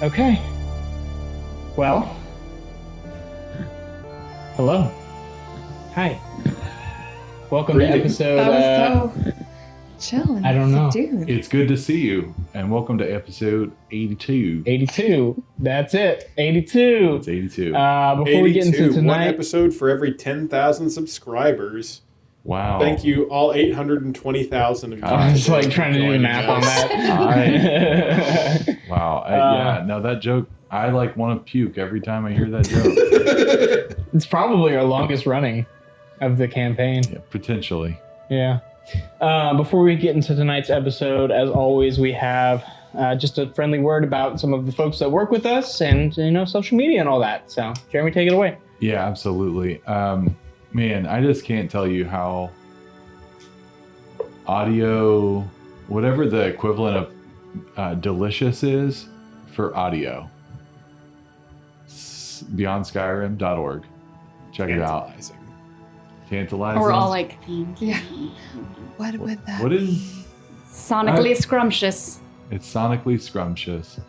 Okay. Well. Hello. Hi. Welcome to episode. That was so chill and I don't know. subdued. It's good to see you, and welcome to episode 82. 82. That's it. 82. It's 82. Before we get into tonight, one episode for every 10,000 subscribers. Wow. Thank you, all 820,000 of you. I was like trying to do the math on that. Wow. Yeah, no, that joke, I like want to puke every time I hear that joke. It's probably our longest running of the campaign. Yeah, potentially. Yeah. Before we get into tonight's episode, as always, we have just a friendly word about some of the folks that work with us and, social media and all that. So, Jeremy, take it away. Yeah, absolutely. Man, I just can't tell you how audio, whatever the equivalent of delicious is for audio. BeyondSkyrim.org. Check it out. Tantalizing. We're all like, thank you. Yeah. What would that What is... Sonically scrumptious. It's sonically scrumptious.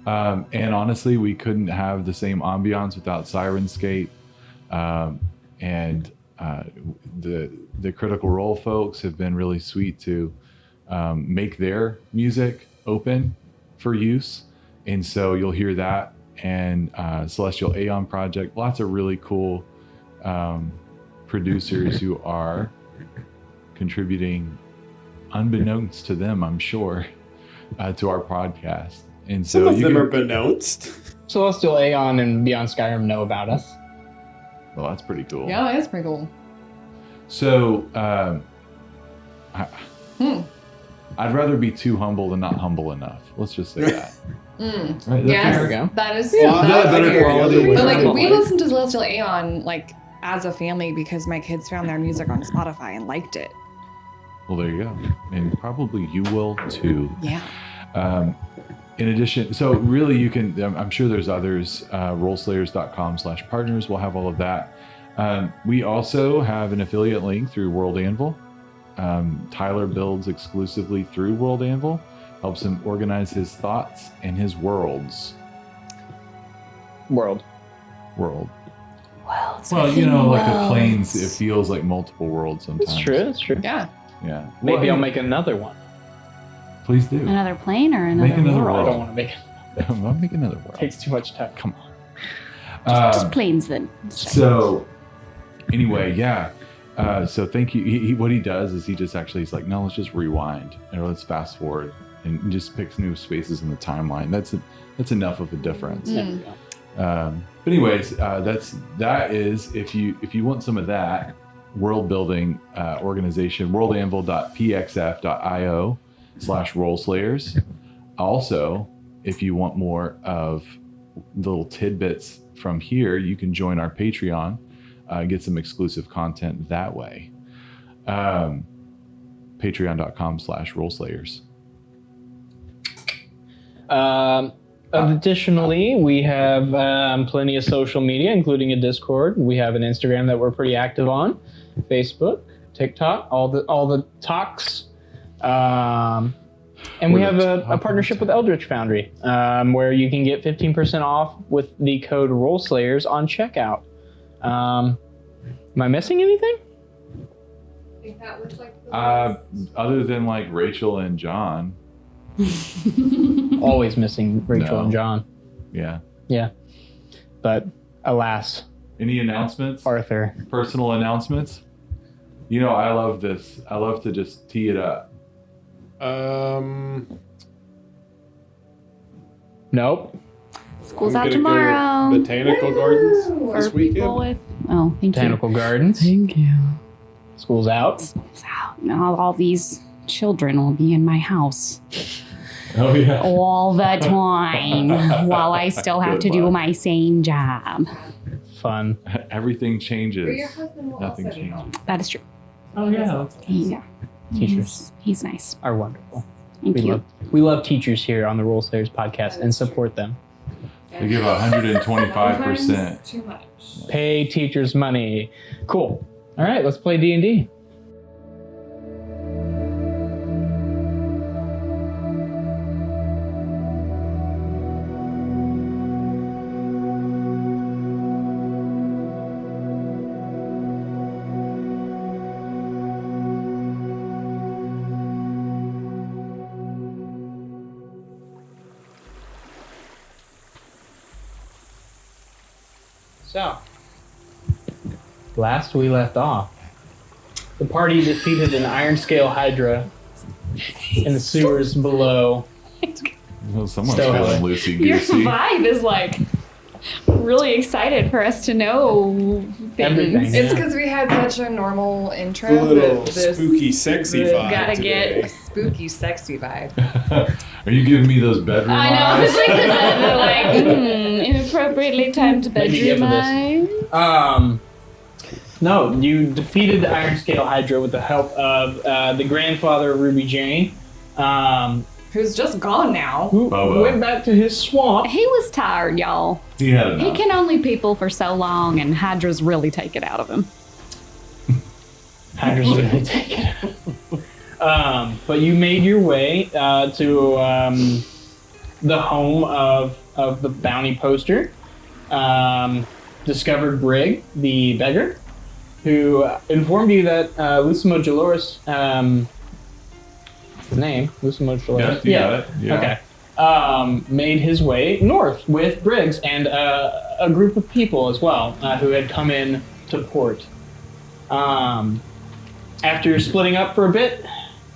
And honestly, we couldn't have the same ambiance without Sirenscape. And the Critical Role folks have been really sweet to make their music open for use. And so you'll hear that. And Celestial Aeon Project, lots of really cool producers who are contributing, unbeknownst to them, I'm sure, to our podcast. And so Some of them are beknownst. Celestial Aeon and Beyond Skyrim know about us. Well, that's pretty cool. Yeah, that is pretty cool. So, I'd rather be too humble than not humble enough. Let's just say that. Right, Yes, There we go. that is. Well, that's better weird. than the other way. But like, we Definitely. listened to Celestial Aeon like as a family because my kids found their music on Spotify and liked it. Well, there you go. And probably you will too. Yeah. In addition, so really you can, I'm sure there's others, rollslayers.com/partners. We'll have all of that. We also have an affiliate link through World Anvil. Tyler builds exclusively through World Anvil, helps him organize his thoughts and his worlds. World. World. Well, Well, like a planes, it feels like multiple worlds sometimes. That's true. That's true. Yeah. Yeah. Maybe Well, I'll make another one. Please do. Another plane or another, Make another world? I world. don't want to make it. I'll make another world. It takes too much time. Come on. Just planes then. So, anyway, yeah. So thank you. He what he does is he's like, no, let's just rewind and let's fast forward and just picks new spaces in the timeline. That's enough of a difference. There we go. But anyways, that is if you want some of that world building organization, worldanvil.pxf.io/rollslayers. Also, if you want more of little tidbits from here, you can join our Patreon, get some exclusive content that way. Patreon.com/rollslayers. Additionally, we have plenty of social media, including a Discord. We have an Instagram that we're pretty active on, Facebook, TikTok, all the talks. And we have a partnership with Eldritch Foundry, where you can get 15% off with the code RollSlayers on checkout. Am I missing anything? I think that was like Other than like Rachel and John. Always missing Rachel No. and John. Yeah. Yeah. But alas, Any announcements? Arthur. Personal announcements? I love this. I love to just tee it up. Nope. School's I'm out gonna tomorrow. go to Botanical Gardens For this people weekend. with- Oh, thank Botanical Gardens. Thank you. School's out. School's out. Now all these children will be in my house Oh yeah. all the time while I still have to Good do luck. my same job. Fun. Everything changes. But your husband will Nothing also be changes. That is true. Oh yeah. Yeah. Teachers He's nice. are wonderful. Thank you. We love teachers here on the Roll Slayers podcast and support them. They give 125%. Sometimes too much. Pay teachers money. Cool. All right, let's play D&D. So, last we left off, the party defeated an iron scale hydra in the sewers below. Well, someone's Still feeling have it. loosey Your goosey. vibe is like really excited for us to know things. Everything. It's Yeah. because we had such a normal intro. A little that this- spooky, sexy that vibe Gotta today. get a spooky, sexy vibe. Are you giving me those bedroom I know. I eyes? was thinking that. They're like, inappropriately timed Maybe give bedroom her eyes. No, you defeated the iron scale hydra with the help of the grandfather of Ruby Jane, Who's just gone now. who Bobo. went back to his swamp. He was tired, y'all. He had He enough. can only people for so long, and Hydra's really take it out of him. Hydra's gonna take it. But you made your way to the home of the bounty poster. Discovered Brig, the beggar, who informed you that Lucimo Jaloris, his name, Lucimo Jaloris. Yeah, you got it. Yeah. Okay. Made his way north with Briggs and a group of people as well who had come in to port. After splitting up for a bit,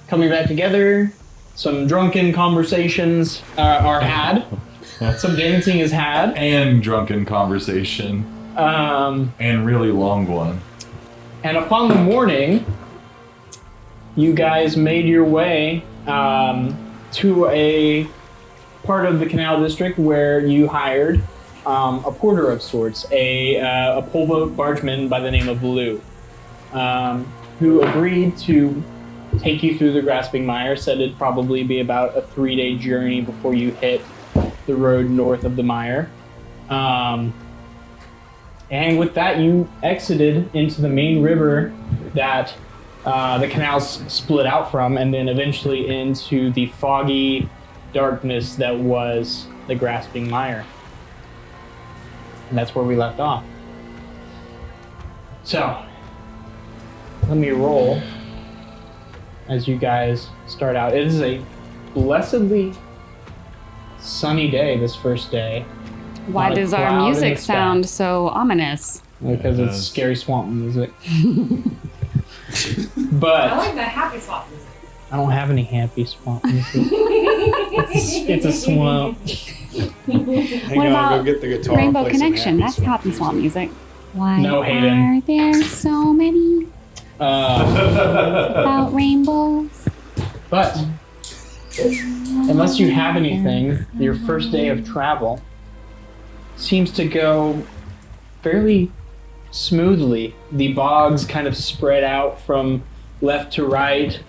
coming back together, some drunken conversations are had. Some dancing is had. And drunken conversation. And really long one. And upon the morning, you guys made your way to a part of the Canal District where you hired a porter of sorts, a pole-boat bargeman by the name of Lou, who agreed to take you through the Grasping Mire, said it'd probably be about a 3-day journey before you hit the road north of the mire. And with that, you exited into the main river that the canals split out from, and then eventually into the foggy darkness that was the Grasping Mire. And that's where we left off. So, let me roll as you guys start out. It is a blessedly sunny day this first day. Why Not a does cloud our in music the sky. sound so ominous? Because It it's does. scary swamp music. But the happy swap music. I don't have any happy swamp music. It's a swamp. Hang What on, about go get the guitar. Rainbow and play some Connection. happy That's swap Cotton Swamp music. Why No, Hayden. are there so many about rainbows? But unless you have anything, your first day of travel seems to go fairly smoothly. The bogs kind of spread out from left to right.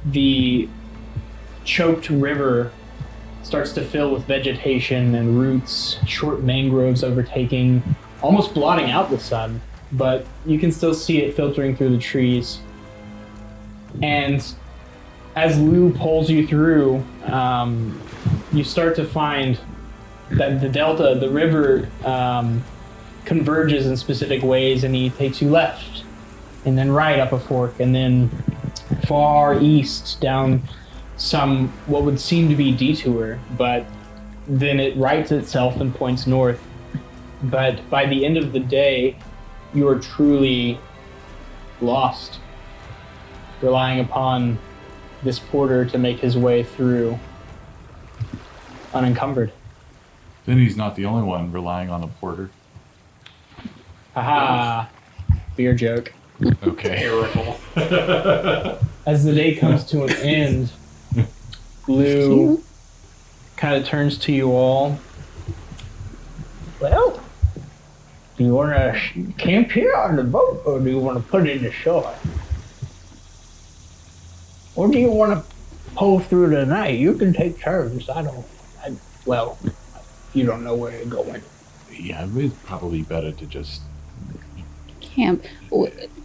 The choked river starts to fill with vegetation and roots, short mangroves overtaking, almost blotting out the sun, but you can still see it filtering through the trees. And as Lou pulls you through, you start to find that the delta, the river, converges in specific ways, and he takes you left, and then right up a fork, and then far east down some what would seem to be detour, but then it rights itself and points north. But by the end of the day, you are truly lost, relying upon this porter to make his way through unencumbered. Then he's not the only one relying on a porter. Haha, beer joke. Okay. Terrible. As the day comes to an end, Lou kind of turns to you all. Well, do you want to camp here on the boat, or do you want to put in the shore? Or do you want to pull through the night? You can take turns. Well, you don't know where you're going. Yeah, it's probably better to just. Camp.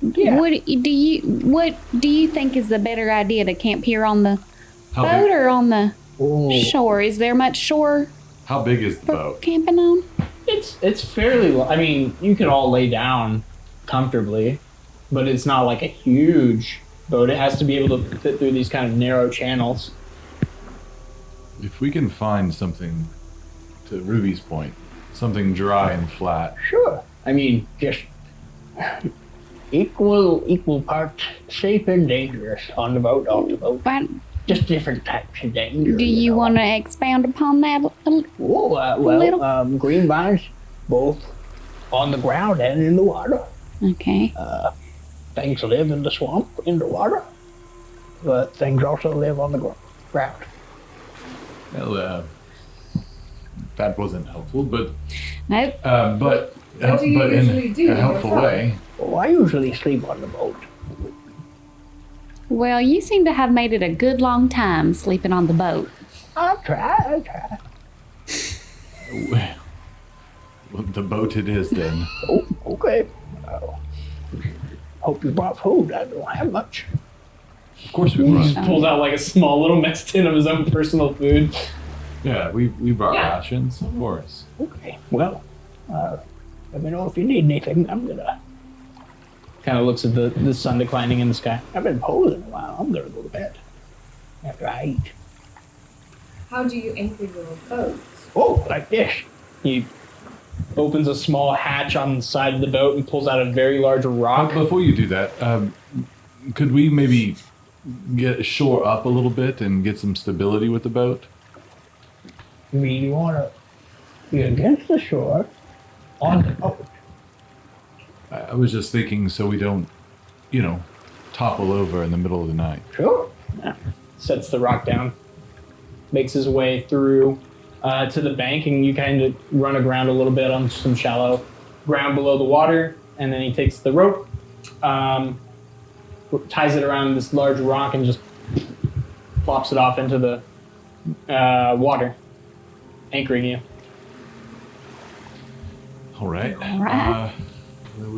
Yeah. What do you think is the better idea, to camp here on the How boat big, or on the Ooh. shore? Is there much shore how big is the for boat? camping on? It's fairly. I mean, you could all lay down comfortably, but it's not like a huge boat. It has to be able to fit through these kind of narrow channels. If we can find something, to Ruby's point, something dry and flat, Sure. I mean, just equal parts safe and dangerous on the boat, off the boat. But Just different types of danger. do you want to expound upon that a little? Well, green vines, both on the ground and in the water. Okay. Things live in the swamp, in the water, but things also live on the ground. Well, that wasn't helpful, but Nope. but do you usually in do a on helpful your way. Well, I usually sleep on the boat. Well, you seem to have made it a good long time sleeping on the boat. I try. Well, the boat it is then. Oh, okay. Hope you brought food. I don't have much. Of course we Mm. brought. Pulls out like a small little mess tin of his own personal food. Yeah, we brought rations, of course. Okay, well, let me know if you need anything. I'm gonna... Kind of looks at the sun declining in the sky. I've been posing a while. I'm gonna go to bed after I eat. How do you anchor your boat? Oh, like this. He opens a small hatch on the side of the boat and pulls out a very large rock. Before you do that, could we maybe shore up a little bit and get some stability with the boat? You mean you want to be against the shore on the boat? I was just thinking so we don't, topple over in the middle of the night. Sure. Yeah. Sets the rock down, makes his way through to the bank, and you kind of run aground a little bit on some shallow ground below the water, and then he takes the rope, ties it around this large rock, and just plops it off into the water, anchoring you. All right. right.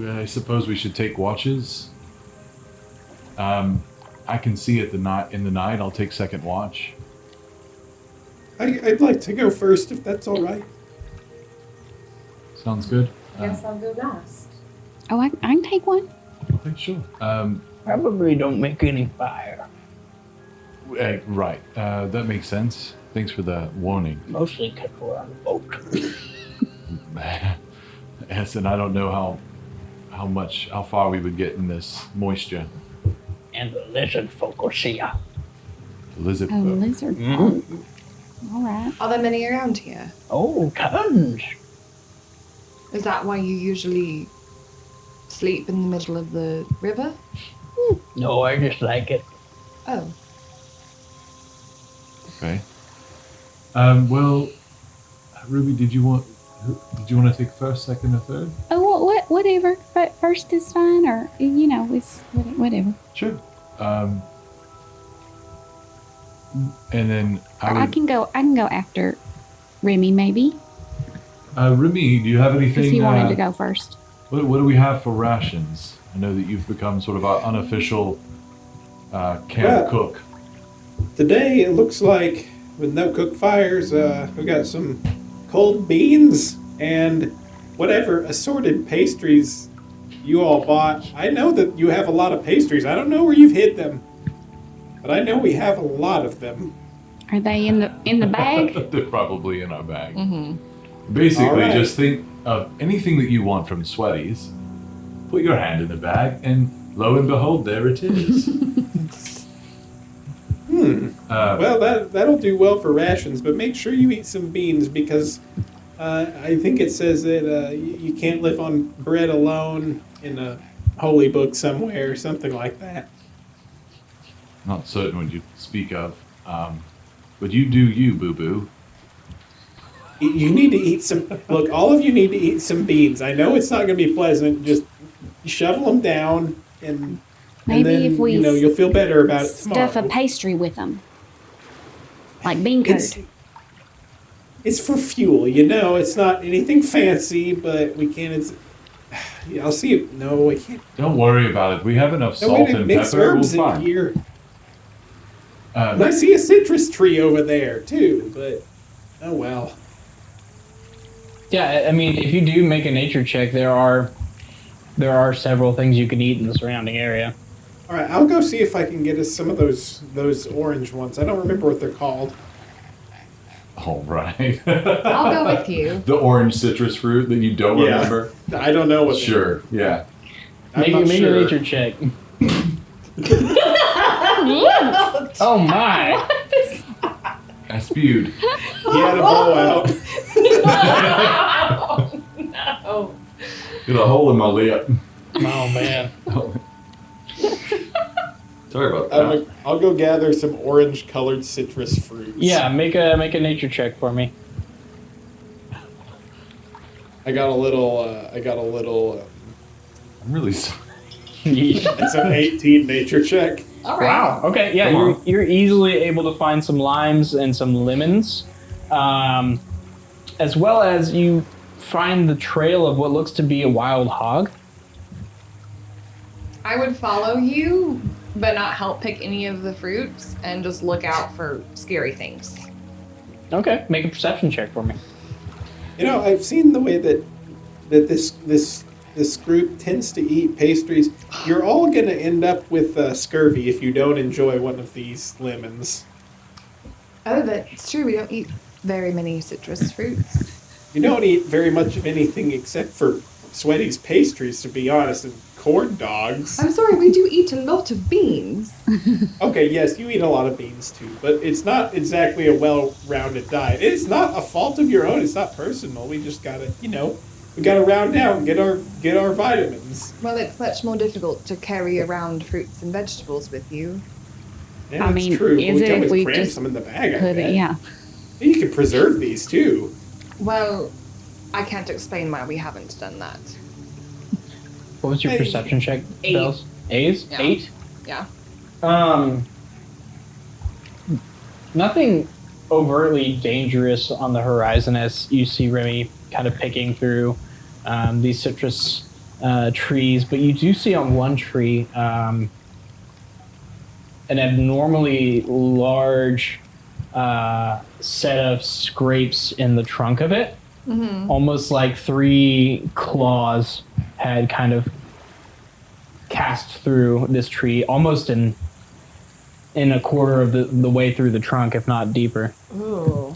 I suppose we should take watches. I can see in the night. I'll take second watch. I'd like to go first if that's all right. Sounds good. Guess I'll go last. Oh, I can take one. Okay, sure. Probably don't make any fire. Right. That makes sense. Thanks for the warning. Mostly because we're on a boat. Yes, and I don't know how far we would get in this moisture. And the lizard folk will see ya. The lizard. Oh, folk. lizard. Mhm. All right. Are there many around here? Oh, tons. Is that why you usually sleep in the middle of the river? No, I just like it. Oh. Okay. Well, Ruby, did you want to take first, second, or third? Oh, whatever. But first is fine, or it's whatever. Sure. And then I can go after Remy, maybe, Remy, do you have anything? because he wanted to go first. What do we have for rations? I know that you've become sort of our unofficial camp Well, cook. Today it looks like with no cook fires, we got some cold beans and whatever assorted pastries you all bought. I know that you have a lot of pastries. I don't know where you've hid them, but I know we have a lot of them. Are they in the bag? They're probably in our bag. Mm-hmm. Basically, All right. just think of anything that you want from Sweaties, put your hand in the bag, and lo and behold, there it is. Well, that'll do well for rations, but make sure you eat some beans because I think it says that you can't live on bread alone in a holy book somewhere or something like that. Not certain what you speak of, but you do you, boo-boo. You need to eat some. Look, all of you need to eat some beans. I know it's not going to be pleasant. Just shovel them down, and Maybe and then, if we you'll feel better about it tomorrow. stuff a pastry with them, like bean curd. It's for fuel, It's not anything fancy, but we can. I'll see it. No, I can't. Don't worry about it. We have enough No salt way to and mix pepper. We'll herbs in find. here. And I see a citrus tree over there too, but oh well. Yeah, I mean, if you do make a nature check, there are several things you can eat in the surrounding area. All right, I'll go see if I can get us some of those orange ones. I don't remember what they're called. All right. I'll go with you. The orange citrus fruit that you don't Yeah. remember? I don't know what. Sure, yeah. I'm Make not a sure. nature check. Oh my! I spewed. He had a blowout. Oh, Got a hole in my lip. Oh man! Sorry about that. I'll go gather some orange-colored citrus fruits. Yeah, make a nature check for me. I got a little. I'm really sorry. It's an 18 nature check. All right. Wow. Okay. Yeah, Come you're easily able to find some limes and some lemons, as well as you find the trail of what looks to be a wild hog. I would follow you, but not help pick any of the fruits and just look out for scary things. Okay. Make a perception check for me. You know, I've seen the way that this group tends to eat pastries. You're all going to end up with scurvy if you don't enjoy one of these lemons. Oh, but it's true. We don't eat very many citrus fruits. You don't eat very much of anything except for Sweaty's pastries, to be honest, and corn dogs. I'm sorry, we do eat a lot of beans. Okay, yes, you eat a lot of beans too, but it's not exactly a well-rounded diet. It's not a fault of your own. It's not personal. We just gotta, we gotta round down, get our vitamins. Well, it's much more difficult to carry around fruits and vegetables with you. Yeah, I that's mean, true. But is we it can if always we cram just some in the bag. I Put bet. it, yeah. You can preserve these too. Well, I can't explain why we haven't done that. What was your Hey. perception check, 8. Bells? A's? Yeah. 8? Yeah. Nothing overtly dangerous on the horizon as you see Remy kind of picking through these citrus trees, but you do see on one tree an abnormally large set of scrapes in the trunk of it, almost like 3 claws had kind of cast through this tree, almost in a quarter of the way through the trunk, if not deeper. Ooh.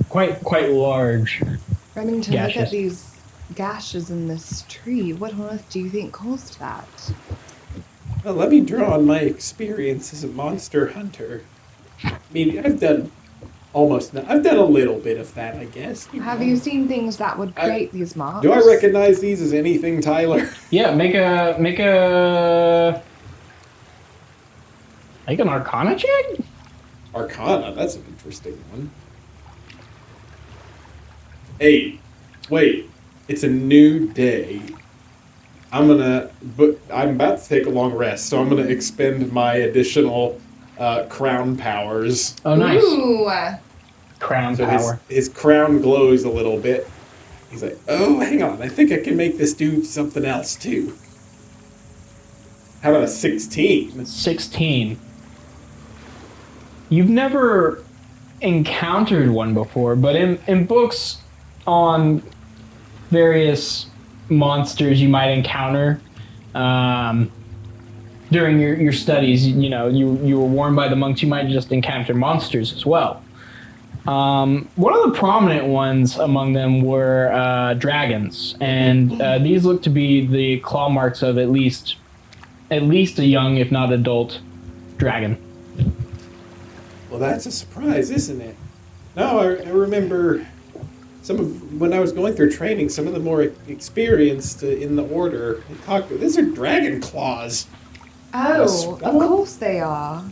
Quite large. Remington, look Gashes. at these gashes in this tree. What on earth do you think caused that? Well, let me draw on my experience as a monster hunter. I mean, I've done a little bit of that, I guess. Have you seen things that would create these marks? Do I recognize these as anything, Tyler? Yeah, make an Arcana check. Arcana, that's an interesting one. 8. Wait, it's a new day. I'm about to take a long rest, so I'm gonna expend my additional crown powers. Oh, nice. Ooh. Crown So power. his crown glows a little bit. He's like, oh, hang on, I think I can make this do something else too. How about a 16? 16. You've never encountered one before, but in books on various monsters you might encounter during your studies, you were warned by the monks you might just encounter monsters as well. One of the prominent ones among them were dragons, and these look to be the claw marks of at least a young, if not adult, dragon. Well, that's a surprise, isn't it? No, I remember when I was going through training, some of the more experienced in the order, they talked, these are dragon claws. Oh, of What? course they are.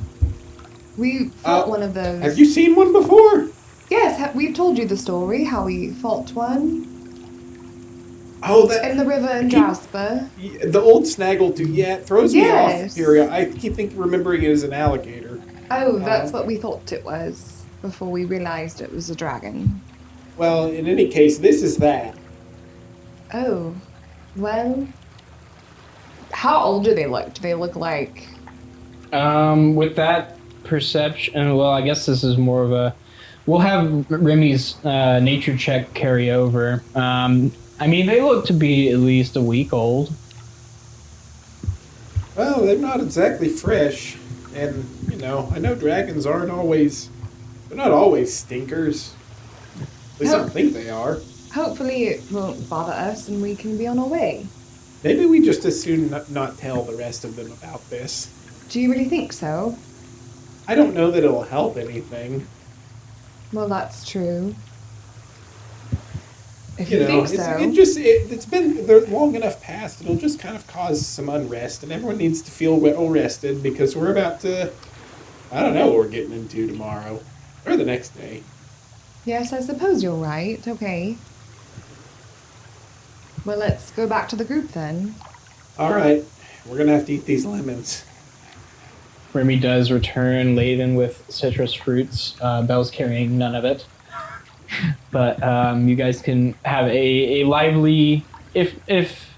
We fought one of those. Have you seen one before? Yes, we've told you the story, how we fought one Oh, in the river in Jasper. the old snaggletooth. Yeah, it throws me off Yes. here. I keep remembering it as an alligator. Oh, that's what we thought it was before we realized it was a dragon. Well, in any case, this is that. Oh, well, how old do they look? Do they look like... With that perception, well, I guess this is more of a... We'll have Remy's nature check carry over. I mean, they look to be at least a week old. Well, they're not exactly fresh, and I know dragons aren't always They're not always stinkers. At least I don't think they are. Hopefully it won't bother us and we can be on our way. Maybe we just as soon not tell the rest of them about this. Do you really think so? I don't know that it'll help anything. Well, that's true. If You you, know, think so. it's been they're long enough past. It'll just kind of cause some unrest, and everyone needs to feel well rested because we're about to. I don't know what we're getting into tomorrow or the next day. Yes, I suppose you're right. Okay. Well, let's go back to the group then. All right, we're gonna have to eat these lemons. Remy does return laden with citrus fruits. Belle's carrying none of it. But you guys can have a lively, if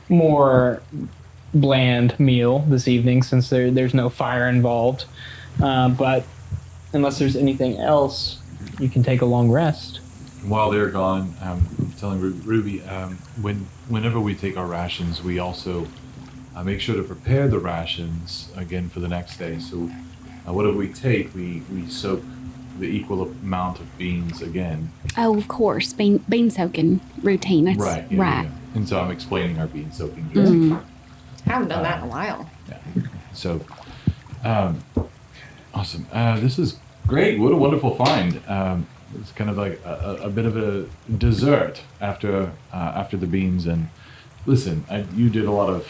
more bland meal this evening since there's no fire involved. But unless there's anything else, you can take a long rest. While they're gone, I'm telling Ruby, whenever we take our rations, we also make sure to prepare the rations again for the next day. So whatever we take, we soak the equal amount of beans again. Oh, of course, bean soaking routine. That's Right. right. Yeah. And so I'm explaining our bean soaking routine. I haven't done that in a while. Yeah. So, awesome. This is great. What a wonderful find. It's kind of like a bit of a dessert after the beans. And listen, you did a lot of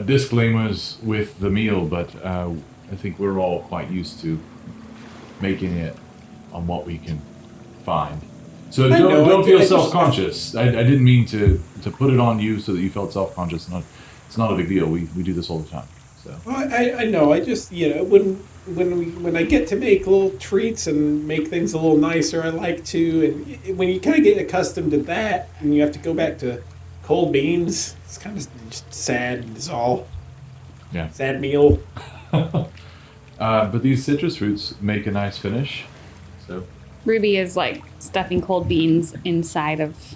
disclaimers with the meal, but I think we're all quite used to making it on what we can find. So don't feel self-conscious. I didn't mean to put it on you so that you felt self-conscious. It's not a big deal. We do this all the time. So. Well, I know. I just when I get to make little treats and make things a little nicer, I like to. And when you kind of get accustomed to that, and you have to go back to cold beans, it's kind of just sad. Is all. Yeah. Sad meal. But these citrus fruits make a nice finish. So. Ruby is like stuffing cold beans inside of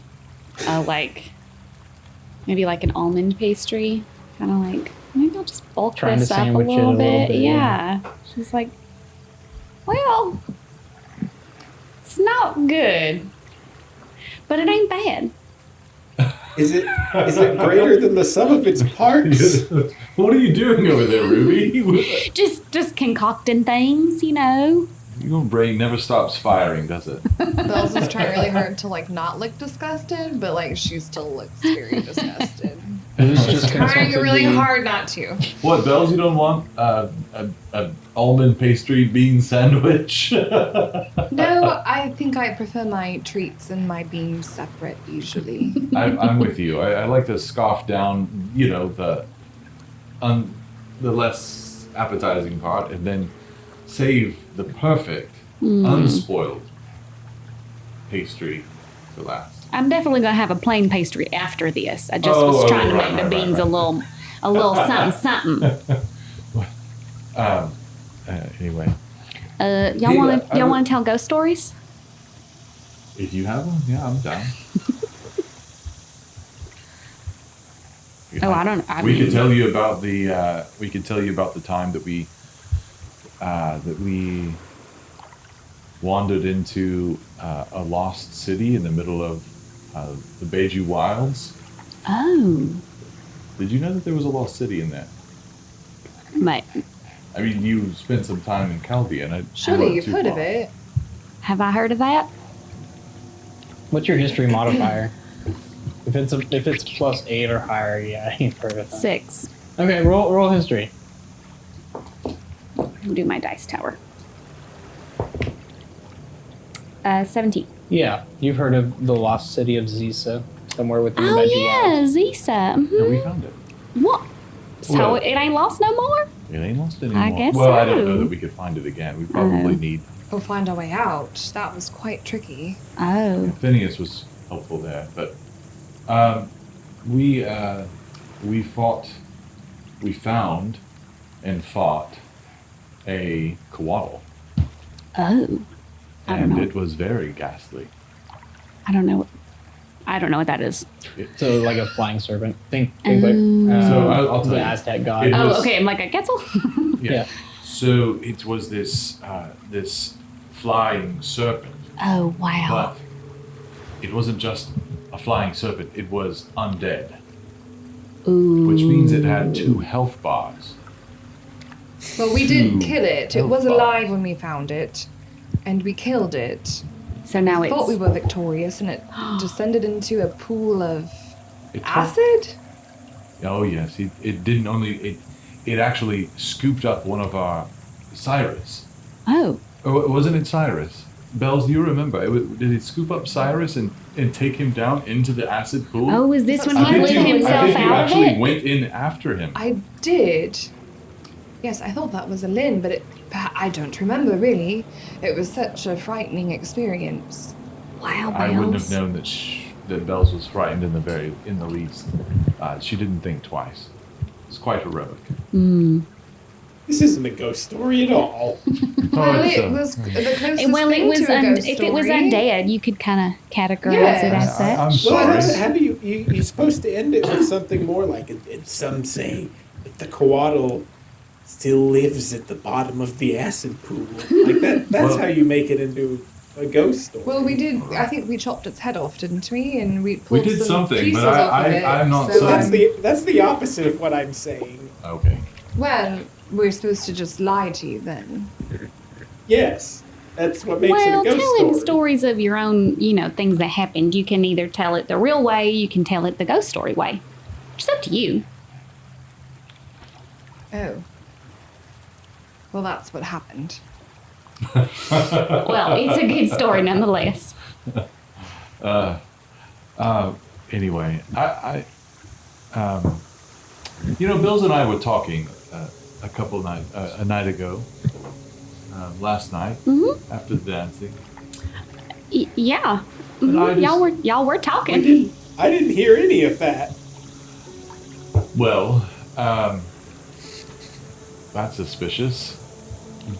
maybe like an almond pastry. Kind of like, maybe I'll just bulk Trying this to up a sandwich it little a little bit. bit, Yeah. She's like, well, it's not good, but it ain't bad. Is it greater than the sum of its parts? What are you doing over there, Ruby? Just concocting things, you know. Your brain never stops firing, does it? Belle's is trying really hard to like not look disgusted, but like she still looks very disgusted. Who's just Trying consulted really the- hard not to. What, Bells, you don't want an almond pastry bean sandwich? No, I think I prefer my treats and my beans separate usually. I'm with you. I like to scoff down, the less appetizing part, and then save the perfect, unspoiled pastry for last. I'm definitely gonna have a plain pastry after this. I just was trying to make the beans a little something. Anyway, y'all wanna tell ghost stories? if you have one, yeah, I'm down. Oh, I We mean, could tell you about the time that we wandered into a lost city in the middle of the Beiju Wilds. oh, Did you know that there was a lost city in there? but I mean, you spent some time in Calbia, and Surely you've heard of it. have I heard of that? What's your history modifier? If it's +8 or higher, yeah, you've heard of that. 6. Okay, roll history. Do my dice tower. 17. Yeah, you've heard of the lost city of Zisa, somewhere within the Oh Beiju yeah, Wilds. Zisa. And we found it. What? So Well- it ain't lost no more? It ain't lost anymore. I guess well, I don't know so. that we could find it again. We probably need. We'll find our way out. That was quite tricky. Oh. Phineas was helpful there, but we found and fought a koatle, Oh. I don't and know. it was very ghastly. I don't know what that is. So like a flying serpent. Think Oh. like So I'll tell the you. Aztec god. It Oh, was- okay. I'm like a quetzal. Yeah. So it was this this flying serpent, Oh, wow. but it wasn't just a flying serpent. It was undead, Ooh. which means it had 2 health bars. Well, we did Two kill it. It health was bars. alive when we found it, and we killed it. So now I thought we it's... were victorious, and it descended into a pool of It acid. Oh yes, it didn't only it actually scooped up one of our Cyrus. Oh. Oh, wasn't it Cyrus? Bells, do you remember? Did it scoop up Cyrus and take him down into the acid pool? Oh, is this when I he think blew you- I himself think you out of actually it? went in after him. I did. Yes, I thought that was a Lynn, but I don't remember really. It was such a frightening experience. Wow, I wouldn't Bells. have known that Bells was frightened in the least. She didn't think twice. It's quite heroic. This isn't a ghost story at all. Well, it's, it was the closest Well, thing it was to a ghost if it was story. undead, you could kind of categorize it Yes. as such. I'm Well, sorry. how do you're supposed to end it with something more like some say that the coatl still lives at the bottom of the acid pool. Like that's Well- how you make it into a ghost story. Well, we did. I think we chopped its head off, didn't we? And we pulled did some something, pieces but off of it. I'm not so, certain. That's the opposite of what I'm saying. Okay. Well, we're supposed to just lie to you then. Yes. That's what makes Well, it a ghost telling story. stories of your own, things that happened, you can either tell it the real way, you can tell it the ghost story way. It's up to you. Oh. Well, that's what happened. Well, it's a good story nonetheless. Anyway, Bills and I were talking a night ago, last night after the dancing. Yeah. And I just- Y'all were I talking. didn't hear any of that. Well, that's suspicious,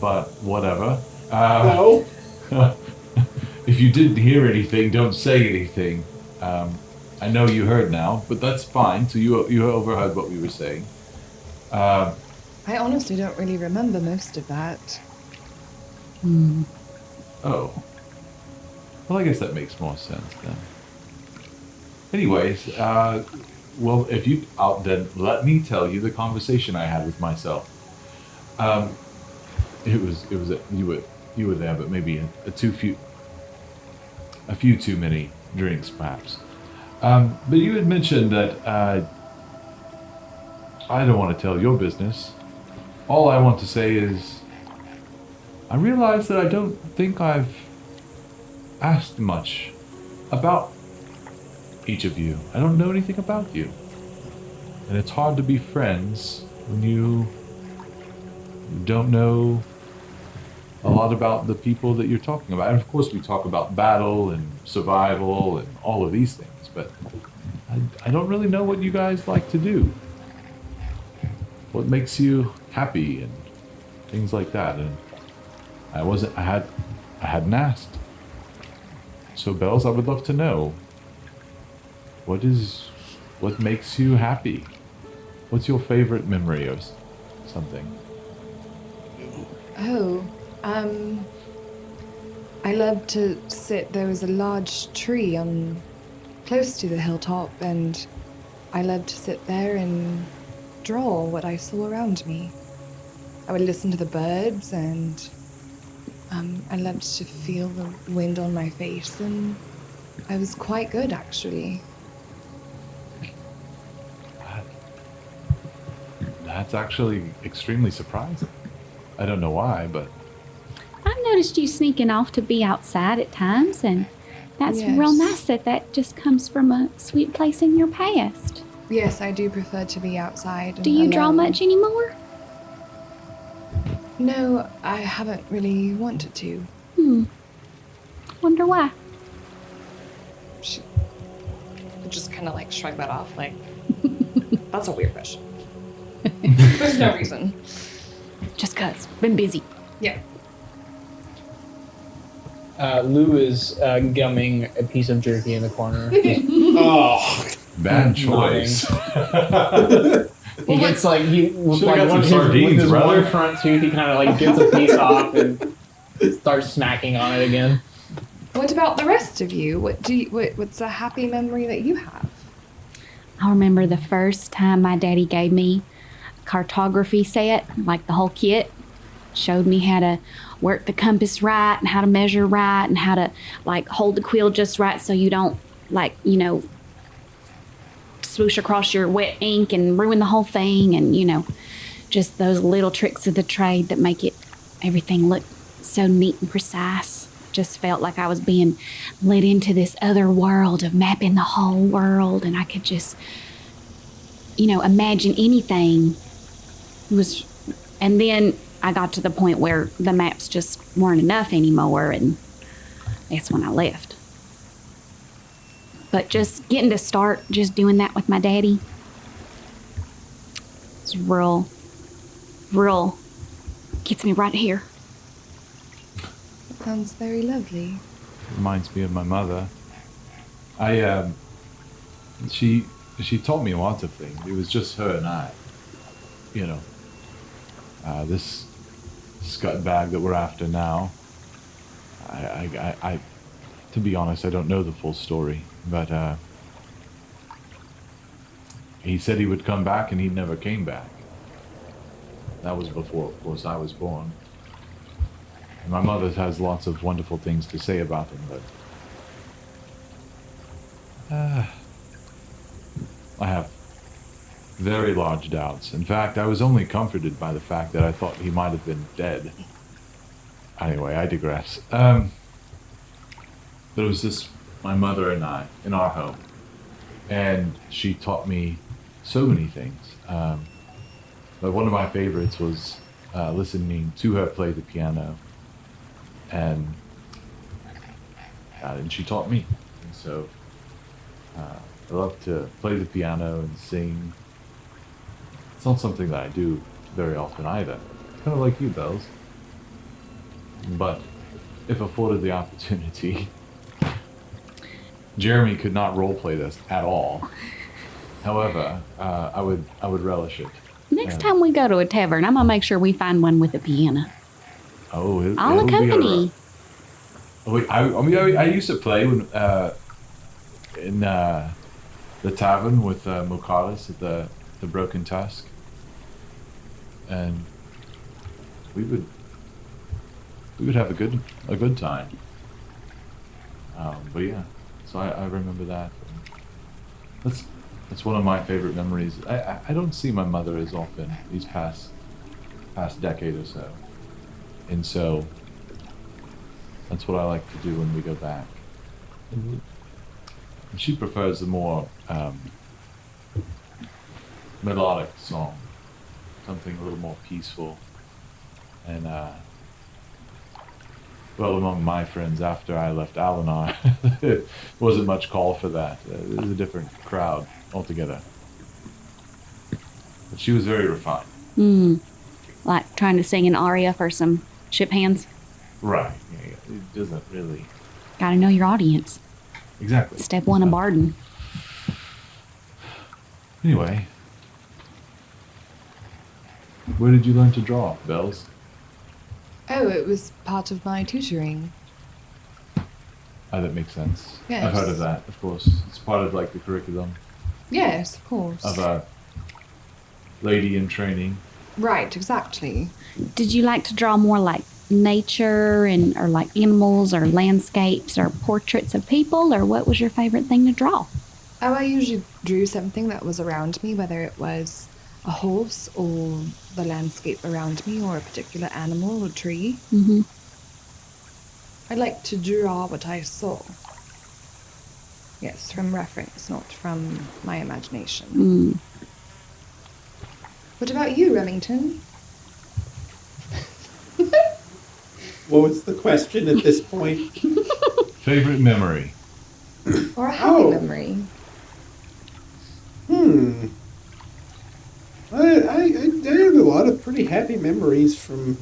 but whatever. No. If you didn't hear anything, don't say anything. I know you heard now, but that's fine. So you overheard what we were saying. I honestly don't really remember most of that. Oh. Well, I guess that makes more sense then. Anyways, well, then let me tell you the conversation I had with myself. You were there, but maybe a few too many drinks, perhaps. But you had mentioned that I don't want to tell your business. All I want to say is I realize that I don't think I've asked much about each of you. I don't know anything about you. And it's hard to be friends when you don't know a lot about the people that you're talking about. And of course we talk about battle and survival and all of these things, but I don't really know what you guys like to do. What makes you happy and things like that. And I hadn't asked. So Bells, I would love to know what makes you happy? What's your favorite memory of something? Oh, I love to sit. There was a large tree close to the hilltop, and I loved to sit there and draw what I saw around me. I would listen to the birds, and I loved to feel the wind on my face, and I was quite good, actually. That's actually extremely surprising. I don't know why, but I've noticed you sneaking off to be outside at times, and that's real Yes. nice that just comes from a sweet place in your past. Yes, I do prefer to be outside. And Do you draw alone. much anymore? No, I haven't really wanted to. Wonder why. She just kind of like shrug that off, like, that's a weird question. There's no reason. Just 'cause. Been busy. Yeah. Lou is gumming a piece of jerky in the corner. Oh, bad choice. He gets like with Should've got some with sardines, his brother. one front tooth, he kind of like gets a piece off and starts smacking on it again. What about the rest of you? What's a happy memory that you have? I remember the first time my daddy gave me a cartography set, like the whole kit. Showed me how to work the compass right and how to measure right and how to like hold the quill just right so you don't like, swoosh across your wet ink and ruin the whole thing, and just those little tricks of the trade that make everything look so neat and precise. Just felt like I was being led into this other world of mapping the whole world, and I could just imagine anything. And then I got to the point where the maps just weren't enough anymore, and that's when I left. But just getting to start just doing that with my daddy, it's real gets me right here. That sounds very lovely. Reminds me of my mother. She taught me lots of things. It was just her and I. This scut bag that we're after now. I to be honest, I don't know the full story, but he said he would come back, and he never came back. That was before, of course, I was born. And my mother has lots of wonderful things to say about him, but I have very large doubts. In fact, I was only comforted by the fact that I thought he might have been dead. Anyway, I digress. There was this, my mother and I, in our home, and she taught me so many things. But one of my favorites was listening to her play the piano, and she taught me. And so I love to play the piano and sing. It's not something that I do very often either. Kind of like you, Bells. But if afforded the opportunity, Jeremy could not roleplay this at all. However, I would relish it. Next time we go to a tavern, I'm gonna make sure we find one with a piano. Oh, I'll accompany. I used to play when in the tavern with Mokadas at the Broken Tusk, and we would have a good time. But yeah, so I remember that. That's one of my favorite memories. I don't see my mother as often these past decade or so, and so that's what I like to do when we go back. And she prefers the more melodic song, something a little more peaceful. And well, among my friends after I left Alinar, there wasn't much call for that. It was a different crowd altogether. But she was very refined. Like trying to sing an aria for some ship hands. Right. Yeah, it doesn't really. Gotta know your audience. Exactly. Step one of Bardin. Anyway, where did you learn to draw, Bells? Oh, it was part of my tutoring. That makes sense. Yes. I've heard of that, of course. It's part of like the curriculum Yes, of course. of a lady in training. Right, exactly. Did you like to draw more like nature or like animals or landscapes or portraits of people, or what was your favorite thing to draw? Oh, I usually drew something that was around me, whether it was a horse or the landscape around me or a particular animal or tree. Mm-hmm. I like to draw what I saw. Yes, from reference, not from my imagination. What about you, Remington? What was the question at this point? Favorite memory? Or a happy memory? I have a lot of pretty happy memories from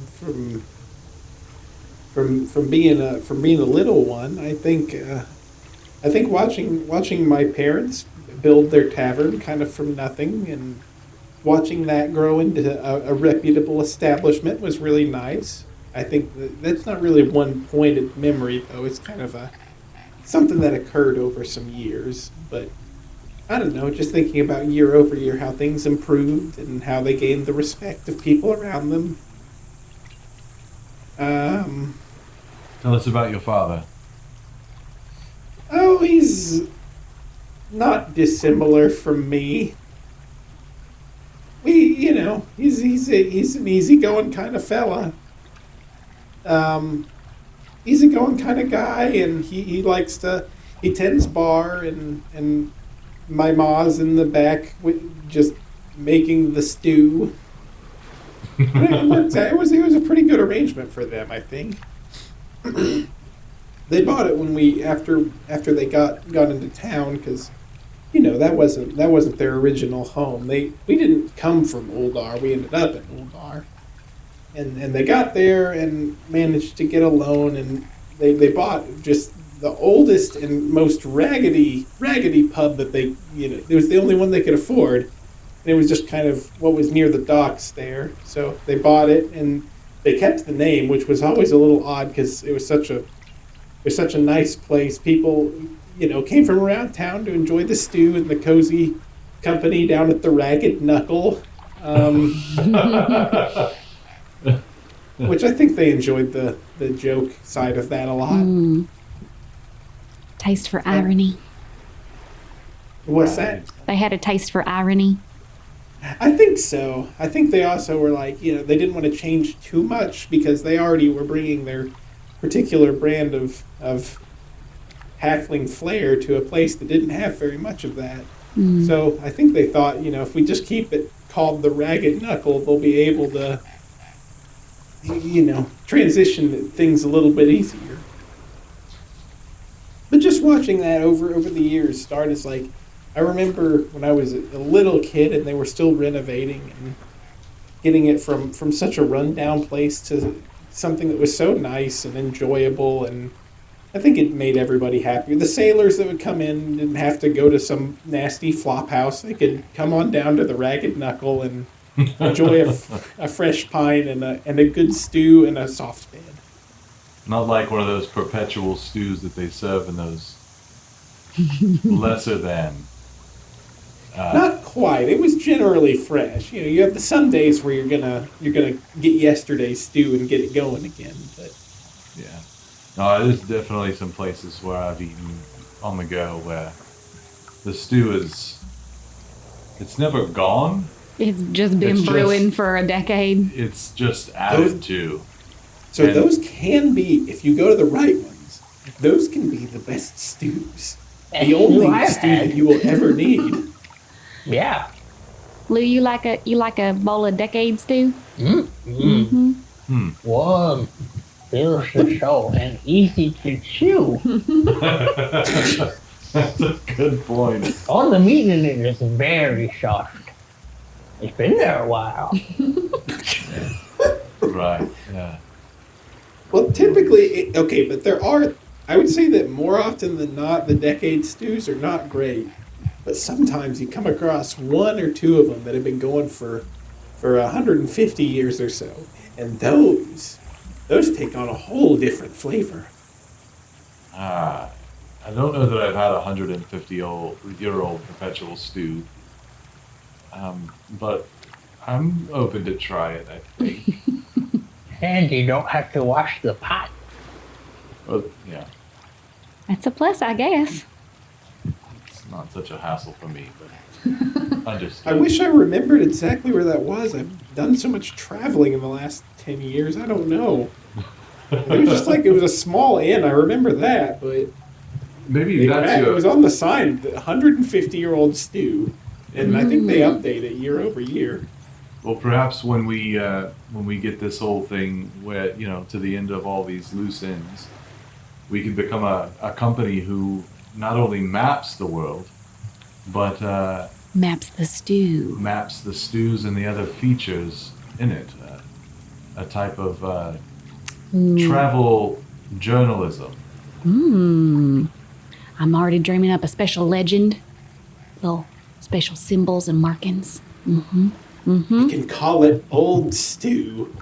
being a little one. I think watching my parents build their tavern kind of from nothing and watching that grow into a reputable establishment was really nice. I think that's not really one pointed memory, though. It's kind of something that occurred over some years. But I don't know, just thinking about year over year how things improved and how they gained the respect of people around them. Tell us about your father. Oh, he's not dissimilar from me. He's an easygoing kind of fella. Easygoing kind of guy, and he tends bar, and my ma's in the back just making the stew. It worked out. It was a pretty good arrangement for them, I think. They bought it when after they got into town, because that wasn't their original home. We didn't come from Uldar. We ended up in Uldar, and they got there and managed to get a loan, and they bought just the oldest and most raggedy pub that it was the only one they could afford, and it was just kind of what was near the docks there. So they bought it, and they kept the name, which was always a little odd because it was such a nice place. People, came from around town to enjoy the stew and the cozy company down at the Ragged Knuckle, which I think they enjoyed the joke side of that a lot. Taste for irony. What's that? They had a taste for irony. I think so. I think they also were like, they didn't want to change too much because they already were bringing their particular brand of halfling flair to a place that didn't have very much of that. So I think they thought, if we just keep it called the Ragged Knuckle, they'll be able to, transition things a little bit easier. But just watching that over the years start is like, I remember when I was a little kid and they were still renovating and getting it from such a rundown place to something that was so nice and enjoyable, and I think it made everybody happy. The sailors that would come in didn't have to go to some nasty flop house. They could come on down to the Ragged Knuckle and enjoy a fresh pine and a good stew and a soft bed. Not like one of those perpetual stews that they serve in those lesser than. Not quite. It was generally fresh. You have some days where you're gonna get yesterday's stew and get it going again. But Yeah. No, there's definitely some places where I've eaten on the go where the stew it's never gone. It's just been brewing for a decade. It's just added to. So those can be, if you go to the right ones, those can be the best stews. The only stew that you will ever need. Yeah. Lou, you like a bowl of decade stew? Warm, feels the soul, and easy to chew. That's a good point. All the meat in it is very soft. It's been there a while. Right, yeah. Well, typically, but I would say that more often than not, the decade stews are not great. But sometimes you come across one or two of them that have been going for 150 years or so. And those take on a whole different flavor. I don't know that I've had a 150-year-old perpetual stew. But I'm open to try it, I think. And you don't have to wash the pot. Well, yeah, That's a plus, I guess. it's not such a hassle for me, but understood. I wish I remembered exactly where that was. I've done so much traveling in the last 10 years. I don't know. It was just like it was a small inn. I remember that, but Maybe that's it was on the sign, the 150-year-old stew. And I think they update it year over year. Well, perhaps when we get this whole thing where to the end of all these loose ends, we can become a company who not only maps the world, but Maps the stew. maps the stews and the other features in it. A type of travel journalism. I'm already dreaming up a special legend, little special symbols and markings. We can call it Old Stew.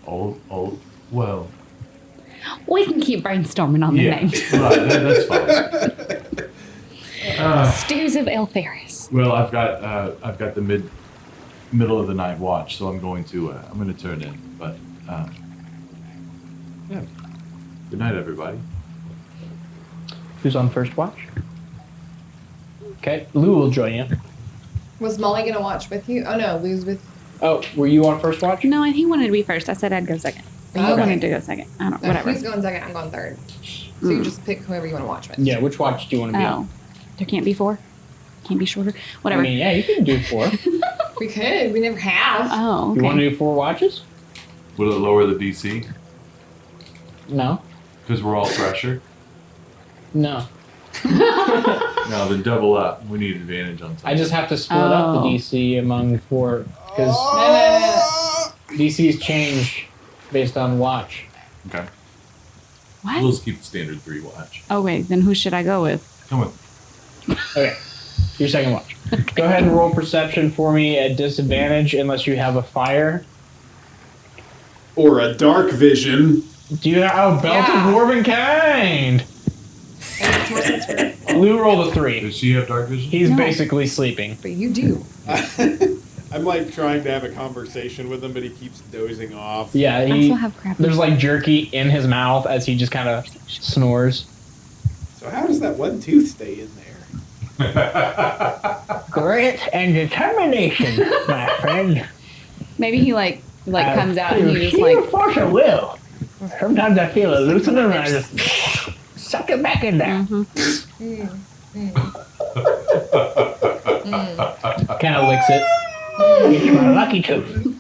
Old. Well, We can keep brainstorming on the yeah, name. right. That's fine. Stews of Eltharis. Well, I've got the middle of the night watch, so I'm going to turn in. But yeah. Good night, everybody. Who's on first watch? Okay, Lou will join you. Was Molly gonna watch with you? Oh no, Lou's with. Oh, were you on first watch? No, he wanted to be first. I said I'd go second. But he Okay. wanted to go second. I don't. No, Whatever. He's going second. I'm going third. So you just pick whoever you want to watch with. Yeah, which watch do you want to be Oh, on? there can't be 4. Can't be shorter. I Whatever. mean, yeah, you can do 4. We could. We never have. Oh, okay. You want to do 4 watches? Will it lower the DC? No. Because we're all fresher? No. No, then double up. We need advantage on something. I just have to split up the Oh. DC among 4 because DCs change based on watch. Okay. What? We'll just keep the standard 3 watch. Oh wait, then who should I go with? Come with. Okay, your second watch. Go ahead and roll perception for me at disadvantage unless you have a fire. Or a dark vision. Do you have a belt Yeah. of dwarven kind? That makes more sense for me. Lou rolled a 3. Does she have dark vision? He's No. basically sleeping. But you do. I'm like trying to have a conversation with him, but he keeps dozing off. Yeah, I he. also have crap. There's like jerky in his mouth as he just kind of snores. So how does that one tooth stay in there? Grit and determination, my friend. Maybe he like comes out and he just sheer like. force of will. Sometimes I feel it loosening and I just suck it back in there. Kind of licks it. It's my lucky tooth.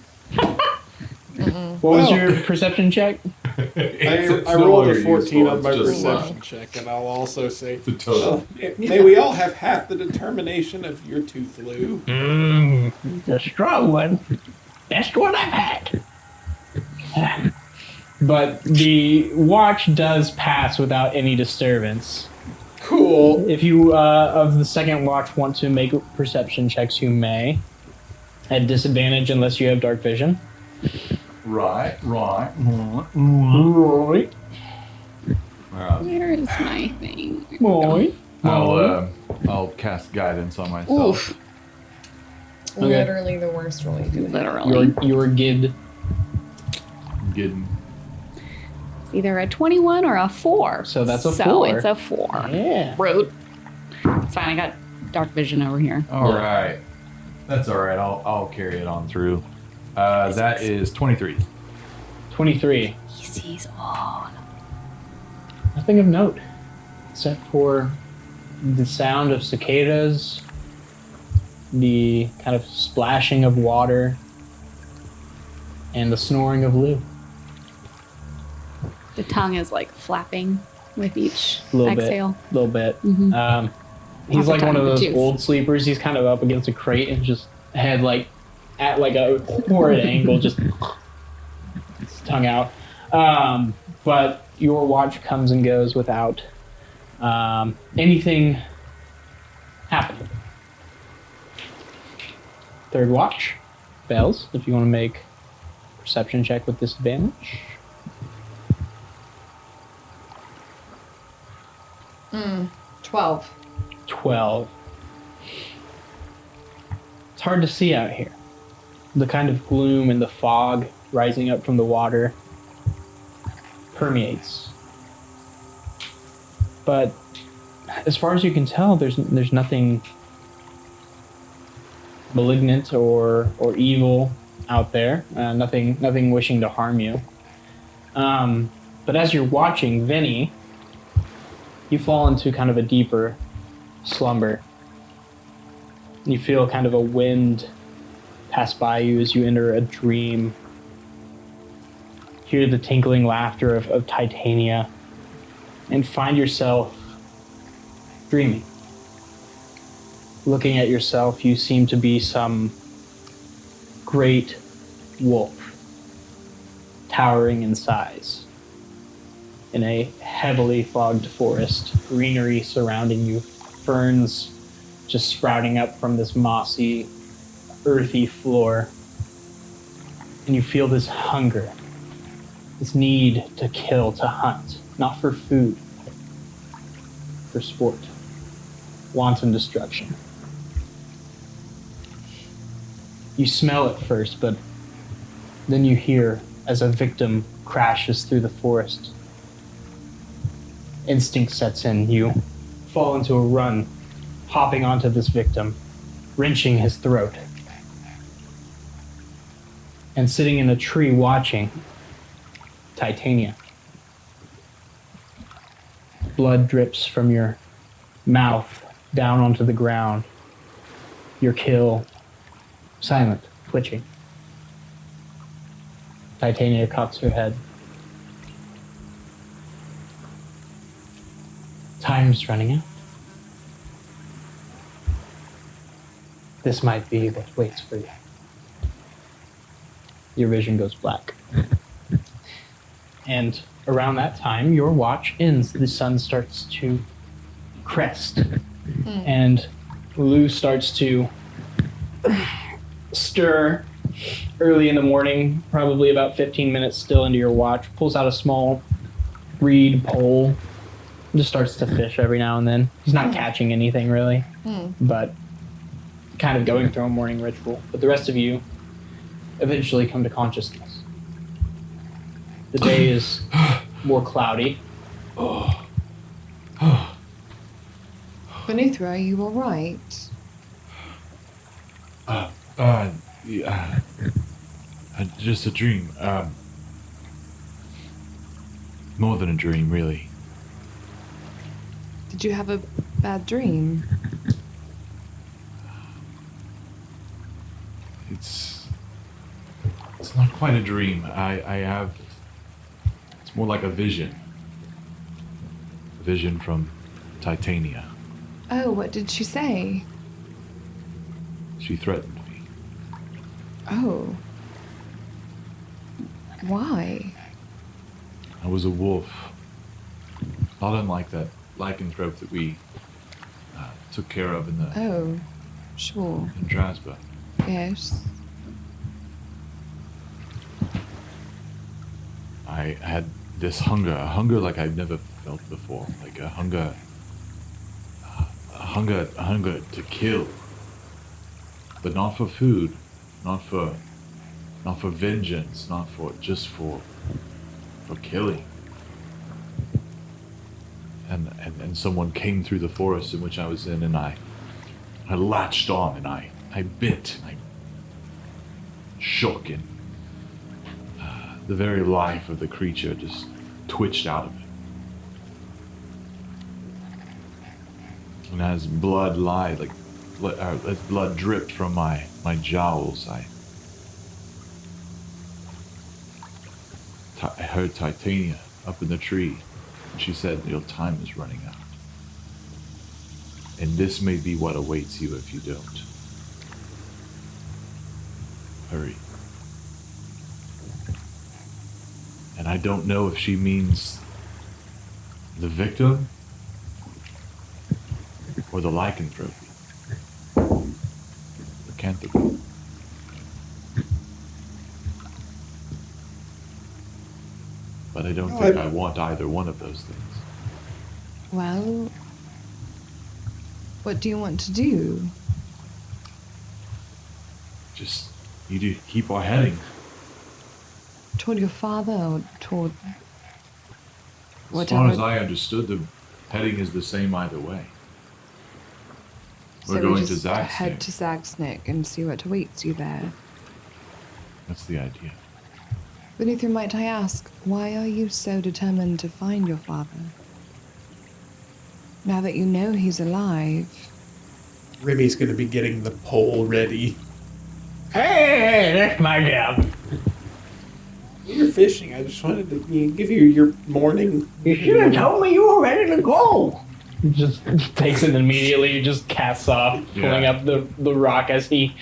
What was Well. your perception check? I rolled a 14 on my perception check, and I'll also say, The total. may we all have half the determination of your tooth, Lou. It's a strong one. Best one I've had. But the watch does pass without any disturbance. Cool. If you, of the second watch, want to make perception checks, you may. At disadvantage unless you have dark vision. Right. Right. Where is my thing? Boy. I'll cast guidance on myself. Oof. Okay. Literally the worst roll you could have. Literally. Your gid. Getting. It's either a 21 or a 4. So that's a So 4. it's a 4. Yeah. Rude. It's fine. I got dark vision over here. All right. That's all right. I'll carry it on through. That is 23. 23. He sees all. Nothing of note. Except for the sound of cicadas, the kind of splashing of water, and the snoring of Lou. The tongue is like flapping with each Little bit. exhale. A little bit. Mhm. He's Off the like one of tongue, the those tooth. old sleepers. He's kind of up against a crate and just head like at like a horrid angle, just his tongue out. But your watch comes and goes without anything happening. Third watch, Bells, if you want to make perception check with disadvantage. 12. 12. It's hard to see out here. The kind of gloom and the fog rising up from the water permeates. But as far as you can tell, there's nothing malignant or evil out there. Nothing wishing to harm you. But as you're watching Vinny, you fall into kind of a deeper slumber. You feel kind of a wind pass by you as you enter a dream. Hear the tinkling laughter of Titania and find yourself dreaming. Looking at yourself, you seem to be some great wolf, towering in size. In a heavily fogged forest, greenery surrounding you, ferns just sprouting up from this mossy earthy floor. And you feel this hunger, this need to kill, to hunt, not for food, for sport, wanton destruction. You smell it first, but then you hear as a victim crashes through the forest. Instinct sets in. You fall into a run, hopping onto this victim, wrenching his throat. And sitting in a tree watching, Titania. Blood drips from your mouth down onto the ground. Your kill, silent, twitching. Titania cocks her head. Time's running out. This might be what waits for you. Your vision goes black. And around that time, your watch ends. The sun starts to crest. And Lou starts to stir early in the morning, probably about 15 minutes still into your watch, pulls out a small reed pole, just starts to fish every now and then. He's not catching anything really, but kind of going through a morning ritual. But the rest of you eventually come to consciousness. The day is more cloudy. Benithra, are you alright? Yeah. Just a dream. More than a dream, really. Did you have a bad dream? It's not quite a dream. It's more like a vision. A vision from Titania. Oh, what did she say? She threatened me. Oh. Why? I was a wolf. Not unlike that lycanthrope that we took care of in the Oh, sure. in Drasba. Yes. I had this hunger, a hunger like I've never felt before, like a hunger to kill, but not for food, not for vengeance, just for killing. And someone came through the forest in which I was in, and I latched on, and I bit, and I shook, and the very life of the creature just twitched out of it. And as blood as blood dripped from my jowls, I heard Titania up in the tree, and she said, "Your time is running out. And this may be what awaits you if you don't. Hurry." And I don't know if she means the victim or the lycanthropy. Lycanthropy. But I don't think I want either one of those things. Well, what do you want to do? Just need to keep our heading. Toward your father or toward As whatever? far as I understood, the heading is the same either way. We're So going we to just head Zagsnick. to Zagsnick and see what awaits you there. That's the idea. Benithra, might I ask, why are you so determined to find your father? Now that you know he's alive. Remy's gonna be getting the pole ready. Hey, that's my job. You're fishing. I just wanted to give you your morning. You should have told me you were ready to go. Just takes it immediately, just casts off, pulling up the rock as he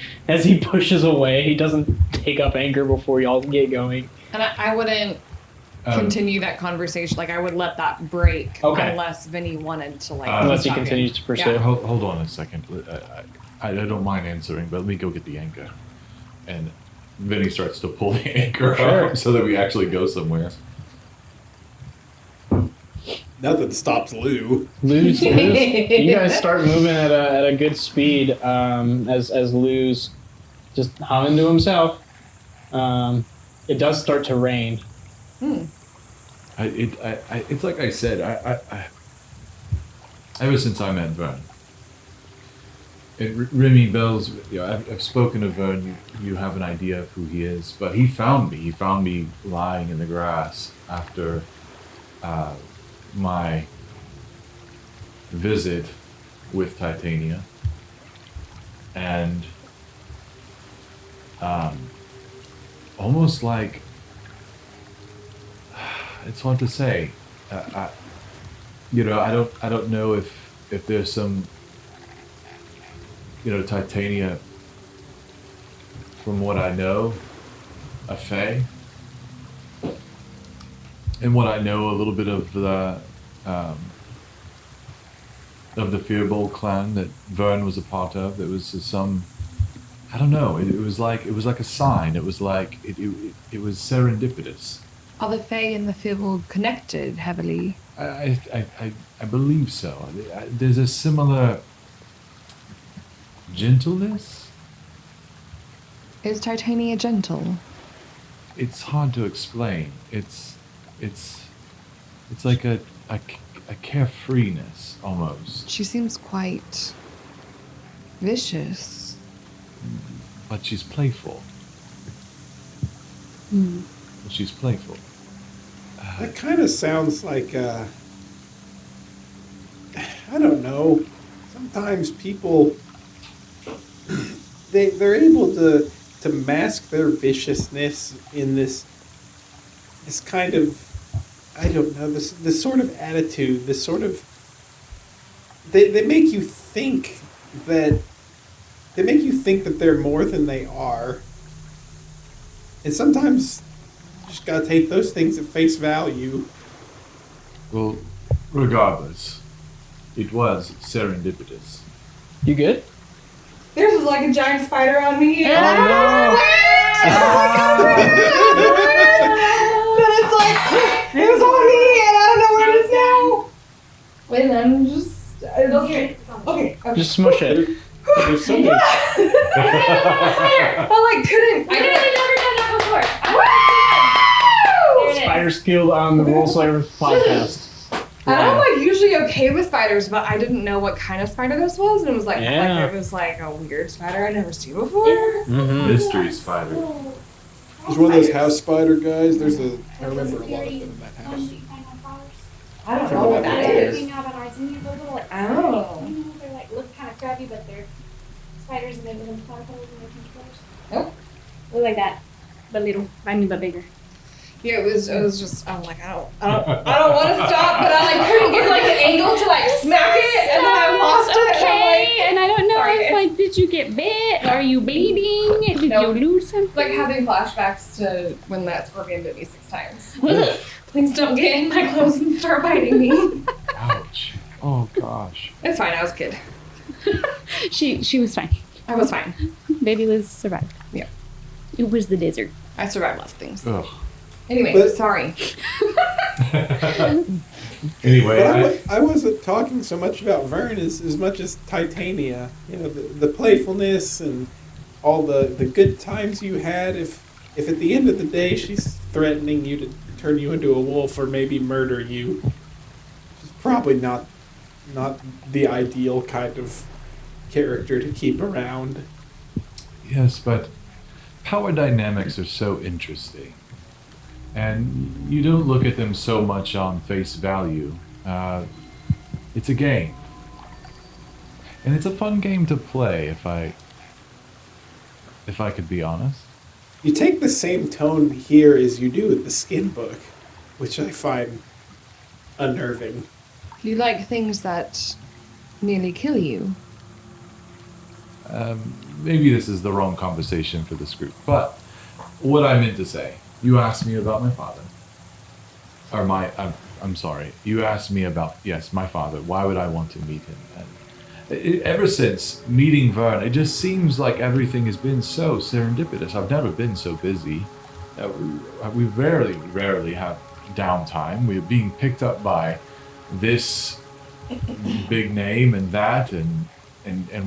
pushes away. He doesn't take up anchor before y'all get going. And I wouldn't continue that conversation. Like, I would let that break Okay. unless Vinny wanted to, like, Unless he keep talking. continues to pursue. Yeah. Hold on a second. I don't mind answering, but let me go get the anchor. And Vinny starts to pull the anchor Sure. up so that we actually go somewhere. Nothing stops Lou. Lou's, you guys start moving at a good speed as Lou's just humming to himself. It does start to rain. It's like I said, I ever since I met Vern, Remy Bells, I've spoken of Vern, you have an idea of who he is, but he found me. He found me lying in the grass after my visit with Titania. And almost like, it's hard to say. I don't know if there's some, Titania, from what I know, a fae, and what I know a little bit of the Fearbold clan that Vern was a part of. There was some, I don't know. It was like a sign. It was like it was serendipitous. Are the Fae and the Fearbold connected heavily? I believe so. There's a similar gentleness. Is Titania gentle? It's hard to explain. It's like a carefreeness almost, She seems quite vicious. but she's playful. But she's playful. That kind of sounds like, I don't know. Sometimes people, they're able to mask their viciousness in this kind of, I don't know, this sort of attitude, this sort of, they make you think that they're more than they are. And sometimes you just gotta take those things at face value. Well, regardless, it was serendipitous. You good? There's like a giant spider on me. Oh no! But it's like, it was on me and I don't know where it is now. Wait, I'm just. Okay. Just smush it. There's so many. I like couldn't. I didn't even never done that before. There it is. Spider Skill on the Roll Slayer podcast. And I'm like usually okay with spiders, but I didn't know what kind of spider this was, and it was like, Yeah. it was like a weird spider I'd never seen before. Mm-hmm. Mystery spider. There's one of those house spider guys. I remember a lot of them in that house. I don't know what that is. Oh. They're like look kind of crabby, but they're spiders and they live in tadpoles and they're caterpillars. Nope. Look like that, but little, but bigger. Yeah, it was just. I'm like, I don't want to stop, but I like couldn't get like the angle to like smack it, and then I lost it. Okay, and I don't know sorry, if like did you get bit? Are you bleeding? Did Nope. you lose something? It's like having flashbacks to when that scorpion bit me 6 times. Please don't get in my clothes and start biting me. Ouch. Oh gosh. It's fine. I was a kid. She was fine. I was fine. Baby Liz survived. Yeah. It was the desert. I survived lots of things. Ugh. Anyway, But- sorry. Anyway, But I wasn't talking so much about Vern as much as Titania. You know, the playfulness and all the good times you had. If at the end of the day she's threatening you to turn you into a wolf or maybe murder you, she's probably not the ideal kind of character to keep around. yes, but power dynamics are so interesting. And you don't look at them so much on face value. It's a game. And it's a fun game to play, if I could be honest. You take the same tone here as you do with the skin book, which I find unnerving. You like things that nearly kill you? Maybe this is the wrong conversation for this group, but what I meant to say, you asked me about my father. I'm sorry. You asked me about, yes, my father. Why would I want to meet him? Ever since meeting Vern, it just seems like everything has been so serendipitous. I've never been so busy. We rarely have downtime. We're being picked up by this big name and that, and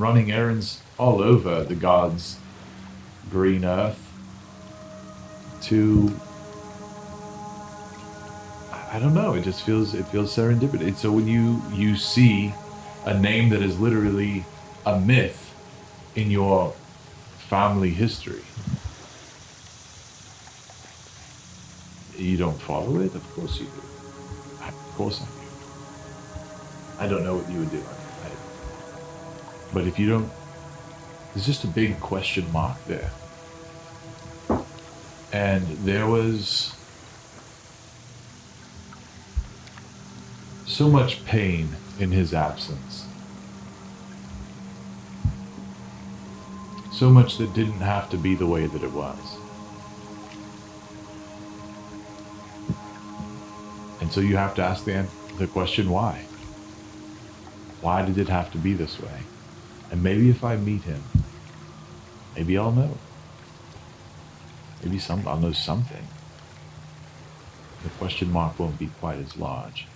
running errands all over the gods' green earth to, I don't know, it feels serendipitous. So when you see a name that is literally a myth in your family history, you don't follow it? Of course you do. Of course I do. I don't know what you would do. But if you don't, there's just a big question mark there. And there was so much pain in his absence. So much that didn't have to be the way that it was. And so you have to ask the question, why? Why did it have to be this way? And maybe if I meet him, maybe I'll know. Maybe I'll know something. The question mark won't be quite as large.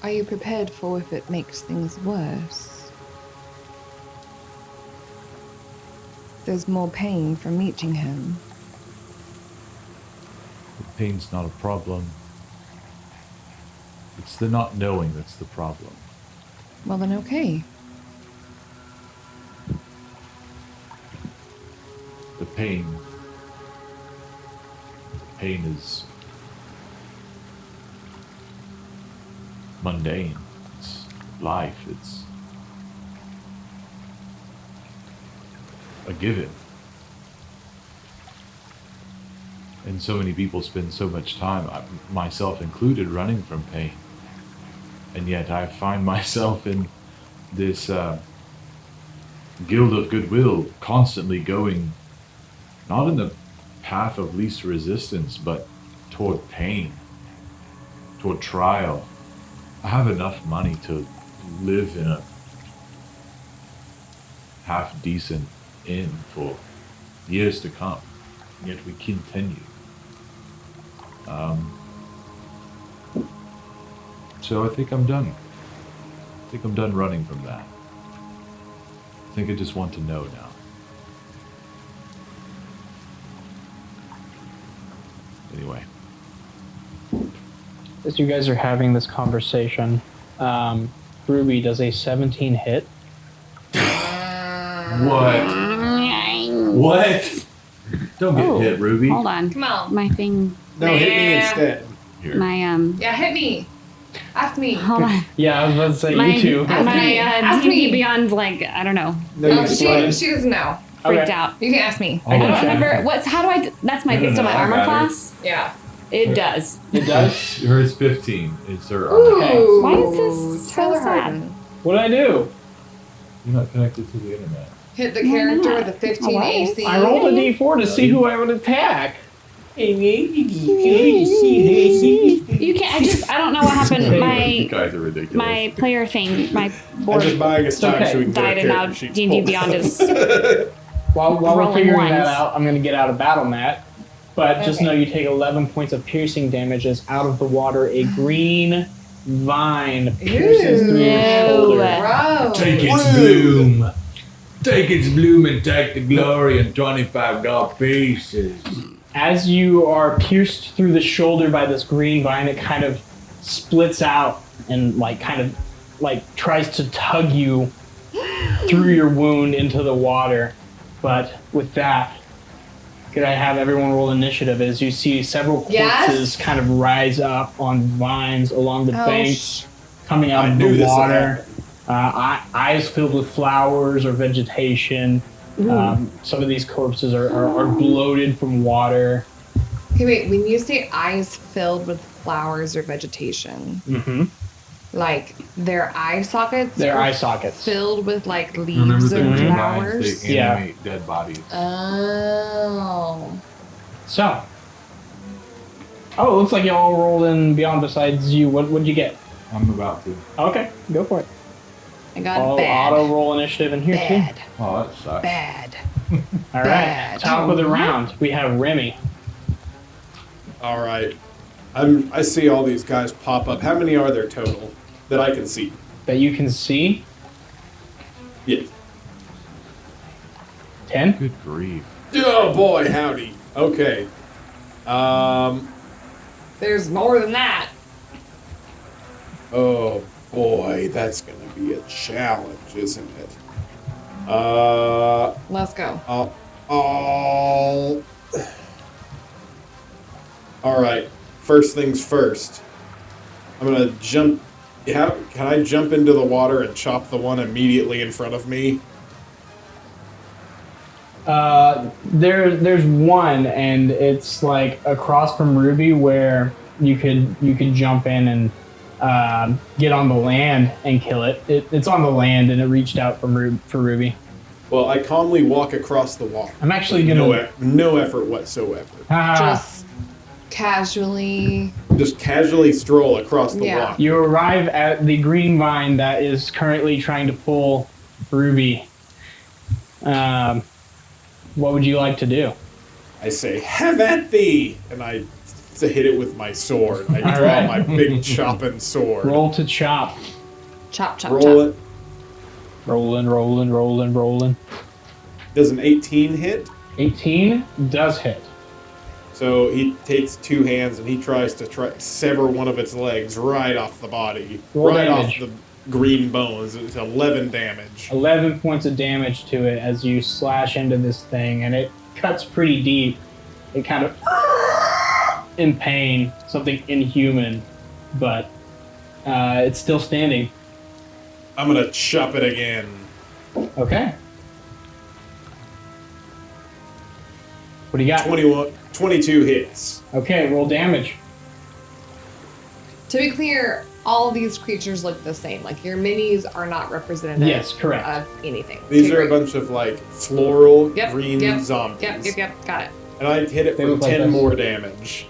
Are you prepared for if it makes things worse? There's more pain from meeting him. The pain's not a problem. It's the not knowing that's the problem. Well then, okay. The pain is mundane. It's life. It's a given. And so many people spend so much time, myself included, running from pain. And yet I find myself in this guild of goodwill, constantly going, not in the path of least resistance, but toward pain, toward trial. I have enough money to live in a half-decent inn for years to come, yet we continue. So I think I'm done. I think I'm done running from that. I think I just want to know now. Anyway. As you guys are having this conversation, Ruby, does a 17 hit? What? What? Don't get hit, Ruby. Hold on. Come on. My thing. No, hit me instead. Here. My Yeah, hit me. Ask me. Hold on. Yeah, I was about to say My, you two. Ask me. Ask D&D me. Beyond, like, I don't know, No, Oh, you she slide. doesn't know. freaked Okay. out. You can ask me. I don't Okay. remember how do I? That's my No, based on my I armor got it. class. Yeah. It does. It does? Hers 15. It's her armor. Ooh. Why is this so Tyler sad? Harden. What did I do? You're not connected to the internet. Hit the character with a 15 Alright. AC. I rolled a d4 to see who I would attack. You can't. I don't know what happened. You My guys are ridiculous. my player thing, my I'm board just buying a stock okay. so we can get died, a and now character sheet D&D pulled. Beyond is. While we're Rolling figuring that ones. out, I'm going to get out of battle mat. But just Okay. know you take 11 points of piercing damage as out of the water a green vine pierces through your No. shoulder. Bro. Take its bloom. Take its bloom and take the glory and 25 gold pieces. As you are pierced through the shoulder by this green vine, it kind of splits out and tries to tug you through your wound into the water. But with that, could I have everyone roll initiative as you see several corpses Yes. kind of rise up on vines along the Oh, banks, coming out I of knew the this would water. Eyes filled with flowers or vegetation. Some of these corpses are bloated from water. Okay, wait. When you say eyes filled with flowers or vegetation, Mm-hmm. like their eye sockets Their are eye sockets. filled with like Remember leaves the and green vines? flowers. They Yeah. animate dead bodies. Oh. So. Oh, it looks like y'all rolled in beyond besides you. What'd you get? I'm about to. Okay, go for it. I got I'll bad. auto roll initiative in here Bad. Oh, that sucks. Bad. too. All right, Bad. top of the round, we have Remy. All right. I see all these guys pop up. How many are there total that I can see? That you can see. Yeah. 10. Good grief. Oh boy, howdy. Okay. There's more than that. Oh boy, that's gonna be a challenge, isn't it? Let's go. All right. First things first. I'm gonna jump. Yeah, can I jump into the water and chop the one immediately in front of me? There's one, and it's like across from Ruby, where you could jump in and get on the land and kill it. It's on the land, and it reached out for Ruby. Well, I calmly walk across the water. I'm actually with gonna no effort whatsoever. Just casually. Just casually stroll across the Yeah. water. You arrive at the green vine that is currently trying to pull Ruby. What would you like to do? I say, "Have at thee!" and I hit it with my sword. I All draw right. my big chopping sword. Roll to chop. Chop, chop, Roll chop. it. Rolling. Does an 18 hit? 18 does hit. So he takes two hands and he tries to sever one of its legs right off the body, Roll right damage. off the green bones. It's 11 damage. 11 points of damage to it as you slash into this thing, and it cuts pretty deep. It kind of in pain, something inhuman, but it's still standing. I'm gonna chop it again. Okay. What do you got? 22 hits. Okay, roll damage. To be clear, all these creatures look the same. Like your minis are not representative Yes, correct. of anything. These Okay, are a great. bunch of like floral Yep, green yep, zombies. Yep. Got it. And I hit it They for look like 10 this. more damage.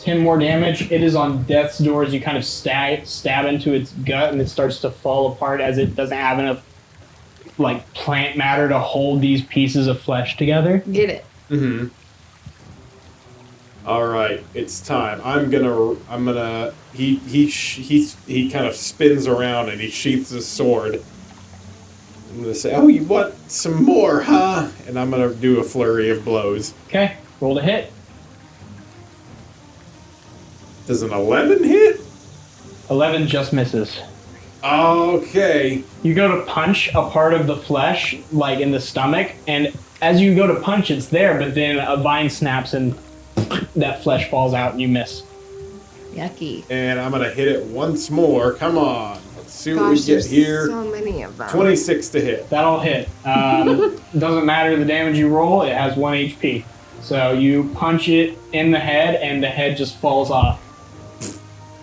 10 more damage. It is on death's door as you kind of stab into its gut, and it starts to fall apart as it doesn't have enough like plant matter to hold these pieces of flesh together. Get it. Mm-hmm. All right, it's time. He kind of spins around and he sheaths his sword. I'm gonna say, "Oh, you want some more, huh?" And I'm gonna do a flurry of blows. Okay, roll to hit. Does an 11 hit? 11 just misses. Okay. You go to punch a part of the flesh, like in the stomach, and as you go to punch, it's there, but then a vine snaps and that flesh falls out and you miss. Yucky. And I'm gonna hit it once more. Come on. Let's see what we Gosh, get there's here. so many of them. 26 to hit. That'll hit. Doesn't matter the damage you roll, it has 1 HP. So you punch it in the head and the head just falls off.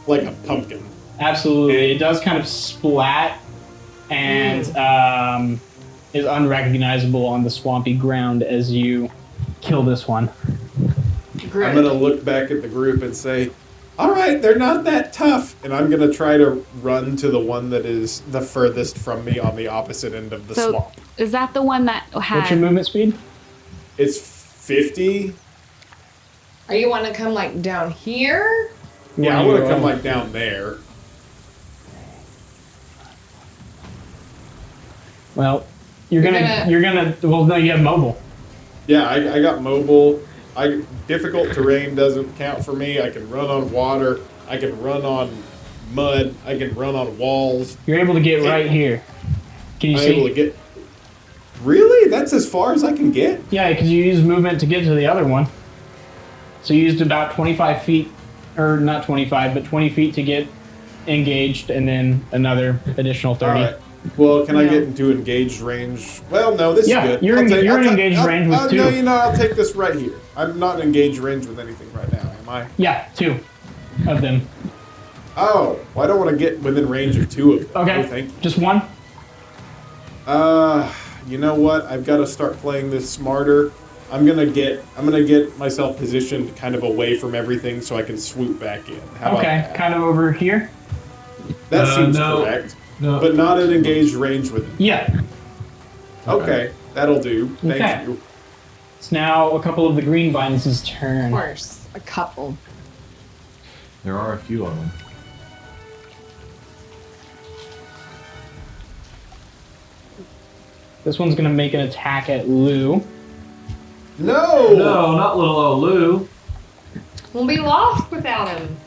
Like a pumpkin. Absolutely. It does kind of splat and is unrecognizable on the swampy ground as you kill this one. Great. I'm gonna look back at the group and say, "All right, they're not that tough." And I'm gonna try to run to the one that is the furthest from me on the opposite end of the So swamp. is that the one that What's had? your movement speed? It's 50. Are you want to come like down here? Yeah, I Where want you to come are. like down there. Well, You're gonna- well, no, you have mobile. Yeah, I got mobile. Difficult terrain doesn't count for me. I can run on water. I can run on mud. I can run on walls. You're able to get right here. Can you I'm see? able to get. Really? That's as far as I can get? Yeah, because you used movement to get to the other one. So you used about 25 feet, or not 25, but 20 feet to get engaged, and then another additional 30. All right. Well, can I Yeah. get into engaged range? Well, no, this Yeah, is good. you're in I'll engaged range with two. No, I'll take this right here. I'm not in engaged range with anything right now, am I? Yeah, 2 of them. Oh, well, I don't want to get within range of 2 of them. Okay, No, thank you. just 1? You know what? I've got to start playing this smarter. I'm gonna get myself positioned kind of away from everything so I can swoop back in. How about Okay, that? kind of over here. That seems no. correct. No. but not in engaged range with it. Yeah. Okay, that'll do. Thank Okay. you. It's now a couple of the green vines' Of turn. course. A couple. There are a few of them. This one's gonna make an attack at Lou. No! No, not little old Lou. We'll be lost without him.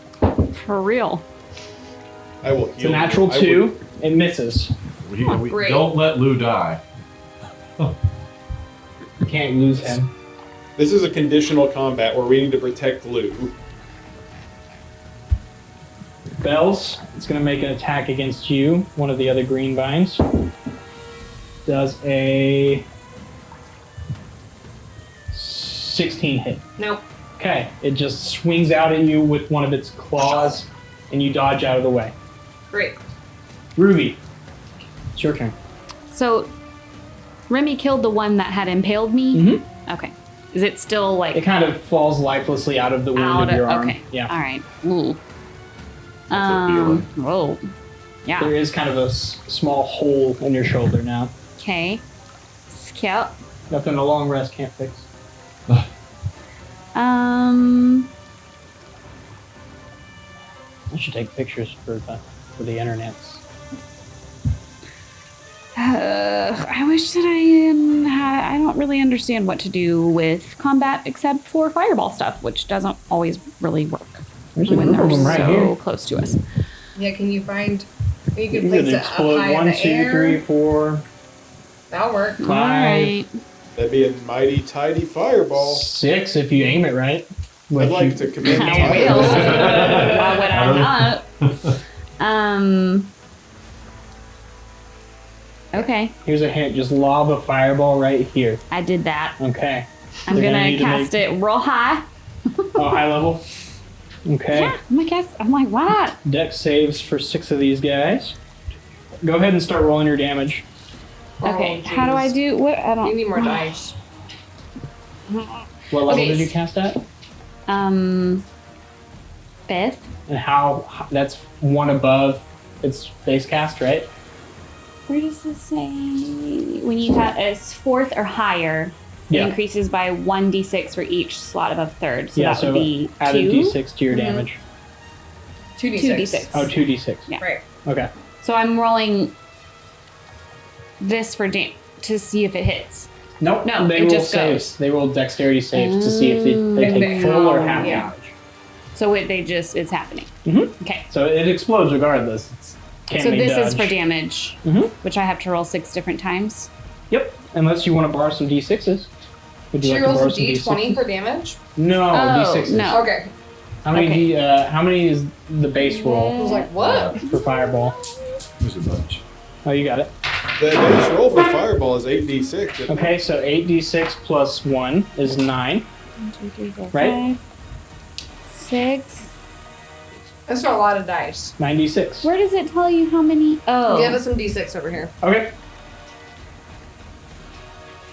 For real. I will heal It's a natural you. 2. It misses. We great. don't let Lou die. You can't lose him. This is a conditional combat where we need to protect Lou. Bells, it's gonna make an attack against you, one of the other green vines. Does a 16 hit. Nope. Okay, it just swings out at you with one of its claws, and you dodge out of the way. Great. Ruby, it's your turn. So, Remy killed the one that had impaled me? Mm-hmm. Okay. Is it still like It kind of falls lifelessly out of the wound of your arm. okay. Yeah. All right. Ooh. That's a feeling. Whoa. Yeah. There is kind of a small hole in your shoulder now. Okay. Scout. Nothing a long rest can't fix. I should take pictures for the internets. I wish that I don't really understand what to do with combat except for fireball stuff, which doesn't always really work There's a when group they're of them right so here. close to us. Yeah, can you find... You You can place could it up explode high in 1, the 2, air. 3, 4, That'll work. 5, All right. That'd be a mighty tidy fireball. 6 if you aim it right. I'd Which like you- to commit I will. fire. Why would I not? Okay, Here's a hint. Just lob a fireball right here. I did that. Okay. I'm They're gonna need to cast make- it real high. Oh, high level. Okay. Yeah, I'm gonna cast. I'm like, what? Dex saves for 6 of these guys. Go ahead and start rolling your damage. Okay, Oh, how do I jeez. do? What? I You don't. need more dice. What level Okay. did you cast at? 5th. And how? That's 1 above its base cast, right? Where does this say? When you have it's 4th or higher, Yeah. it increases by 1d6 for each slot above 3rd. So Yeah. that So would be add 2. a d6 to your Mhm. damage. 2d6. Oh, 2d6. Yeah. Right. Okay. So I'm rolling this for to see if it hits. Nope. No, they it roll just saves. goes. They roll dexterity saves to see if they And take they- full or half yeah. damage. So it's happening. Mhm. Okay. So it explodes regardless. Can't So make this is dodge. for damage, Mhm. which I have to roll 6 different times. Yep. Unless you want to borrow some d6s. Would you She like to rolls borrow a some d20 d6s? for damage? No, Oh, d6s. no. Okay. How many? Okay. How many is the base I roll was like, what? for fireball? There's a bunch. Oh, you got it. The base roll for fireball is 8d6. isn't it? Okay, so 8d6 plus 1 is 9. 1, 2, 3, 4, Right. 5, 6. That's not a lot of dice. 96. Where does it tell you how many? Oh. Give us some d6 over here. Okay.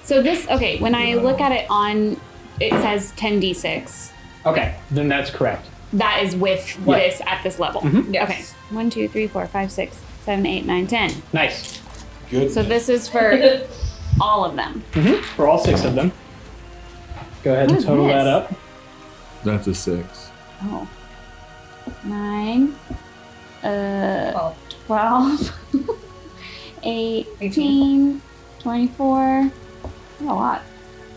So this, okay, when I look at it on, it says 10d6. Okay, then that's correct. That is with Yeah. this at this level. Mhm. Yes. Okay. 1, 2, 3, 4, 5, 6, 7, 8, 9, 10. Nice. Good. So this is for all of them. For all 6 of them. Go ahead What and is total this? that up. That's a 6. Oh. 9, 12. 12, 18, 24, a lot.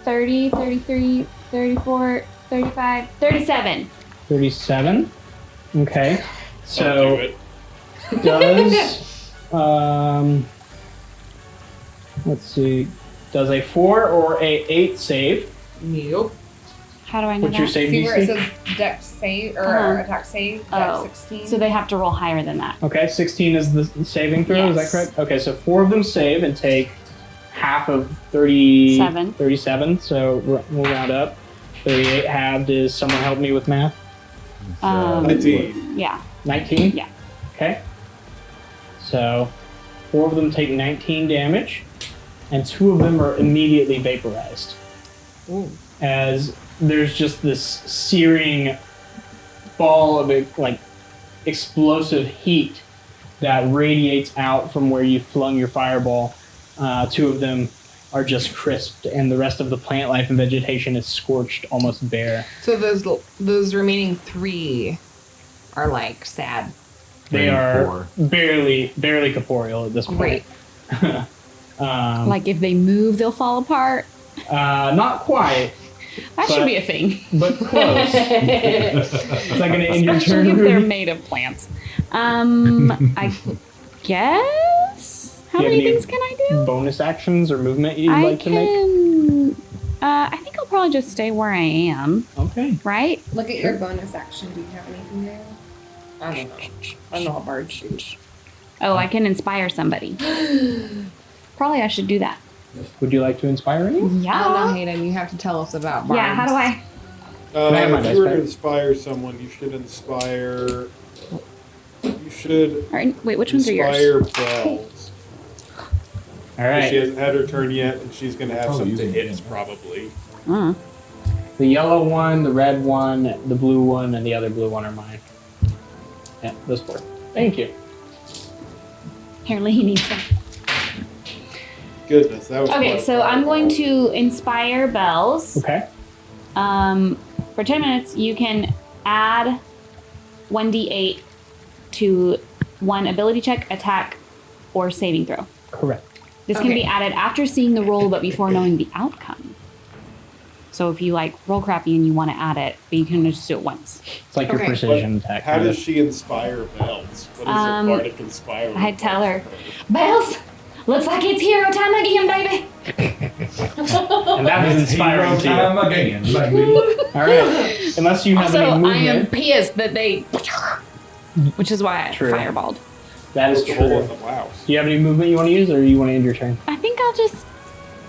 30, 33, 34, 35, 37. 37. Okay. Don't do So it. does let's see. Does a 4 or a 8 save? Nope. How do I know What's your that? save See where it DC? says dex save or Uh-huh. attack save? Oh. Dex 16. So they have to roll higher than that. Okay, 16 is the saving throw, is that Yes. correct? Okay, so 4 of them save and take half of 37. 37, so we'll round up. 38 halved is, someone help me with math? 19. Yeah. 19? Yeah. Okay. So 4 of them take 19 damage, and 2 of them are immediately vaporized. Ooh. As there's just this searing ball of like explosive heat that radiates out from where you flung your fireball. Two of them are just crisped, and the rest of the plant life and vegetation is scorched almost bare. So those remaining 3 are like sad. They Maybe are 4. barely corporeal at this point. Great. Like if they move, they'll fall apart. Not quite, That should be a thing. but close. Is that going to end your Especially turn, if they're Ruby? made of plants. I guess. How Do you have many any things can I do? Bonus actions or movement you'd I like to make? can. I think I'll probably just stay where I am. Okay. Right? Look at your bonus action. Do you have anything there? I don't know. I don't know how bards do. Oh, I can inspire somebody. Probably I should do that. Would you like to inspire anyone? Yeah. I don't know, Hayden. You have to tell us about bards. Yeah. How do I? I have my If dice you were to back? inspire someone, you should inspire. You should Or, wait, which ones are yours? inspire Bells. All She right. hasn't had her turn yet, and she's going to have Oh, some using hits it. probably. The yellow one, the red one, the blue one, and the other blue one are mine. Yeah, those 4. Thank you. Apparently he needs them. Goodness, that was Okay, quite so a I'm going fireball. to inspire bells. Okay. For 10 minutes, you can add 1d8 to one ability check, attack, or saving throw. Correct. This can be Okay. added after seeing the roll, but before knowing the outcome. So if you like roll crappy and you want to add it, but you can just do it once. It's like your Okay. precision attack. How does she inspire Bells? What is a bardic inspire? I tell her, Bells, looks like it's hero time again, baby. And that was inspiring to you. Time again, baby. All right. Unless you have Also, any I movement. am pissed that they, which is why I True. fireballed. That is The hole true. in the blouse. Do you have any movement you want to use, or you want to end your turn? I think I'll just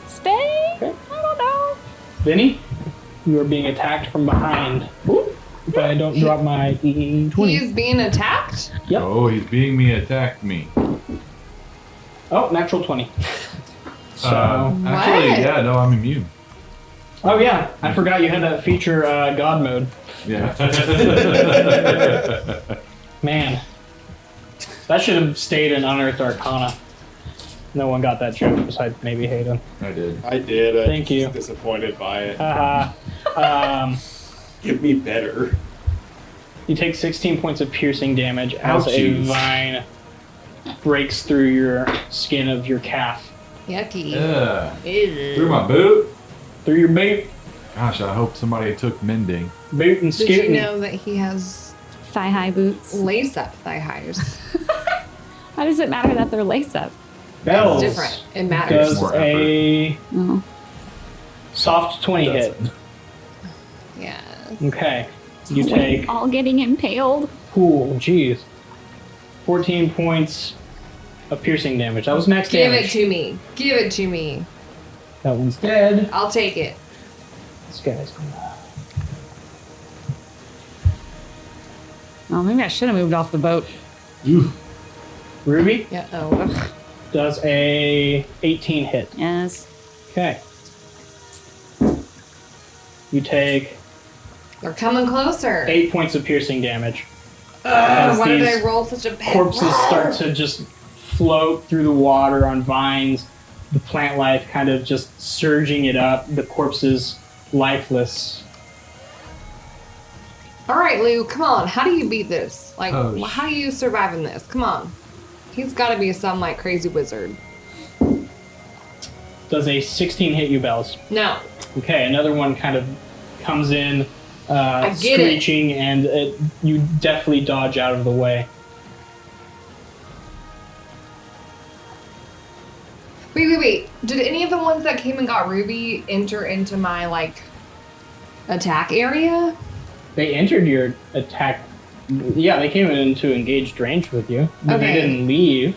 stay. Okay. I don't know. Vinny, you are being attacked from behind. If I don't drop my E20. He's being attacked? Yep. Oh, he's being me, attacked me. Oh, natural 20. So. Actually, What? yeah, no, I'm immune. Oh, yeah. I forgot you had that feature God mode. Yeah. Man. That should have stayed in Unearthed Arcana. No one got that joke besides maybe Hayden. I did. I did. I'm Thank you. just disappointed by it. Haha. Give me better. You take 16 points of piercing damage as a Ouchies. vine breaks through your skin of your calf. Yucky. Yeah. Ew. Through my boot. Through your boot, Gosh, I hope somebody took mending. boot and Did scooting. you know that he has Thigh-high boots. lace-up thigh highs? Why does it matter that they're lace up? Bells It's different. It matters. does More a Oh. soft 20 hit. Yes. Okay. You take, All getting impaled. ooh, jeez, 14 points of piercing damage. That was max Give damage. it to me. Give it to me. That one's dead. I'll take it. This guy's Oh, maybe I should have moved off the boat. Ruby Yeah. Oh. does a 18 hit. Yes. Okay. You take They're coming closer. 8 points of piercing damage. As Why did these I roll such a bad corpses roll? start to just float through the water on vines, the plant life kind of just surging it up, the corpses lifeless. All right, Lou, come on. How do you beat this? Like, Oh, how do you survive in this? Come on. He's got to be some like crazy wizard. Does a 16 hit you, Bells? No. Okay, another one kind of comes in, get it. screeching, and you definitely dodge out of the way. Wait. Did any of the ones that came and got Ruby enter into my like attack area? They entered your attack. Yeah, they came into engaged range with you, but Okay. they didn't leave.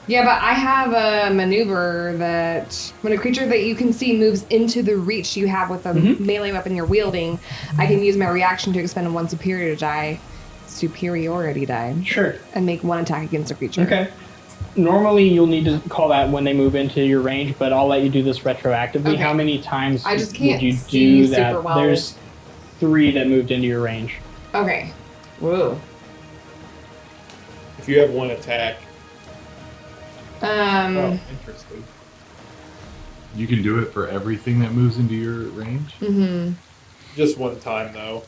Yeah, but I have a maneuver that when a creature that you can see moves into the reach you have with a melee weapon you're wielding, I can use my reaction to expend one superiority die, Sure. and make one attack against a creature. Okay. Normally, you'll need to call that when they move into your range, but I'll let you do this retroactively. Okay. How many times I just would can't you see do that? super well. There's 3 that moved into your range. Okay. Whoa. If you have one attack. Um. Interesting. You can do it for everything that moves into your range? Mm-hmm. Just one time, though.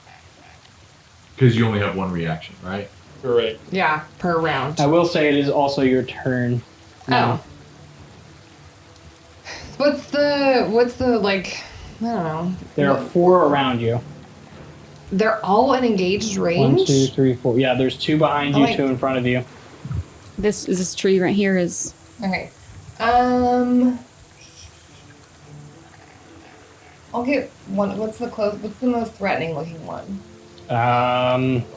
Because you only have one reaction, right? Correct. Yeah, per round. I will say it is also your turn. Oh. What's the like? I don't know. There are 4 around you. They're all in engaged range. 1, 2, 3, 4. Yeah, there's 2 behind you, like- 2 in front of you. This tree right here is. Okay. I'll get one. What's the most threatening looking one?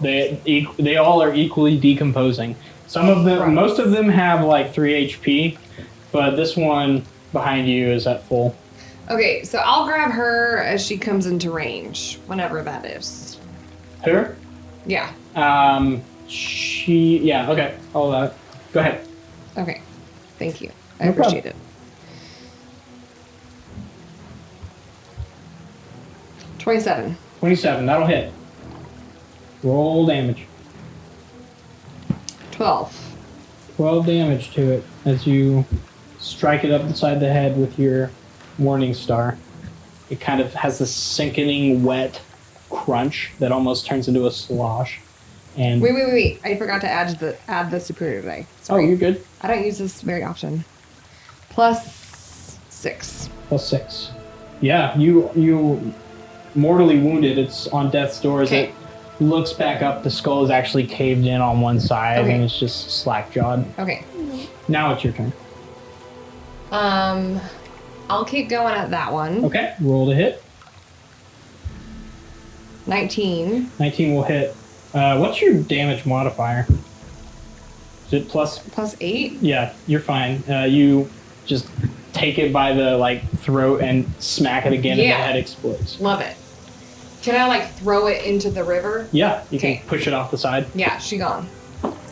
They all are equally decomposing. Some of them, Right. most of them have like 3 HP, but this one behind you is at full. Okay, so I'll grab her as she comes into range, whenever that is. Her? Yeah. Yeah, okay. I'll, go ahead. Okay. Thank you. I No appreciate it. 27. 27, that'll hit. Roll damage. 12. 12 damage to it as you strike it up inside the head with your Morning Star. It kind of has this sickening, wet crunch that almost turns into a slosh. And Wait. I forgot to add the superior die. oh, Sorry. you're good. I don't use this very often. Plus 6. Plus 6. Yeah, you mortally wounded. It's on death's door as Okay. it looks back up. The skull is actually caved in on one side, Okay. and it's just slack-jawed. Okay. Now it's your turn. I'll keep going at that one. Okay, roll to hit. 19. 19 will hit. What's your damage modifier? Is it plus? Plus 8? Yeah, you're fine. You just take it by the throat and smack it again, and the Yeah. head explodes. Love it. Can I throw it into the river? Yeah, you Okay. can push it off the side. Yeah, she gone.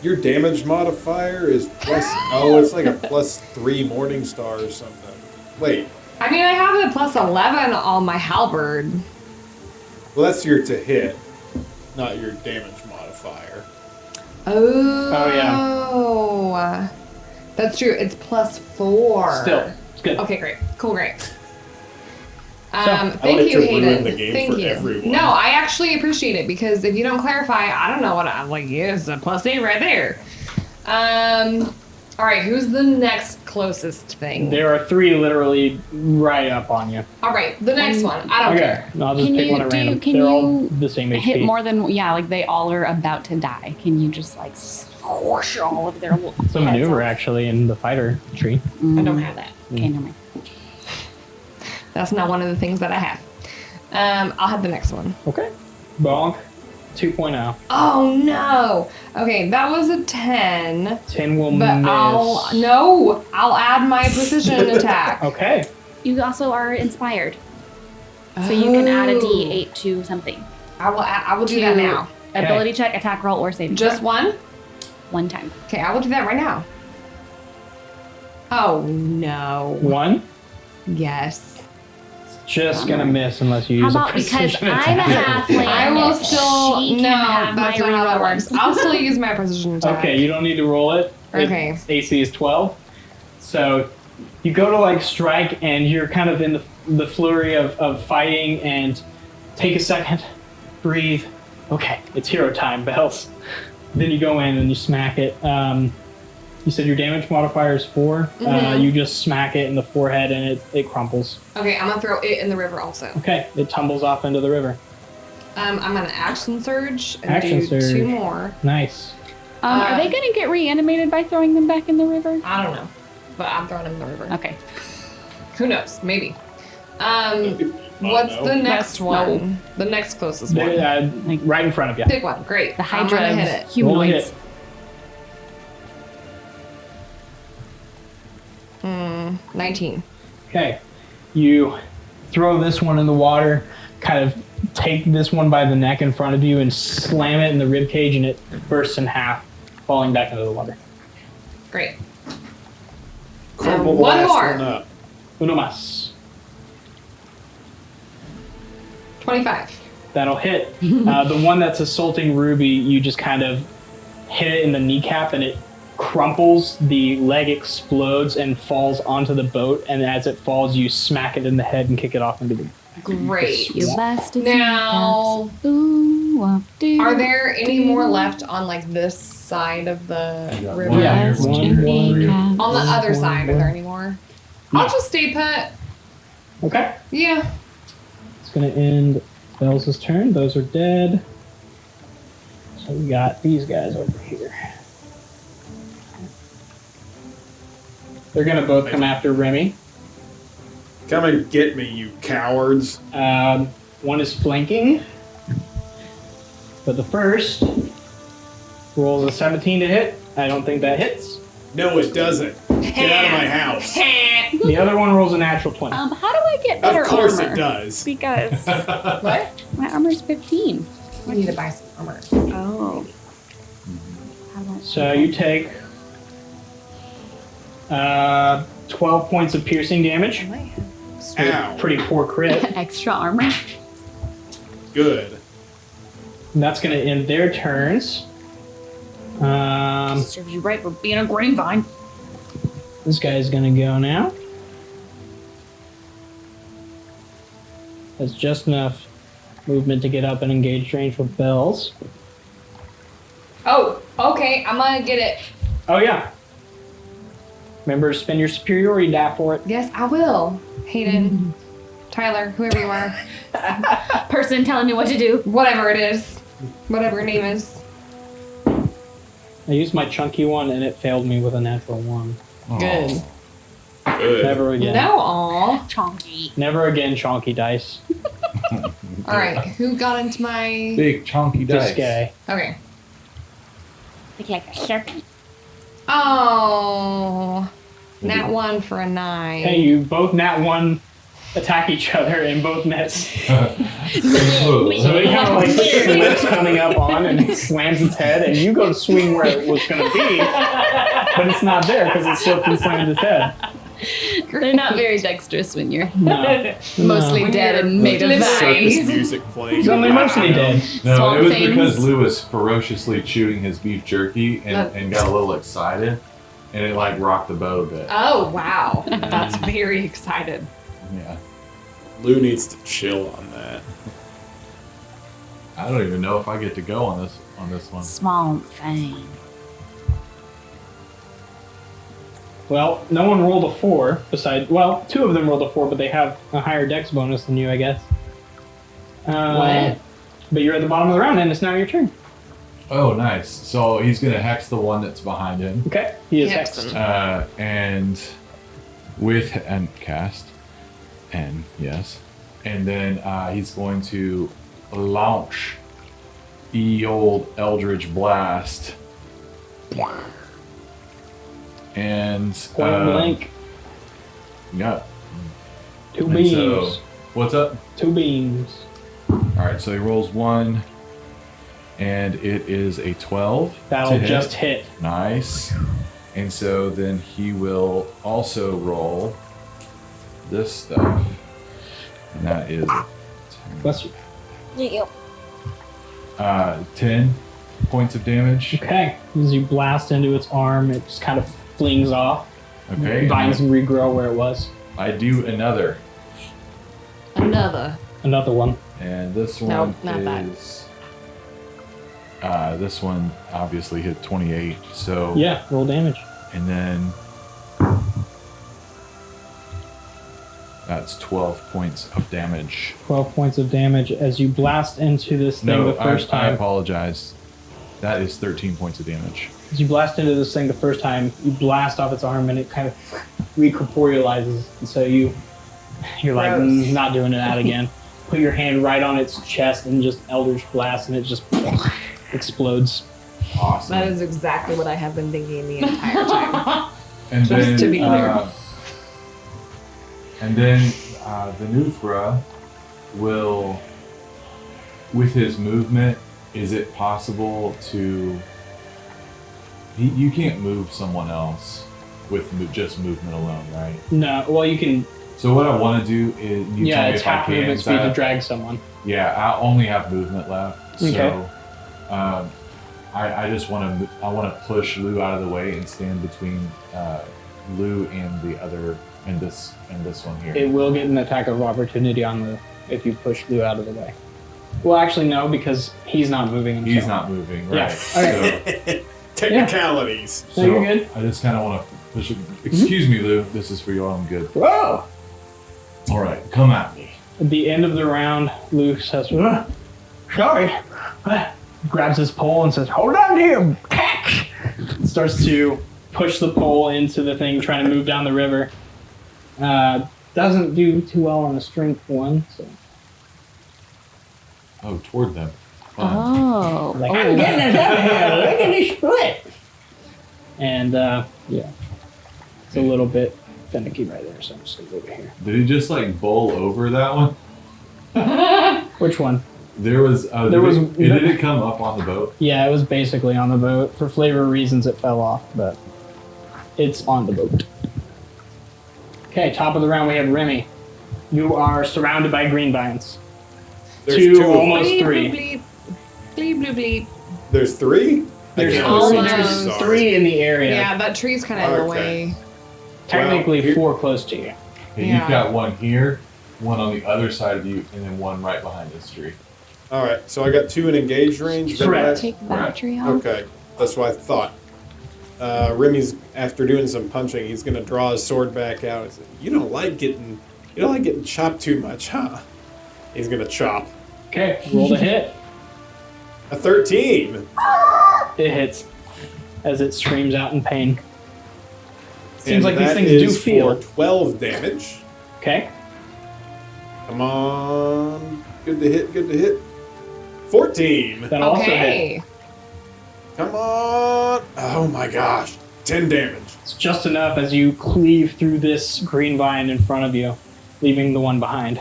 Your damage modifier is plus. Oh, it's like a plus 3 Morning Star or something. Wait. I mean, I have a plus 11 on my halberd. Well, that's your to hit, not your damage modifier. Oh. yeah. That's true. It's plus 4. Still, it's good. Okay, great. Cool, great. I Thank wanted you, to ruin Hayden. the game Thank for you. everyone. No, I actually appreciate it because if you don't clarify, I don't know what I'm like. Yeah, it's a plus 8 right there. All right, who's the next closest thing? There are 3 literally right up on you. All right, the next one. I don't Okay, care. I'll just Can pick you one at do- random. can They're all you the same HP. Hit more than they all are about to die. Can you just squish all of their little It's a heads maneuver off? actually in the fighter tree. I don't have that. Okay, never mind. That's not one of the things that I have. I'll have the next one. Okay. Bonk. 2.0. Oh no. Okay, that was a 10. 10 will But miss. I'll add my precision attack. Okay. You also are inspired, so you can add a D8 to something. I will do that now. Okay. Ability check, attack roll, or saving Just throw. one? One time. Okay, I will do that right now. Oh no. 1. Yes. Just gonna miss unless you How use a about because precision I'm a attack. halfling? I will still She can no. have That's my not how that reroll. works. I'll still use my precision attack. Okay, you don't need to roll it. Okay. Its AC is 12. So you go to strike and you're kind of in the flurry of fighting and take a second, breathe. Okay, it's hero time, bells. Then you go in and you smack it. You said your damage modifier is 4. Mhm. You just smack it in the forehead and it crumples. Okay, I'm gonna throw it in the river also. Okay, it tumbles off into the river. I'm gonna action surge and Action do surge. 2 more. Nice. Are they going to get reanimated by throwing them back in the river? I don't know, but I'm throwing them in the river. Okay. Who knows? Maybe. know. What's the next That's one? The next closest one. Right in front of you. Pick one. Great. The I'm Hydra gonna hit of it. Roll a humanoids. hit. 19. Okay. You throw this one in the water, kind of take this one by the neck in front of you and slam it in the rib cage, and it bursts in half, falling back into the water. Great. Crumple the one last more. one up. Uno mas. 25. That'll hit. The one that's assaulting Ruby, you just kind of hit it in the kneecap and it crumples, the leg explodes and falls onto the boat, and as it falls you smack it in the head and kick it off into the Great. You busted Now, some are there any more left on like this side of the got river? one Yeah. here, one here. On the other side, are there any more? I'll just stay put. Okay. Yeah. It's gonna end Bells' turn. Those are dead. So we got these guys over here. They're gonna both come after Remy. Come and get me, you cowards. One is flanking. But the first rolls a 17 to hit. I don't think that hits. No, it doesn't. Get out of my house. The other one rolls a natural 20. How do I get better Of course armor? it does. Because. What? My armor's 15. We need to buy some armor. Oh. So you take 12 points of piercing damage. Ow. Pretty poor crit. Extra armor. Good. And that's going to end their turns. Serves you right for being a grapevine. This guy's going to go now. Has just enough movement to get up and engage range with Bells. Oh, okay. I'm gonna get it. Oh, yeah. Remember to spend your superiority die for it. Yes, I will. Hayden, Tyler, whoever you are, Person telling me what to do. whatever it is, whatever your name is. I used my chunky one and it failed me with a natural 1. Good. Good. Never again. No, aw. Chonky. Never again, chonky dice. All right, who got into my? Big chunky dice. This guy. Okay. Look like a serpent. Oh, nat 1 for a 9. Hey, you both nat 1 attack each other and both miss. So it kind of like slips coming up on and slams its head, and you go to swing where it was going to be, but it's not there because it slipped and slammed its head. They're not very dexterous when you're No. mostly dead and made of Circus Circus vines. music playing. He's only mostly dead. No, Swamp it was things. because Lou was ferociously chewing his beef jerky and got a little excited, and it like rocked the boat a bit. Oh wow, that's very excited. Yeah. Lou needs to chill on that. I don't even know if I get to go on this one. Swamp thing. Well, no one rolled a 4 besides, well, 2 of them rolled a 4, but they have a higher dex bonus than you, I guess. What? But you're at the bottom of the round and it's now your turn. Oh, nice. So he's gonna hex the one that's behind him, Okay. He is Hex hexed. and with and cast, and yes, and then he's going to launch old Eldritch Blast. And Point blank. yeah. 2 And beams. so, what's up? 2 beams. All right, so he rolls 1, and it is a 12. That'll to just hit. Nice. And so then he will also roll this stuff, and that is Bless you. 10 points of damage. Okay. As you blast into its arm, it just kind of flings off. Okay. Vines and regrow where it was. I do another, Another. Another one. and this one No, not that. is. This one obviously hit 28. So Yeah, roll damage. and then that's 12 points of damage. 12 points of damage as you blast into this thing No, the first I time. apologize. That is 13 points of damage. As you blast into this thing the first time, you blast off its arm and it kind of recorporealizes. And so you're like, Gross. not doing that again. Put your hand right on its chest and just Eldritch Blast and it just explodes. Awesome. That is exactly what I have been thinking the entire time. And Just then, to be clear. And then Venuthra will, with his movement, is it possible to? You can't move someone else with just movement alone, right? No, well, you can. So what I want to do is, you Yeah, tell me it's if I half can. movement so speed I- to drag someone. Yeah, I only have movement left. Okay. So I just want to push Lou out of the way and stand between Lou and the other and this one here. It will get an attack of opportunity on Lou if you push Lou out of the way. Well, actually, no, because he's not moving himself. He's not moving, right? Yeah. So, Technicalities. No, you're good. I just kind of want to push it. Excuse me, Lou. This is for your own good. Whoa! All right, come at me. At the end of the round, Lou says, sorry. Grabs his pole and says, hold on here, catch! Starts to push the pole into the thing, trying to move down the river. Doesn't do too well on a strength one, so. Oh, toward them. Fine. Oh. Like, I'm getting us out of here. Look at this split. And, yeah. It's a little bit finicky right there, so I'm just going to go over here. Did he just like bowl over that one? Which one? There was. Did it come up on the boat? Yeah, it was basically on the boat. For flavor reasons, it fell off, but it's on the boat. Okay, top of the round, we have Remy. You are surrounded by green vines. There's Two, two. almost Bleep, three. bleep, bleep, bleep, bleep. There's three? There's, I can't almost. see. there's Sorry. three in the area. Yeah, that tree's kind of in the Okay. way. Technically, Well, here- four close to you. Okay, Yeah. You've got one here, one on the other side of you, and then one right behind this tree. All right, so I got two in engaged range. is that Correct. right? Take the battery off. Okay, that's what I thought. Remy's after doing some punching, he's gonna draw his sword back out. And say, you don't like getting chopped too much, huh? He's gonna chop. Okay, roll to hit. A 13. It hits as it screams out in pain. Seems And like these that things do is feel. for 12 damage. Okay. Come on. Good to hit, good to hit. 14. That also hit. Okay. Come on. Oh my gosh. 10 damage. It's just enough as you cleave through this green vine in front of you, leaving the one behind.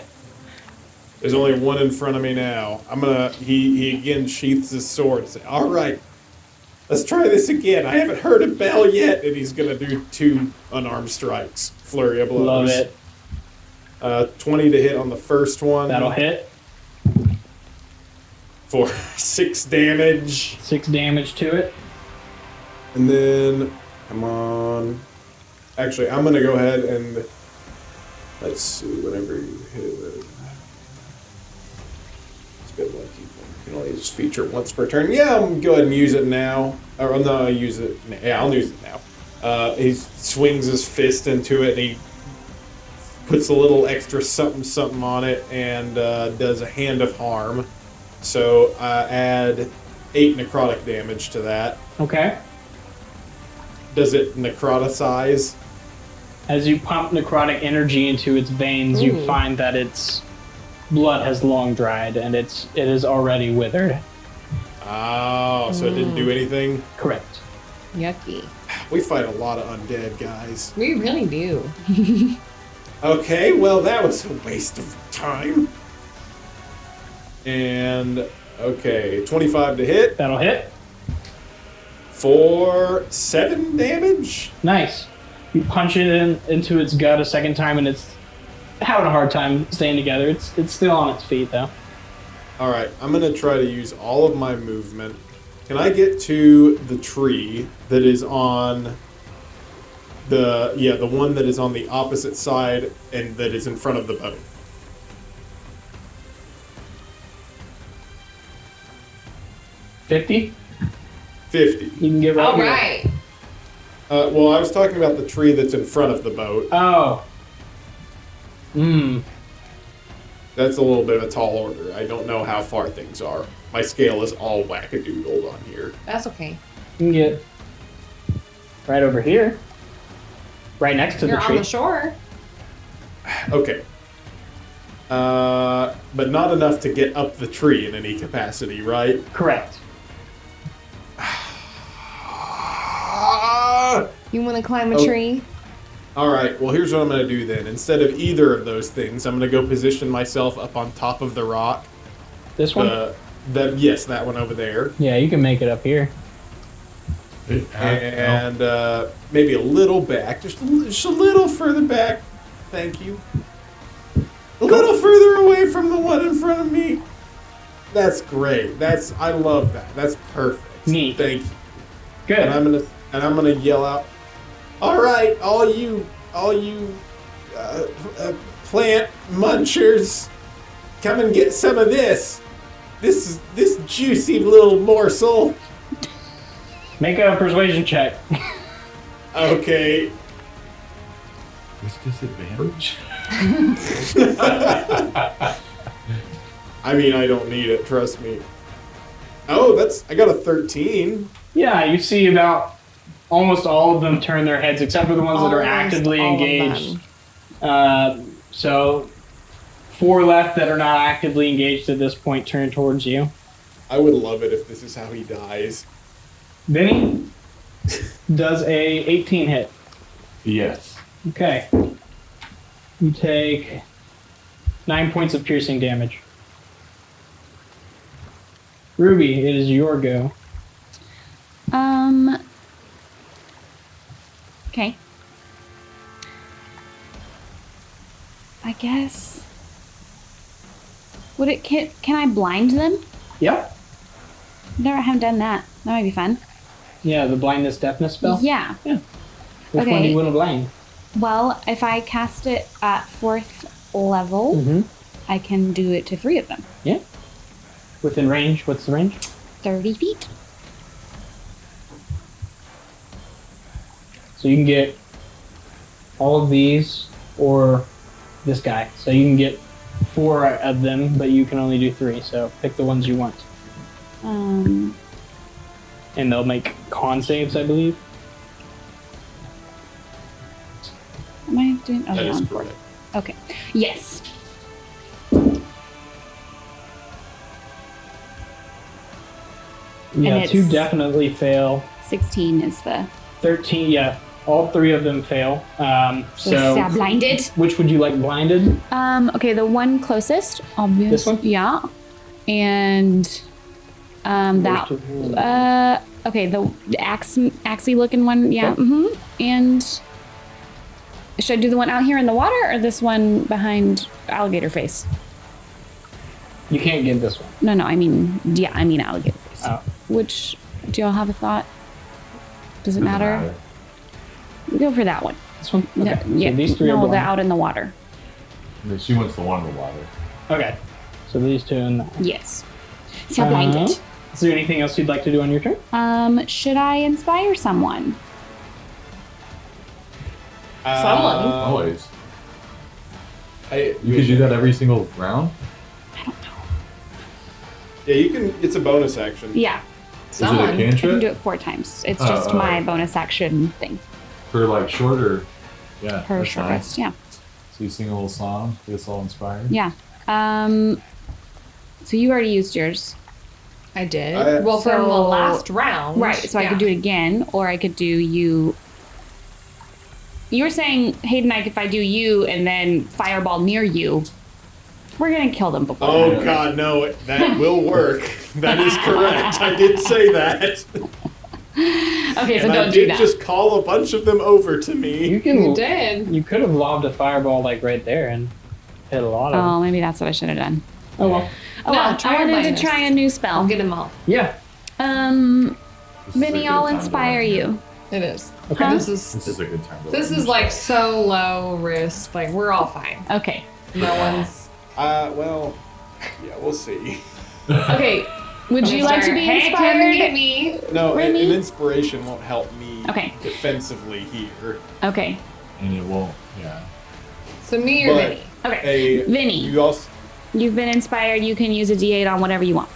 There's only one in front of me now. He again sheaths his sword and say, all right, let's try this again. I haven't heard a bell yet. And he's going to do 2 unarmed strikes. Flurry of blows. Love it. 20 to hit on the first one. That'll hit. For 6 damage. 6 damage to it. And then, come on. Actually, I'm going to go ahead and, let's see, whenever you hit it. It's a bit lucky. You can only just feature once per turn. Yeah, I'm going to go ahead and use it now. Or no, I'll use it. Yeah, I'll use it now. He swings his fist into it and he puts a little extra something on it and does a hand of harm. So I add 8 necrotic damage to that. Okay. Does it necroticize? As you pump necrotic energy into its veins, you Ooh. find that its blood has long dried and it is already withered. Oh, so it didn't do anything? Correct. Yucky. We fight a lot of undead guys. We really do. Okay, well, that was a waste of time. And, okay, 25 to hit That'll hit. for 7 damage. Nice. You punch it into its gut a second time and it's having a hard time staying together. It's still on its feet though. All right, I'm going to try to use all of my movement. Can I get to the tree that is on the one that is on the opposite side and that is in front of the boat? $50? 50. You can get right All here. right. Well, I was talking about the tree that's in front of the boat. Oh. That's a little bit of a tall order. I don't know how far things are. My scale is all wackadoodled on here. That's okay. You can get right over here. Right next to You're the on tree. the shore. Okay. But not enough to get up the tree in any capacity, right? Correct. You want to climb a Oh. tree? All right, well, here's what I'm going to do then. Instead of either of those things, I'm going to go position myself up on top of the rock. This one? Yes, that one over there. Yeah, you can make it up here. And maybe a little back, just a little further back. Thank you. A little further away from the one in front of me. That's great. I love that. That's perfect. Neat. Thank you. Good. And I'm gonna yell out, "All right, all you plant munchers, come and get some of this. This juicy little morsel." Make a persuasion check. Okay. With disadvantage? I mean, I don't need it. Trust me. Oh, I got a 13. Yeah, you see about almost all of them turn their heads, except for the ones that are Almost actively all of engaged. So 4 left that are not actively engaged at this point turn towards you. I would love it if this is how he dies. Vinny does a 18 hit. Yes. Okay. You take 9 points of piercing damage. Ruby, it is your go. Okay. I guess. Can I blind them? Yep. Haven't done that. That might be fun. Yeah, the blindness deafness spell? Yeah. Yeah. Which one do you want to blind? Well, if I cast it at 4th level, Mm-hmm. I can do it to 3 of them. Yeah. Within range, what's the range? 30 feet. So you can get all of these or this guy. So you can get 4 of them, but you can only do 3. So pick the ones you want. And they'll make con saves, I believe. Am I doing? Oh, That yeah, is on 4th. correct. Okay. Yes. Yeah, And 2 it's- definitely fail. 16 is the. 13, yeah. All 3 of them fail. So blinded. which would you like blinded? Okay, the one closest, obviously. This one? Yeah. And that. Okay, the axey looking one. Yeah. Okay. Mm-hmm. And should I do the one out here in the water or this one behind alligator face? You can't get this one. No. I mean alligator face. Oh. Which do y'all have a thought? Does it matter? Go for that one. This one? Okay. Yeah. So these 3 are no, blind. they're out in the water. She wants the one in the water. Okay. So these 2 and that. Yes. So blinded. Is there anything else you'd like to do on your turn? Should I inspire someone? Someone. Always. You You could do that every single round? I don't know. Yeah, you can. It's a bonus action. Yeah, Someone. Is it a I can do cantrip? it 4 times. It's Oh, just oh. my bonus action thing. For like shorter. Yeah. Per that's short fine. rest. Yeah. So you sing a little song, get us all inspired. Yeah. So you already used yours. I did. I- well, from the So- last round. Right. So I could do it again, or I could do you. You were saying, Hayden, if I do you and then fireball near you, we're going to kill them before. Oh that. God, no! That will work. That is correct. I did say that. Okay, so And I don't do did that. just call a bunch of them over to me. You can. You did. You could have lobbed a fireball like right there and hit a lot of them. Oh, maybe that's what I should have done. Oh well. Oh, No, well, try I your wanted blindness. to try a new I'll spell. get them all. Yeah. This is a Vinny, good I'll time to inspire learn. you. It is. Okay. This This is is a good time to this learn is like spells. so low risk. Like we're all fine. Okay. No one's. Well, yeah, we'll see. Okay. Would you like to be Hey, come and get inspired? me. No, an Remy? inspiration won't help me Okay. defensively here. Okay. And it won't, yeah. So me or But- Vinny? Okay. Vinny. You also. You've been inspired. You can use a D8 on whatever you want.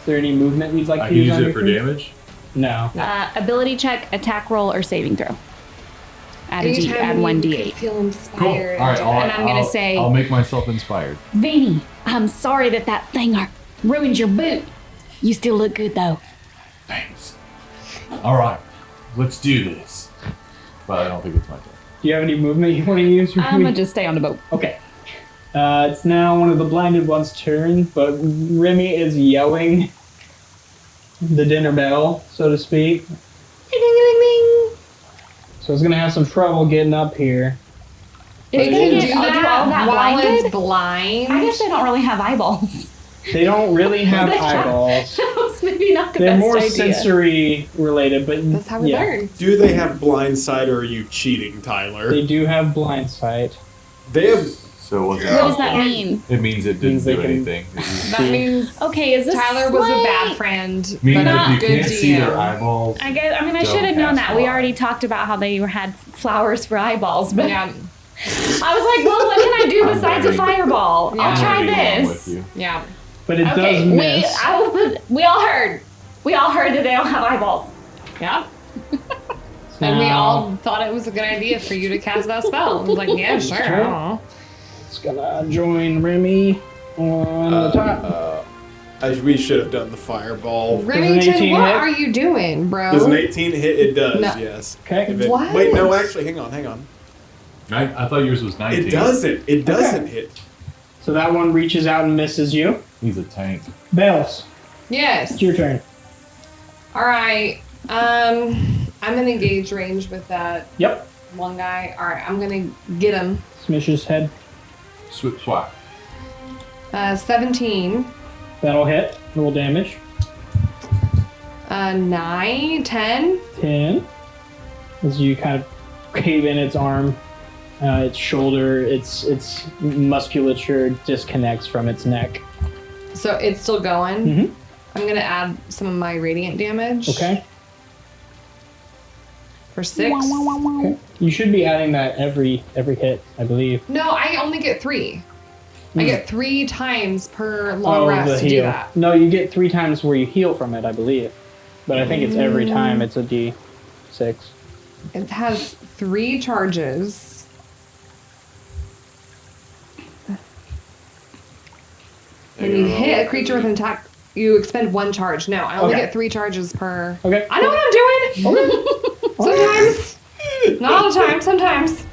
Is there any movement you'd like I to can use use on it your for turn? damage? No. Ability check, attack roll, or saving throw. Add a D, Anytime add you 1 could D8. feel Cool. inspired. All right, And I'm gonna say- I'll make myself inspired. Vinny, I'm sorry that thing ruined your boot. You still look good though. Thanks. All right, let's do this. But I don't think it's my turn. Do you have any movement you want to use? I'm gonna just stay on the boat. Okay. It's now one of the blinded ones' turn, but Remy is yelling the dinner bell, so to speak. Ding, ding, ding, ding. So it's gonna have some trouble getting up here. It's But gonna it get- is- I'll do all that while blinded? it's blind. I guess I don't really have eyeballs. They don't really have eyeballs. I was maybe not the They're best more idea. sensory related, but That's how we yeah, learn. Do they have blindsight or are you cheating, Tyler? they do have blind sight. They have. So what's What does that mean? It means it didn't Means they do can- anything. That means Okay, is this Tyler was a slight- bad friend. Meaning but if you good can't see their DM. eyeballs. I guess. I mean, I Don't should have known cast that. We fire. already talked about how they had flowers for eyeballs, but Yeah, I was like, well, what can I do I'm besides a ready. fireball? Yeah. I'll try I'm ready along this. with you. yeah. But it Okay, does miss. we all heard. We all heard that they don't have eyeballs. Yeah. And we Now, all thought it was a good idea for you to cast that spell. I was like, yeah, sure. true. Aw. It's gonna join Remy on the top. We should have done the fireball. Remington, 18 what hit? are you doing, bro? Does an 18 hit? It does, No. yes. Okay. If it- What? Wait, no, actually, hang on. I thought yours was 19. It doesn't. It doesn't hit. So that one reaches out and misses you. He's a tank. Bells, Yes. it's your turn. All right. I'm in engage range with that Yep. one guy. All right, I'm gonna get him. Smish his head. Swip swap. 17, That'll hit. Roll damage. 9, 10. 10. As you kind of cave in its arm, its shoulder, its musculature disconnects from its neck. So it's still going. Mhm. I'm gonna add some of my radiant damage. Okay. For 6. Okay. You should be adding that every hit, I believe. No, I only get 3. I Hmm. get 3 times per long rest to do that. No, you get 3 times where you heal from it, I believe. But I think it's every time it's a D6. It has 3 charges. When you hit a creature with an attack, you expend 1 charge. No, I only Okay. get 3 charges per. Okay. I know what I'm doing. Sometimes, not all the time. Sometimes.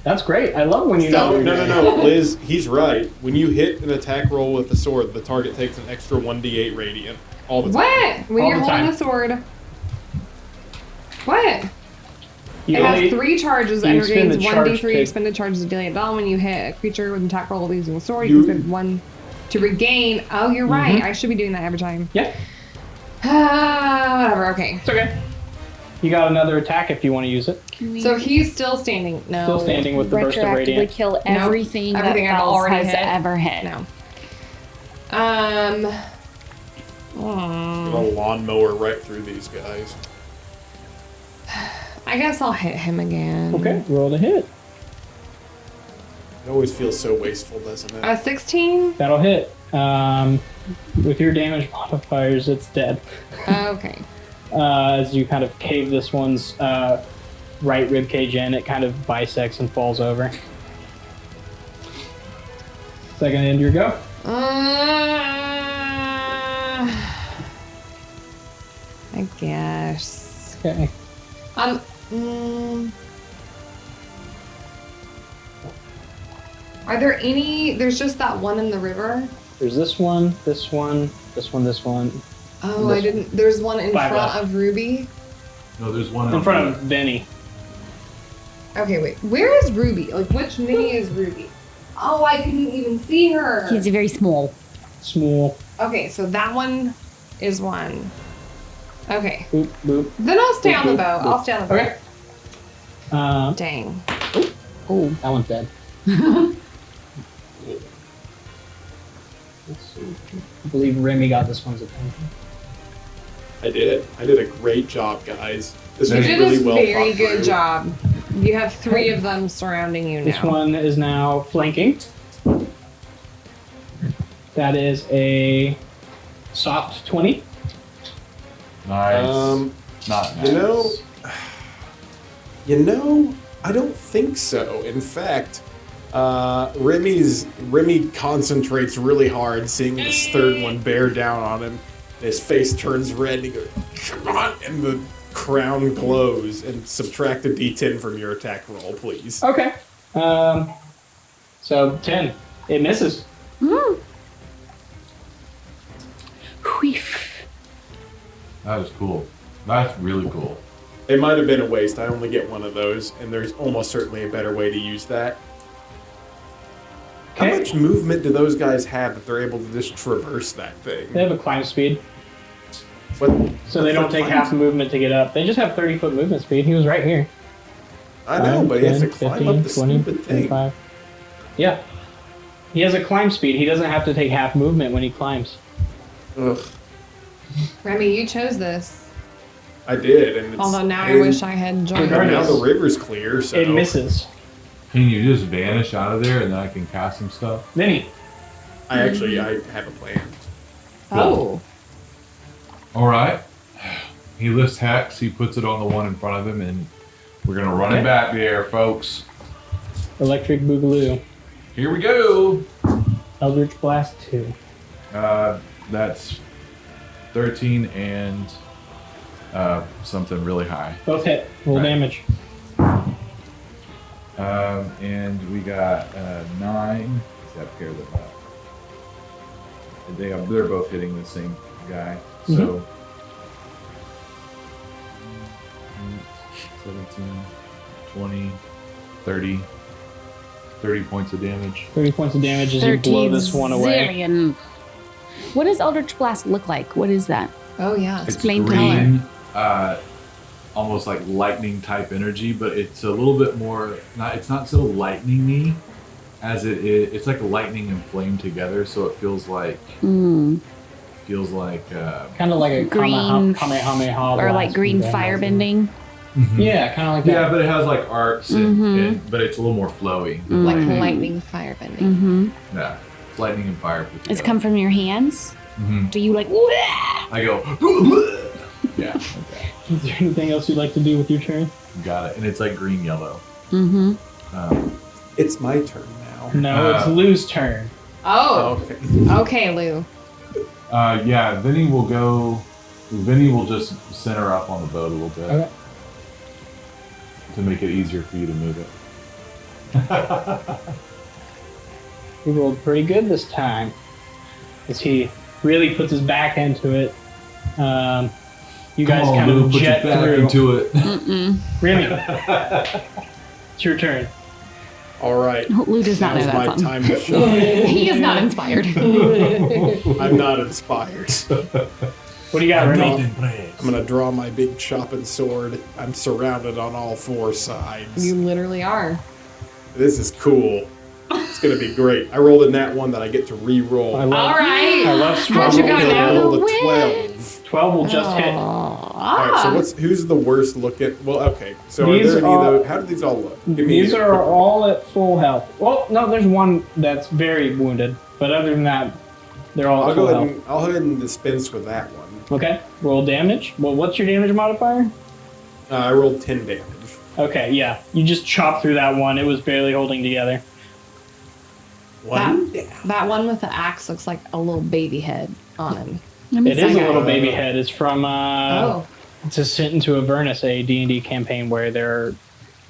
That's great. I love when you know. No, what you're no, doing. no, Liz, he's right. When you hit an attack roll with a sword, the target takes an extra 1d8 radiant all the time. What? When All you're the holding time. a sword. What? You It only- has 3 charges you and expend regains the 1d3 charge to- expended charges daily at dawn. When you hit a creature with an attack roll using a sword, you You- can spend 1 to regain. Oh, you're right. I should be doing that every time. Yeah, Whatever. Okay. it's okay. You got another attack if you want to use it. So he's still standing. No. Still standing with the burst of Retroactively radiant. kill everything, everything that I've Bells already has hit. ever hit. No. A lawnmower right through these guys. I guess I'll hit him again. Okay, roll the hit. It always feels so wasteful, doesn't it? 16. That'll hit. With your damage modifiers, it's dead. Okay. As you kind of cave this one's right rib cage in, it kind of bisects and falls over. Second end, your go. I guess. Okay. Are there any? There's just that one in the river. There's this one, this one, this one, this one. Oh, This I didn't. There's one in 5 front left. of Ruby. No, there's one In front of Vinny. Okay, wait. Where is Ruby? Like, which mini is Ruby? Oh, I couldn't even see her. He's very small. Small. Okay, so that one is one. Okay. Boop, boop. Then I'll stay on the Boop, boat. boop. I'll stay on the boat. Okay. Dang. Oh, that one's dead. Let's see. I believe Remy got this one's attention. I did. I did a great job, guys. This You was did really a well very thought good through. job. You have 3 of them surrounding you This now. one is now flanking. That is a soft 20. Nice. Not nice. You know, I don't think so. In fact, Remy concentrates really hard, seeing this third one bear down on him. His face turns red, and he goes, "Come on!" And the crown glows. And subtract a D10 from your attack roll, please. Okay. So 10. It misses. Wheef. That is cool. That's really cool. It might have been a waste. I only get one of those, and there's almost certainly a better way to use that. Okay. How much movement do those guys have that they're able to just traverse that thing? They have a climb speed. What? So they don't take half movement to get up. They just have 30-foot movement speed. He was right here. I know, but he has to 10, climb 15, up the 20, stupid thing. 25. Yeah. He has a climb speed. He doesn't have to take half movement when he climbs. Ugh. Remy, you chose this. I did, and it's, Although now I wish I had joined. But now Regardless. the river's clear, so It misses. Can you just vanish out of there and then I can cast some stuff? Vinny. I have a plan. Oh. All right. He lifts Hex. He puts it on the one in front of him, and we're gonna run it back there, folks. Electric Boogaloo. Here we go. Eldritch Blast 2. That's 13 and something really high. Both hit. Roll Right. damage. And we got 9. Except here they're both hitting the same guy. So 17, 20, 30 points of damage. 30 points of damage as you blow this one away. Zillion. What does Eldritch Blast look like? What is that? Oh, yeah. It's Explain green, almost like lightning type energy, but it's a little bit more. It's not so lightning-y as it is. It's like lightning and flame together, so it feels like Kind of like a Green Kamehameha Or like blast green from fire Batman. bending? Yeah, kind of like that. Yeah, but it has like arcs, and but it's a little more flowy. Like lightning firebending. Mm-hmm. Yeah, it's lightning and fire. Put It's together. come from your hands? Mhm. Do you like, I go. Yeah, Is there anything else you'd like to do with your turn? got it. And it's like green yellow. mm-hmm. It's my turn now. No, it's Lou's turn. Oh. Okay. Okay, Lou. Yeah, Vinny will go. Vinny will just center up on the boat a little bit Okay. to make it easier for you to move it. He rolled pretty good this time. As he really puts his back into it. You guys Come on, kind Lou, of put your jet back through. into it. Remy. It's your turn. All right. Lou does not know Now's that my song. time to shine. He is not inspired. I'm not inspired. What do you got, Remy? I'm gonna draw my big chopping sword. I'm surrounded on all 4 sides. You literally are. This is cool. It's gonna be great. I rolled a nat 1 that I get to re-roll. I love, All right. I love How'd you strong go rolls. now? I rolled a Win. 12. 12 will just hit. All right. So who's the worst looking? Well, okay. So These are there any are- of those? How do these all look? Give me These are all at full health. Well, no, there's one that's very wounded. But other than that, they're all I'll at go full ahead health. and I'll go ahead and dispense with that one. Okay, roll damage. Well, what's your damage modifier? I rolled 10 damage. Okay, yeah. You just chopped through that one. It was barely holding together. One down. That one with the axe looks like a little baby head on him. It is a little baby head. It's from Oh. It's a Sent into Avernus, a D&D campaign where there are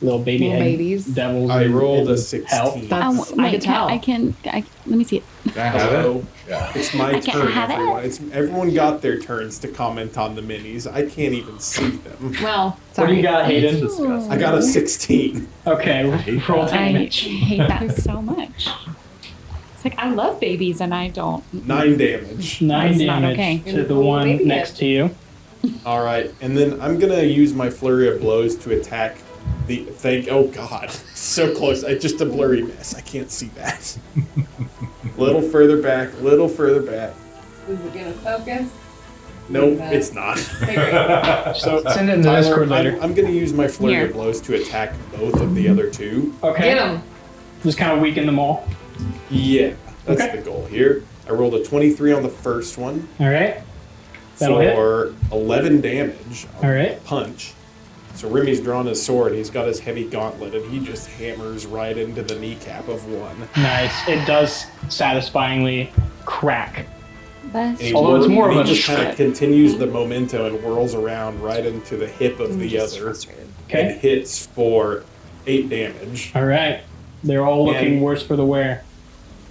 little baby Little head babies. devils. I and- rolled a and 16. hell. That's, I could tell. Let me see it. Can I have it? Hello. Yeah. It's my I can't turn, have it. everyone. Everyone got their turns to comment on the minis. I can't even see them. Well, What sorry. do you got, Hayden? I got a 16. Okay, roll I damage. hate that so much. It's like, I love babies and I don't. 9 damage. 9 That's not damage okay. to the Little one baby next head. to you. All right, and then I'm gonna use my flurry of blows to attack the thing. Oh God, so close! Just a blurry mess. I can't see that. Little further back. Little further back. Is it gonna focus? Nope, Okay. it's not. Okay, great. So send it in the Tyler, Discord later. I'm gonna use my flurry Here. of blows to attack both of the other 2. Okay. Get him. Just kind of weaken them all. Yeah, that's Okay. the goal here. I rolled a 23 on the first one All right. That'll hit. for 11 damage. All right. Punch. So Remy's drawn his sword. He's got his heavy gauntlet, and he just hammers right into the kneecap of one. Nice. It does satisfyingly crack. And he Although it's more of he a just kind shred. of continues the momentum and whirls around right into the hip of the other, and Okay. hits for 8 damage. All right. They're all looking And- worse for the wear.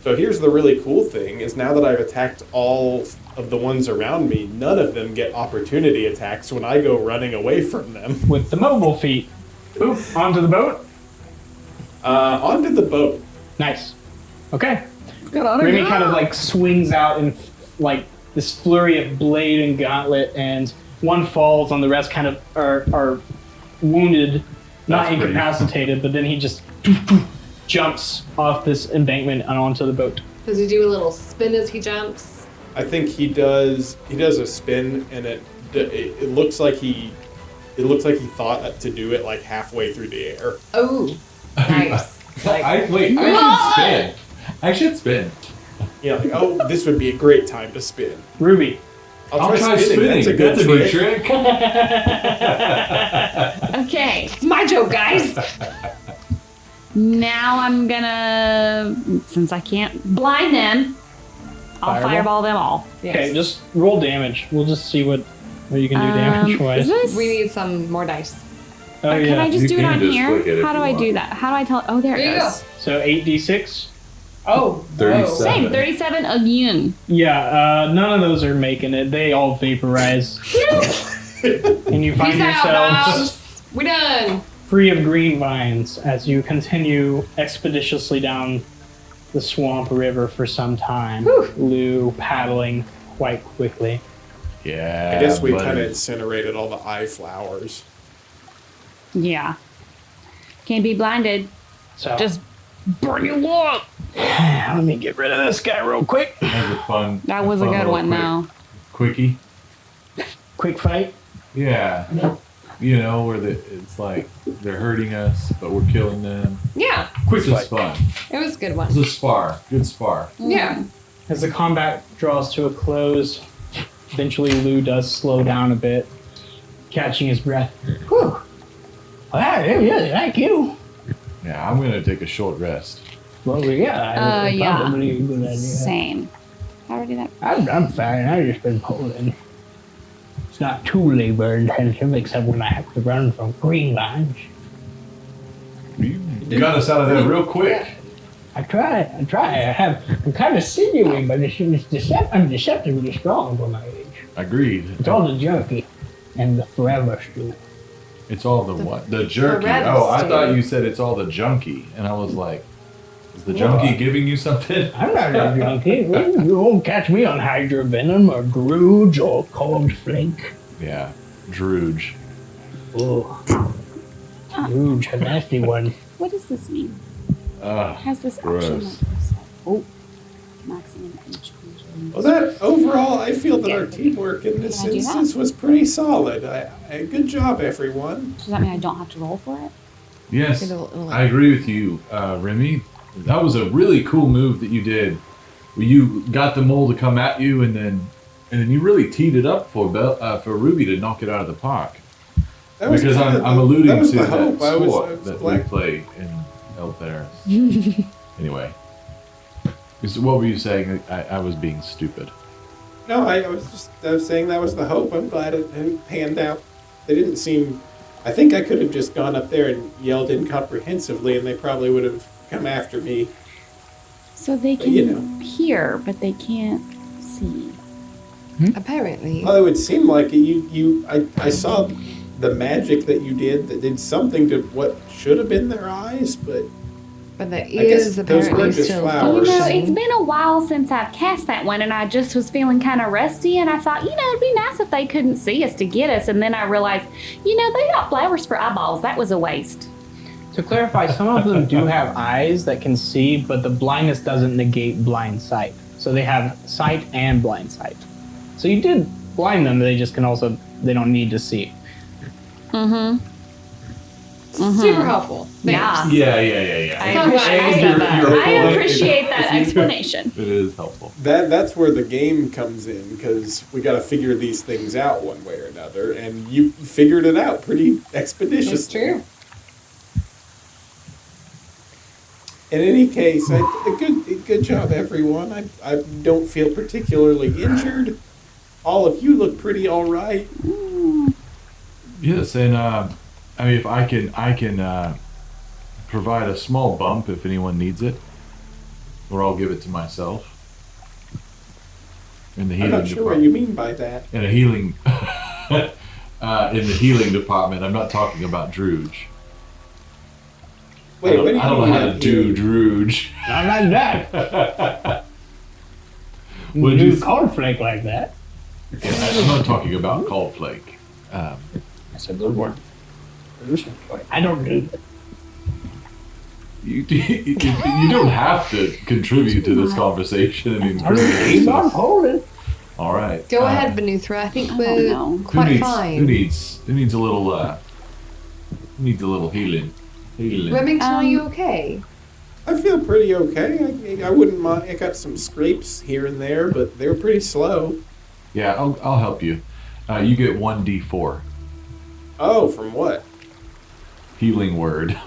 So here's the really cool thing: is now that I've attacked all of the ones around me, none of them get opportunity attacks when I go running away from them. With the mobile feet. Oop, onto the boat. Onto the boat. Nice. Okay. Good on Remy kind of like swings out and like this flurry of blade and gauntlet, and one falls on the rest kind of are wounded, not That's pretty incapacitated, but then he just jumps off this embankment and onto the boat. Does he do a little spin as he jumps? I think he does. He does a spin, and it looks like he thought to do it like halfway through the air. Oh, nice. I should spin. Yeah, like, oh, this would be a great time to spin. Ruby. I'll try spinning. That's a good new trick. trick. Okay. It's my joke, guys. Now I'm gonna, since I can't blind them, I'll Fireball? fireball them all. Okay, just roll damage. We'll just see what you can do damage-wise. Is this? We need some more dice. Oh, Can yeah. I just You do it can on just here? click it if How do you I want. do that? How do I tell? Oh, there There it you goes. So 8d6? Oh, 37. Same, 37 again. Yeah, none of those are making it. They all vaporize. And you find Peace out, yourselves Bobs. We done. free of green vines as you continue expeditiously down the swamp river for some time. Lou paddling quite quickly. Yeah. I guess we buddy. kind of incinerated all the eye flowers. Yeah. Can't be blinded. So Just bring it up. let me get rid of this guy real quick. That was a fun. That was a good little one, quick though. Quickie. Quick fight. Yeah. You know, where it's like they're hurting us, but we're killing them. Yeah, Quick It's just fight. fun. it was a good It's one. a spar. Good spar. Yeah. As the combat draws to a close, eventually Lou does slow down a bit, catching his breath. Whew. Well, I really like you. Yeah, I'm gonna take a short rest. Well, yeah, yeah. probably a good idea. Same. How do I do that? I'm fine. I've just been pulling. It's not too labor intensive, except when I have to run from green lines. You got us out of there real quick. I try. I'm kind of sinewy, but I'm deceptively strong for my age. Agreed. It's all the jerky and the forever stew. It's all the what? The jerky. red Oh, I stew. thought you said it's all the junkie, and I was like, is the junkie giving you something? I'm not a junkie. You won't catch me on Hydra Venom or Grooge or Cold Flake. Yeah, Drooge. Oh, Grooge, a nasty one. What does this mean? Ugh. Has this option gross. like this? Oh, maximum HP. Well, that overall, I feel that our teamwork in this Can I do that? instance was pretty solid. Good job, everyone. Does that mean I don't have to roll for it? Yes, It'll- I agree with you, Remy. That was a really cool move that you did. Where you got the mole to come at you, and then you really teed it up for Ruby to knock it out of the park. That was Because kind of I'm the- alluding that was to the that hope. I was sport that we glad- play in Eltheris. Anyway, so what were you saying? I was being stupid. No, I was saying that was the hope. I'm glad it panned out. They didn't seem. I think I could have just gone up there and yelled incomprehensively, and they probably would have come after me. So they But, can you know. hear, but they can't see. Apparently. Well, it would seem like it. I saw the magic that you did that did something to what should have been their eyes, but But the guess ears those apparently were just still flowers. You know, function. it's been a while since I've cast that one, and I just was feeling kind of rusty, and I thought, it'd be nice if they couldn't see us to get us. And then I realized, they got flowers for eyeballs. That was a waste. To clarify, some of them do have eyes that can see, but the blindness doesn't negate blind sight. So they have sight and blind sight. So you did blind them, they just can also, they don't need to see. Super helpful. Yeah. Thanks. Yeah. I So appreciate glad that. you're- I appreciate that explanation. It is helpful. that's where the game comes in, because we got to figure these things out one way or another, and you figured it out pretty expeditiously. That's true. In any case, good job, everyone. I don't feel particularly injured. All of you look pretty all right. Yes, and if I can provide a small bump if anyone needs it, or I'll give it to myself. In the I'm healing not sure what you mean by that. In a healing, in the healing department, I'm not talking about Drooge. Wait, what do you I don't know mean how to do healing? Drooge. Not like that. Would do you- cornflake like that. I'm not talking about cold flake. That's a good one. I don't do that. You don't have to contribute to this conversation and incriminate Keep on yourself. holding. All right. Go ahead, Venuthra. I think I we're don't know. Who quite needs, fine. who needs a little healing? Remington, are you okay? I feel pretty okay. I wouldn't mind. I got some scrapes here and there, but they were pretty slow. Yeah, I'll help you. You get 1d4 Oh, from what? healing word.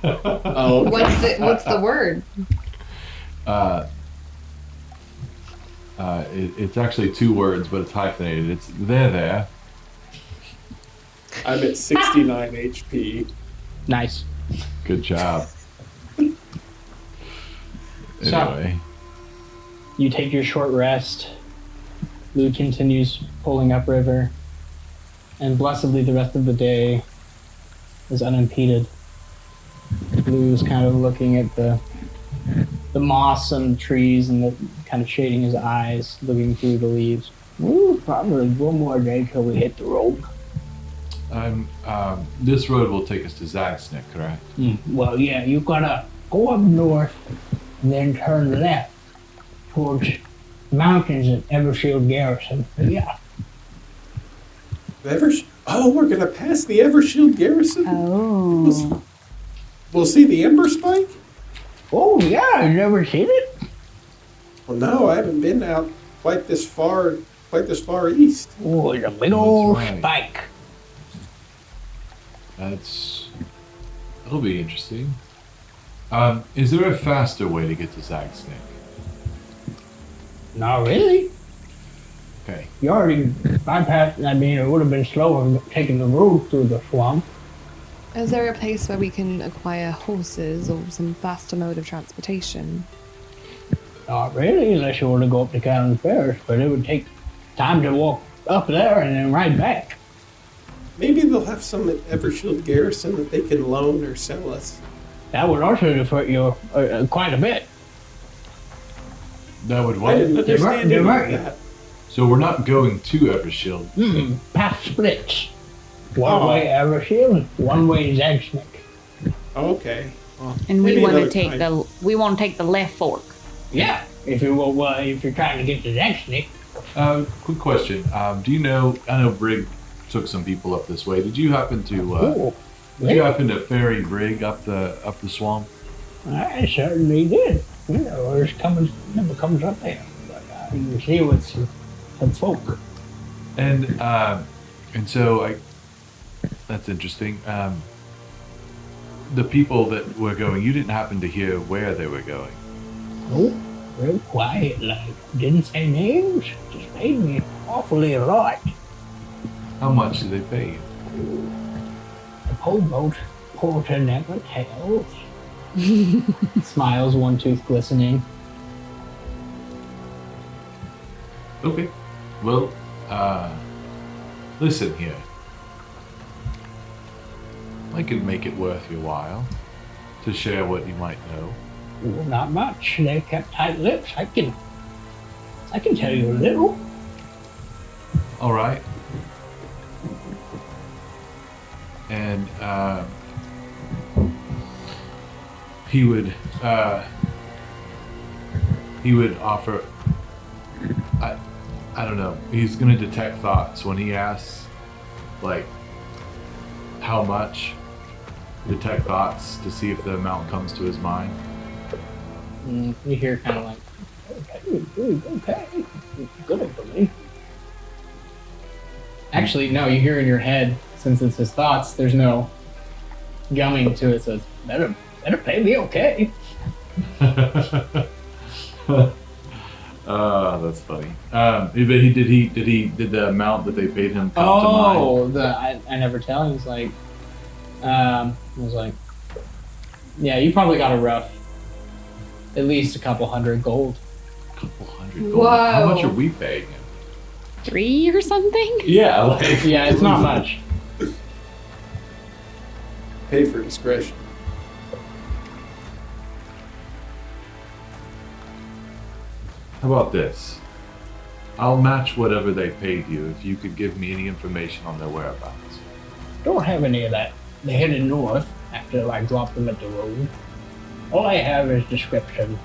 Oh, okay. What's the word? It's actually 2 words, but it's hyphenated. It's there. I'm at 69 HP. Nice. Good job. So- Anyway, You take your short rest. Lou continues pulling upriver. And blessedly, the rest of the day is unimpeded. Lou's kind of looking at the moss and trees and the, kind of shading his eyes, looking through the leaves. Ooh, probably one more day till we hit the rope. this road will take us to Zagsnick, correct? Well, yeah, you gotta go up north and then turn left towards the mountains at Evershield Garrison. Yeah. Oh, we're gonna pass the Evershield Garrison. Oh. We'll see the Ember Spike. Oh, yeah, you never seen it? Well, no, I haven't been out quite this far east. Oh, it's a big old right. spike. That'll be interesting. Is there a faster way to get to Zagsnick? Not really. Okay. You already bypassed, I mean, it would have been slower taking the road through the swamp. Is there a place where we can acquire horses or some faster mode of transportation? Not really, unless you want to go up to Cannon Ferris, but it would take time to walk up there and then right back. Maybe they'll have some at Evershield Garrison that they can loan or sell us. That would also divert you quite a bit. That would I what? didn't understand any of right. that. So we're not going to Evershield. Path splits. One Oh. way Evershield, one way Zagsnick. Oh, okay. Well, And we maybe want to another take time. we want to take the left fork. Yeah, if you're trying to get to Zagsnick. Quick question. Do you know? I know Brig took some people up this way. Did you happen to? Oh, Did you happen to ferry Brig up the swamp? I certainly did. You know, never comes up there. But you can see with some folk. And so that's interesting. The people that were going, you didn't happen to hear where they were going. Oh, real quiet, like, didn't say names, just paid me awfully a lot. How much did they pay you? The post porter never tells. Smiles, one tooth glistening. Okay. Well, listen here. I can make it worth your while to share what you might know. Well, not much. They kept tight lips. I can tell you a little. All right. And he would offer. I don't know. He's gonna detect thoughts when he asks, like, how much. Detect thoughts to see if the amount comes to his mind. You hear kind of like, okay, good for me. Actually, no, you hear in your head, since it's his thoughts, there's no gumming to it, so it's better pay me okay. That's funny. But did the amount that they paid him come to mind? I never tell him. He's like, yeah, you probably got a rough, at least a couple hundred gold. Couple hundred gold. Whoa. How much are we paying him? 3 or something? Yeah, like Yeah, it's not much. Pay for discretion. How about this? I'll match whatever they paid you if you could give me any information on their whereabouts. Don't have any of that. They headed north after I dropped them at the road. All I have is descriptions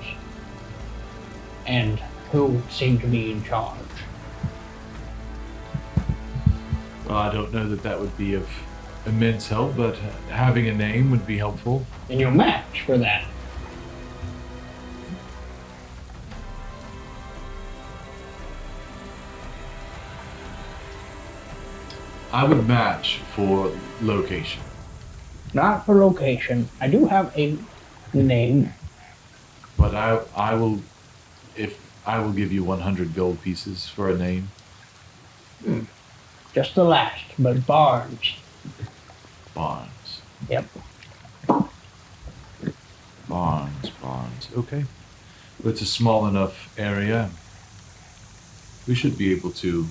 and who seemed to be in charge. Well, I don't know that that would be of immense help, but having a name would be helpful. And you'll match for that. I would match for location. Not for location. I do have a name. But I will give you 100 gold pieces for a name. Just the last, but Barnes. Barnes. Yep. Barnes. Okay. Well, it's a small enough area. We should be able to.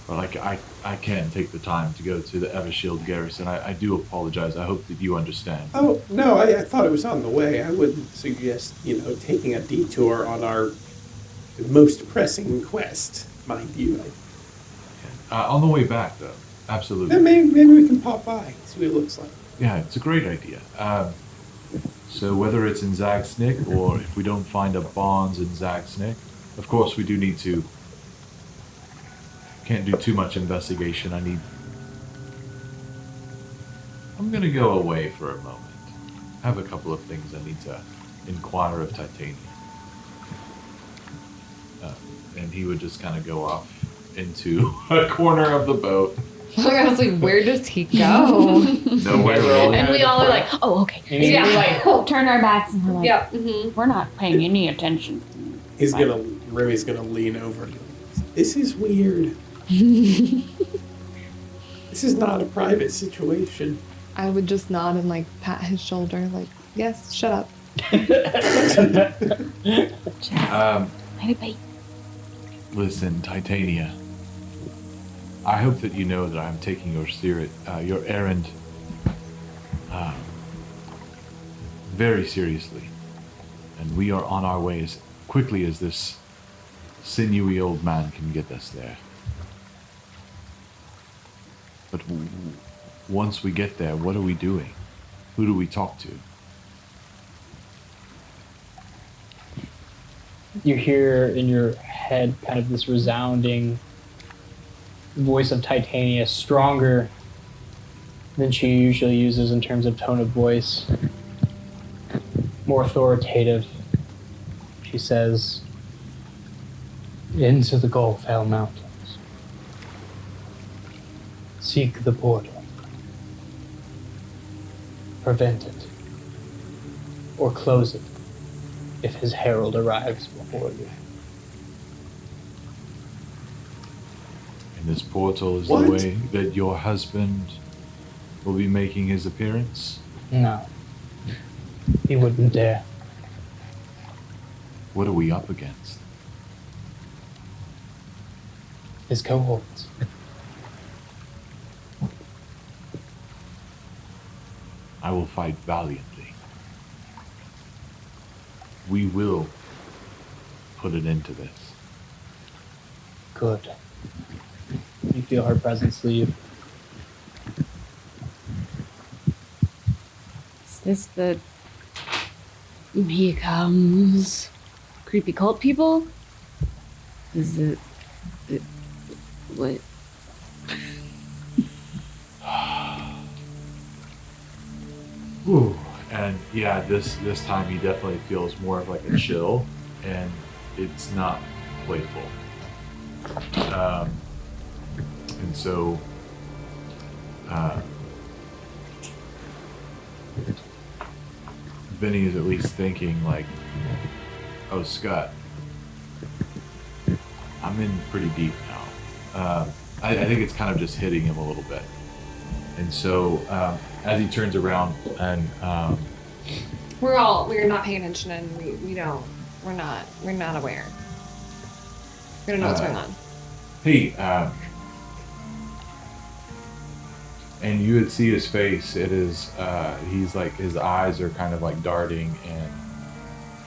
Well, I can't take the time to go to the Evershield garrison. I do apologize. I hope that you understand. Oh, no, I thought it was on the way. I wouldn't suggest, taking a detour on our most pressing quest, mind you. On the way back, though. Absolutely. Then maybe we can pop by, see what it looks like. Yeah, it's a great idea. So whether it's in Zagsnick or if we don't find a Barnes in Zagsnick, of course we do need to. Can't do too much investigation. I'm gonna go away for a moment. I have a couple of things I need to inquire of Titania. And he would just kind of go off into a corner of the boat. Honestly, where does he go? Nowhere really. And we all are like, oh, okay. And Yeah. you're like, Turn our backs and we're like, Yep. Mm-hmm. we're not paying any attention. Remy's gonna lean over. This is weird. This is not a private situation. I would just nod and like pat his shoulder, like, yes, shut up. Maybe. Listen, Titania. I hope that you know that I'm taking your errand very seriously. And we are on our way as quickly as this sinewy old man can get us there. But once we get there, what are we doing? Who do we talk to? you hear in your head kind of this resounding voice of Titania, stronger than she usually uses in terms of tone of voice, more authoritative. She says, "Into the Gulfhale Mountains. Seek the portal. Prevent it. Or close it if his herald arrives before you." And this portal is What? the way that your husband will be making his appearance? No. He wouldn't dare. What are we up against? His cohorts. I will fight valiantly. We will put an end to this. Good. You feel her presence leave. Is this the... Here comes... creepy cult people? Is it... what? Whew. And yeah, this time he definitely feels more of like a chill, and it's not playful. And so, Vinny is at least thinking like, "Oh, Scott, I'm in pretty deep now." I think it's kind of just hitting him a little bit. And so, as he turns around and We're not paying attention, and we're not aware. We don't know what's going on. hey, and you would see his face. It is he's like, his eyes are kind of like darting,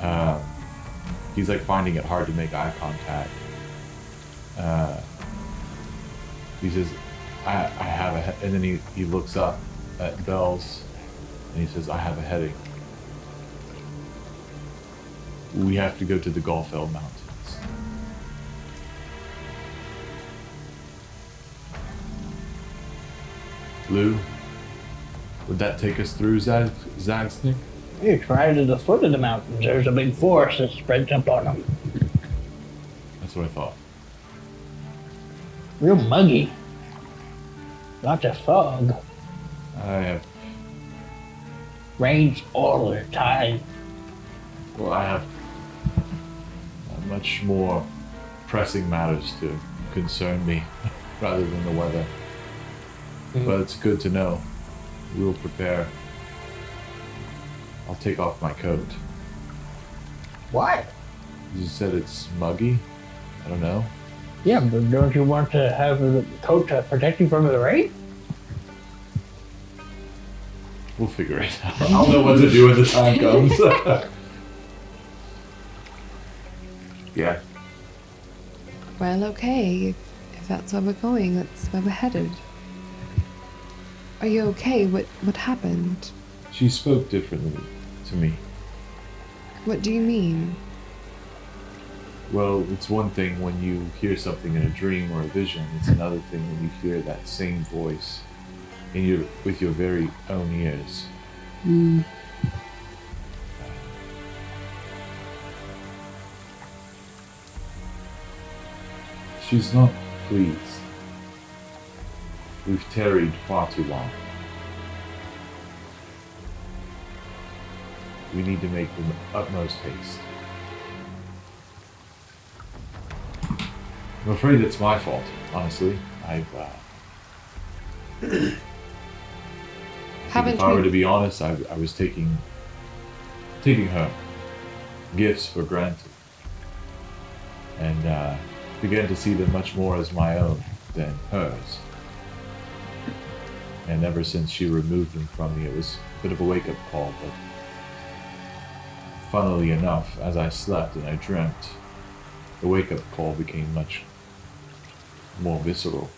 and He's like finding it hard to make eye contact. He says, I have a and then he looks up at Bells and he says, I have a headache. We have to go to the Gulfell Mountains. Lou, would that take us through Zagsnick? It's right at the foot of the mountains. There's a big forest that spreads up on them. That's what I thought. Real muggy. Lots of fog. I have Rains all the time. Well, I have much more pressing matters to concern me rather than the weather. But it's good to know. We will prepare. I'll take off my coat. Why? You said it's muggy? I don't know. Yeah, but don't you want to have the coat to protect you from the rain? We'll figure it out. I'll know what to do when the time comes. Yeah. Well, okay. If that's where we're going, that's where we're headed. Are you okay? What happened? She spoke differently to me. What do you mean? Well, it's one thing when you hear something in a dream or a vision. It's another thing when you hear that same voice with your very own ears. She's not pleased. We've tarried far too long. We need to make the utmost haste. I'm afraid it's my fault, honestly. If I were to be honest, I was taking her gifts for granted, and began to see them much more as my own than hers. And ever since she removed them from me, it was a bit of a wake-up call, but funnily enough, as I slept and I dreamt, the wake-up call became much more visceral.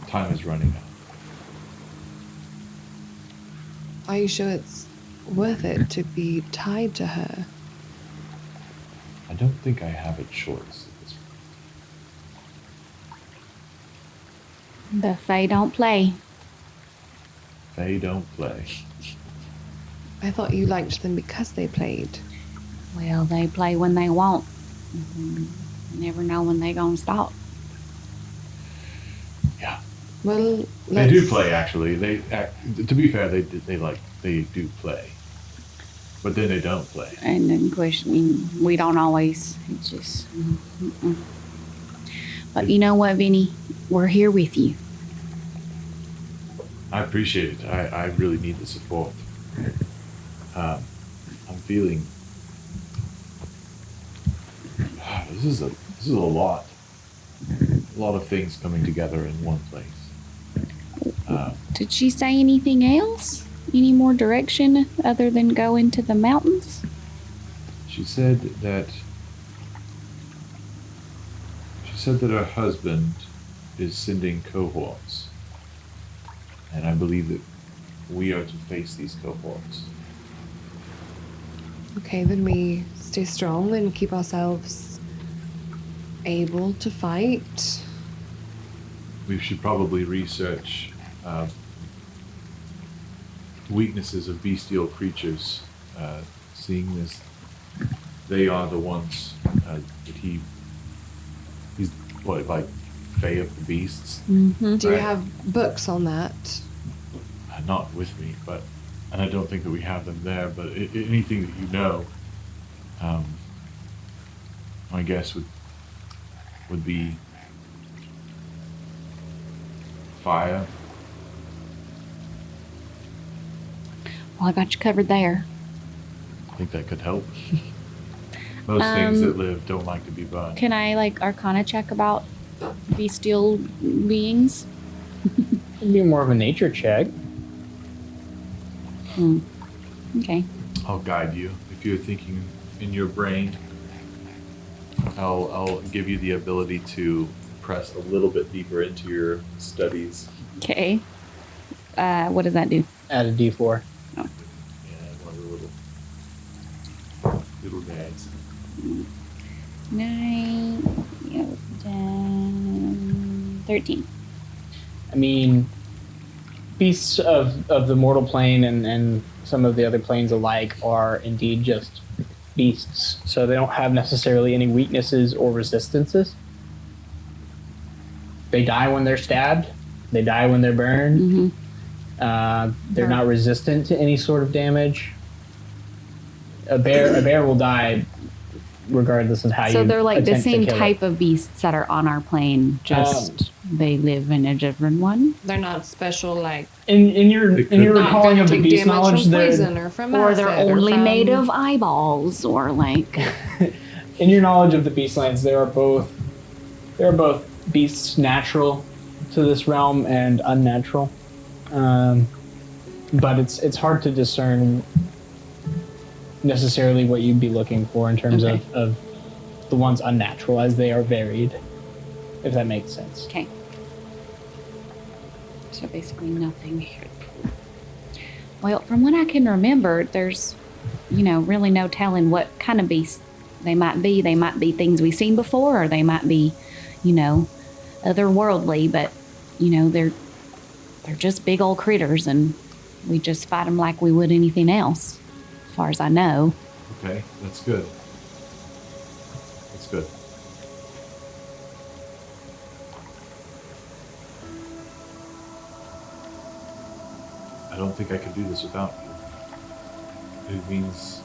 Time is running out. Are you sure it's worth it to be tied to her? I don't think I have a choice at this point. The Fae don't play. They don't play. I thought you liked them because they played. Well, they play when they want. You never know when they gonna stop. Yeah. Well, They do play, actually. To be fair, they do play, but then they don't play. And then, of course, we don't always. It's just. But you know what, Vinny? We're here with you. I appreciate it. I really need the support. I'm feeling. This is a lot. A lot of things coming together in one place. Did she say anything else? Any more direction other than go into the mountains? She said that her husband is sending cohorts, and I believe that we are to face these cohorts. Okay, then we stay strong and keep ourselves able to fight. We should probably research weaknesses of bestial creatures, seeing as they are the ones that he's what, like Fae of the Beasts? Mm-hmm. Do you Right. have books on that? Not with me, and I don't think that we have them there, but anything that you know, I guess would be fire. Well, I got you covered there. I think that could help. Most things that live don't like to be burned. Can I Arcana check about bestial beings? It'd be more of a nature check. Okay. I'll guide you. If you're thinking in your brain, I'll give you the ability to press a little bit deeper into your studies. Okay. What does that do? Add a D4. Yeah, one of the little guys. 9, 10, 13. I mean, beasts of the mortal plane and some of the other planes alike are indeed just beasts, so they don't have necessarily any weaknesses or resistances. They die when they're stabbed. They die when they're burned. They're not resistant to any sort of damage. A bear will die regardless of how you. So they're like the attempt to same kill it. type of beasts that are on our plane, just they live in a different one. They're not special, like In your not recalling of gonna the take beast damage knowledge, from they're poison or from Or they're acid only from... made of eyeballs, or like in your knowledge of the beastlands, there are both beasts natural to this realm and unnatural, but it's hard to discern necessarily what you'd be looking for in terms of the ones unnatural, as they are varied, if that makes sense. okay. So basically nothing here. Well, from what I can remember, there's, really no telling what kind of beast they might be. They might be things we've seen before, or they might be, otherworldly, but, they're just big old critters, and we just fight them like we would anything else, as far as I know. Okay, that's good. That's good. I don't think I could do this without you. It means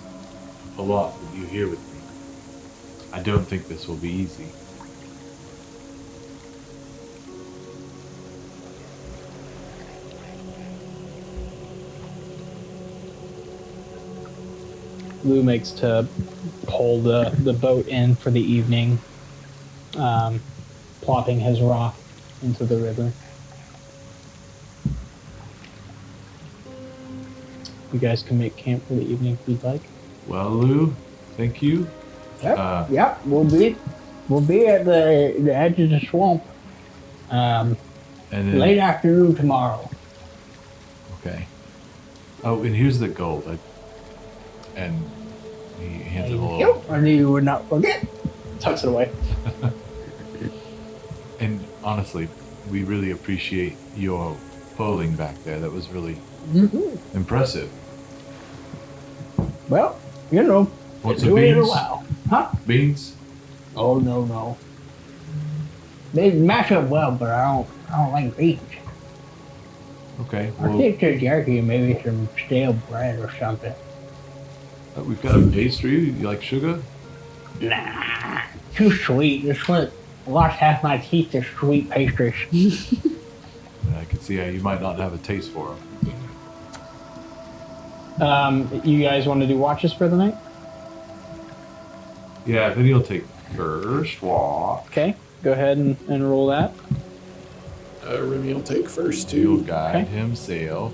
a lot with you here with me. I don't think this will be easy. Lou makes to pull the boat in for the evening, plopping his rock into the river. You guys can make camp for the evening if you'd like. Well, Lou, thank you. Yep. We'll be at the edge of the swamp. And then, Late afternoon tomorrow. okay. Oh, and here's the gold. And he hands it a little. I knew you would not forget. Tucks it away. And honestly, we really appreciate your bowling back there. That was really impressive. Well, Want do some it in a beans? while. Huh? Beans? Oh no. They mash up well, but I don't like beans. Okay. I Well, think to jerky and maybe some stale bread or something. we've got a pastry. You like sugar? Nah, too sweet. This one lost half my teeth to sweet pastries. I can see how you might not have a taste for them. You guys want to do watches for the night? Yeah, then you'll take first walk. Okay, go ahead and roll that. Remy will take first You'll too. guide Okay. himself.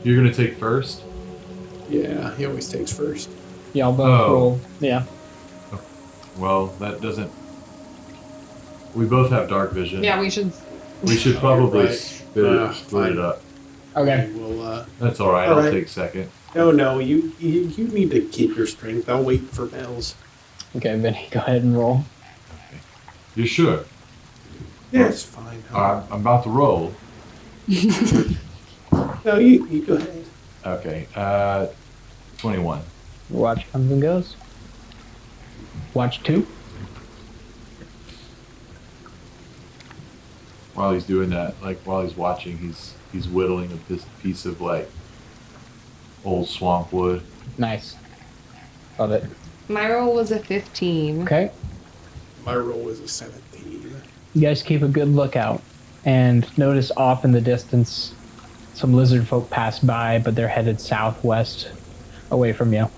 You're gonna take first? Yeah, he always takes first. Y'all both Oh. roll. Yeah. Well, that doesn't. We both have dark vision. Yeah, we should. We should probably Right. split it Fine. up. Okay. We'll, That's all right. All I'll right. take second. no, you need to keep your strength. I'll wait for bells. Okay, Benny, go ahead and roll. You sure? Yeah, it's fine. I'm about to roll. No, you go ahead. Okay. 21. Watch comes and goes. Watch 2. While he's doing that, while he's watching, he's whittling this piece of old swamp wood. Nice. Love it. My roll was a 15. Okay. My roll was a 17. You guys keep a good lookout and notice off in the distance some lizard folk pass by, but they're headed southwest away from you.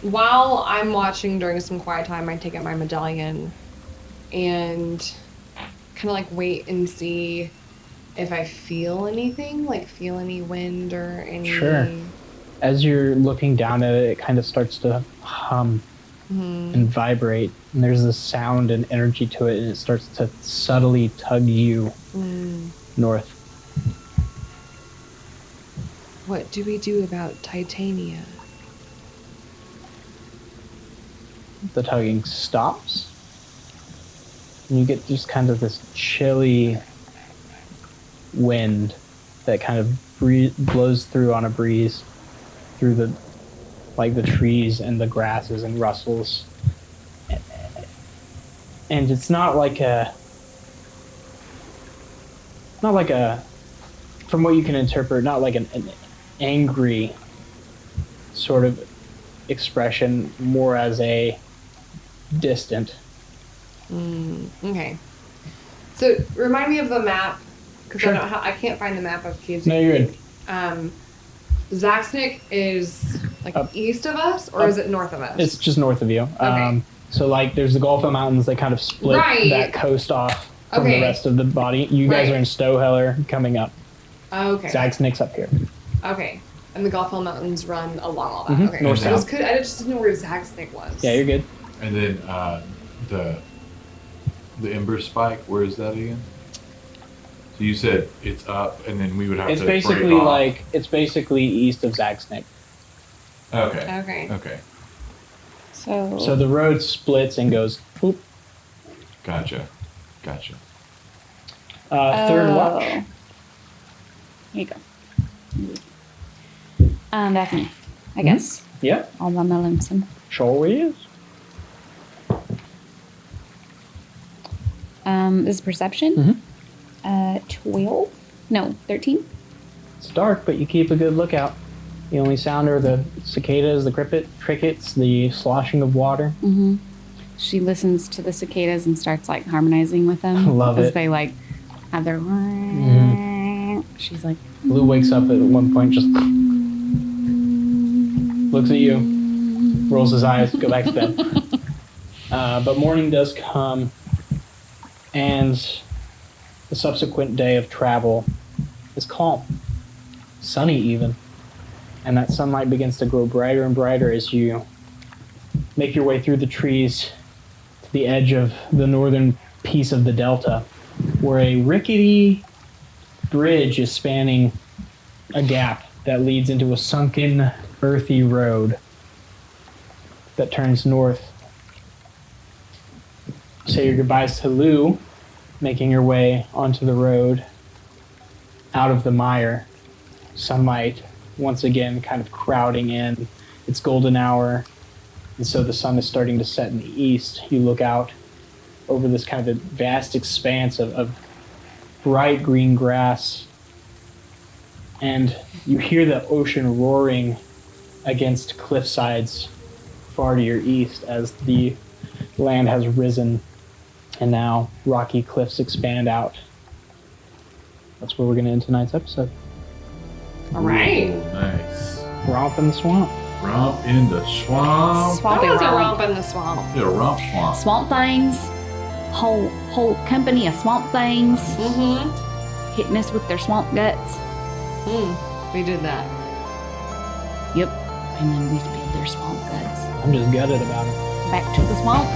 While I'm watching during some quiet time, I take out my medallion and kind of wait and see if I feel anything, like feel any wind or any. Sure. As you're looking down at it, it kind of starts to hum and vibrate. And there's this sound and energy to it, and it starts to subtly tug you north. What do we do about Titania? The tugging stops. And you get just kind of this chilly wind that kind of blows through on a breeze through the trees and the grasses and rustles. And it's not like a from what you can interpret, not like an angry sort of expression, more as a distant. Okay. So remind me of the map, because Sure. I can't find the map of KZ. No, you're good. Zaxnik is like Up. east of us, or Up. is it north of us? It's just north of you. Okay. So like there's the Gulf of Mountains that kind of split Right. that coast off from Okay. the rest of the body. You guys Right. are in Stowheller coming up. Okay. Zagsnick's up here. Okay. And the Gulf Hill Mountains run along all that. Mhm. Okay. North I south. just didn't know where Zaxnik was. Yeah, you're good. And then the Ember Spike, where is that again? So you said it's up, and then we would have It's to basically break off. like it's basically east of Zagsnick. Okay. Okay. Okay. So the road splits and goes boop. Gotcha. Third watch. Here you go. That's me, I guess. Yep. All by my lonesome. Sure is. This is perception. 12? No, 13. It's dark, but you keep a good lookout. The only sound are the cicadas, the crickets, the sloshing of water. Mm-hmm. She listens to the cicadas and starts like harmonizing with them. Love as it. they like have their. She's like. Blue wakes up at one point, just looks at you, rolls his eyes, go back to bed. But morning does come, and the subsequent day of travel is calm, sunny even, and that sunlight begins to grow brighter and brighter as you make your way through the trees to the edge of the northern piece of the delta, where a rickety bridge is spanning a gap that leads into a sunken, earthy road that turns north. Say your goodbyes to Lou, making your way onto the road out of the mire. Sunlight once again kind of crowding in. It's golden hour, and so the sun is starting to set in the east. You look out over this kind of vast expanse of bright green grass, and you hear the ocean roaring against cliff sides far to your east as the land has risen and now rocky cliffs expand out. That's where we're going to end tonight's episode. All right. Ooh, nice. Romp in the swamp. Romp in the swamp. That Swampy was a romp. romp in the swamp. Yeah, romp swamp. Swamp things. Whole company of swamp things Mm-hmm. hitting us with their swamp guts. We did that. Yep. And then we spilled their swamp guts. I'm just gutted about it. Back to the swamp.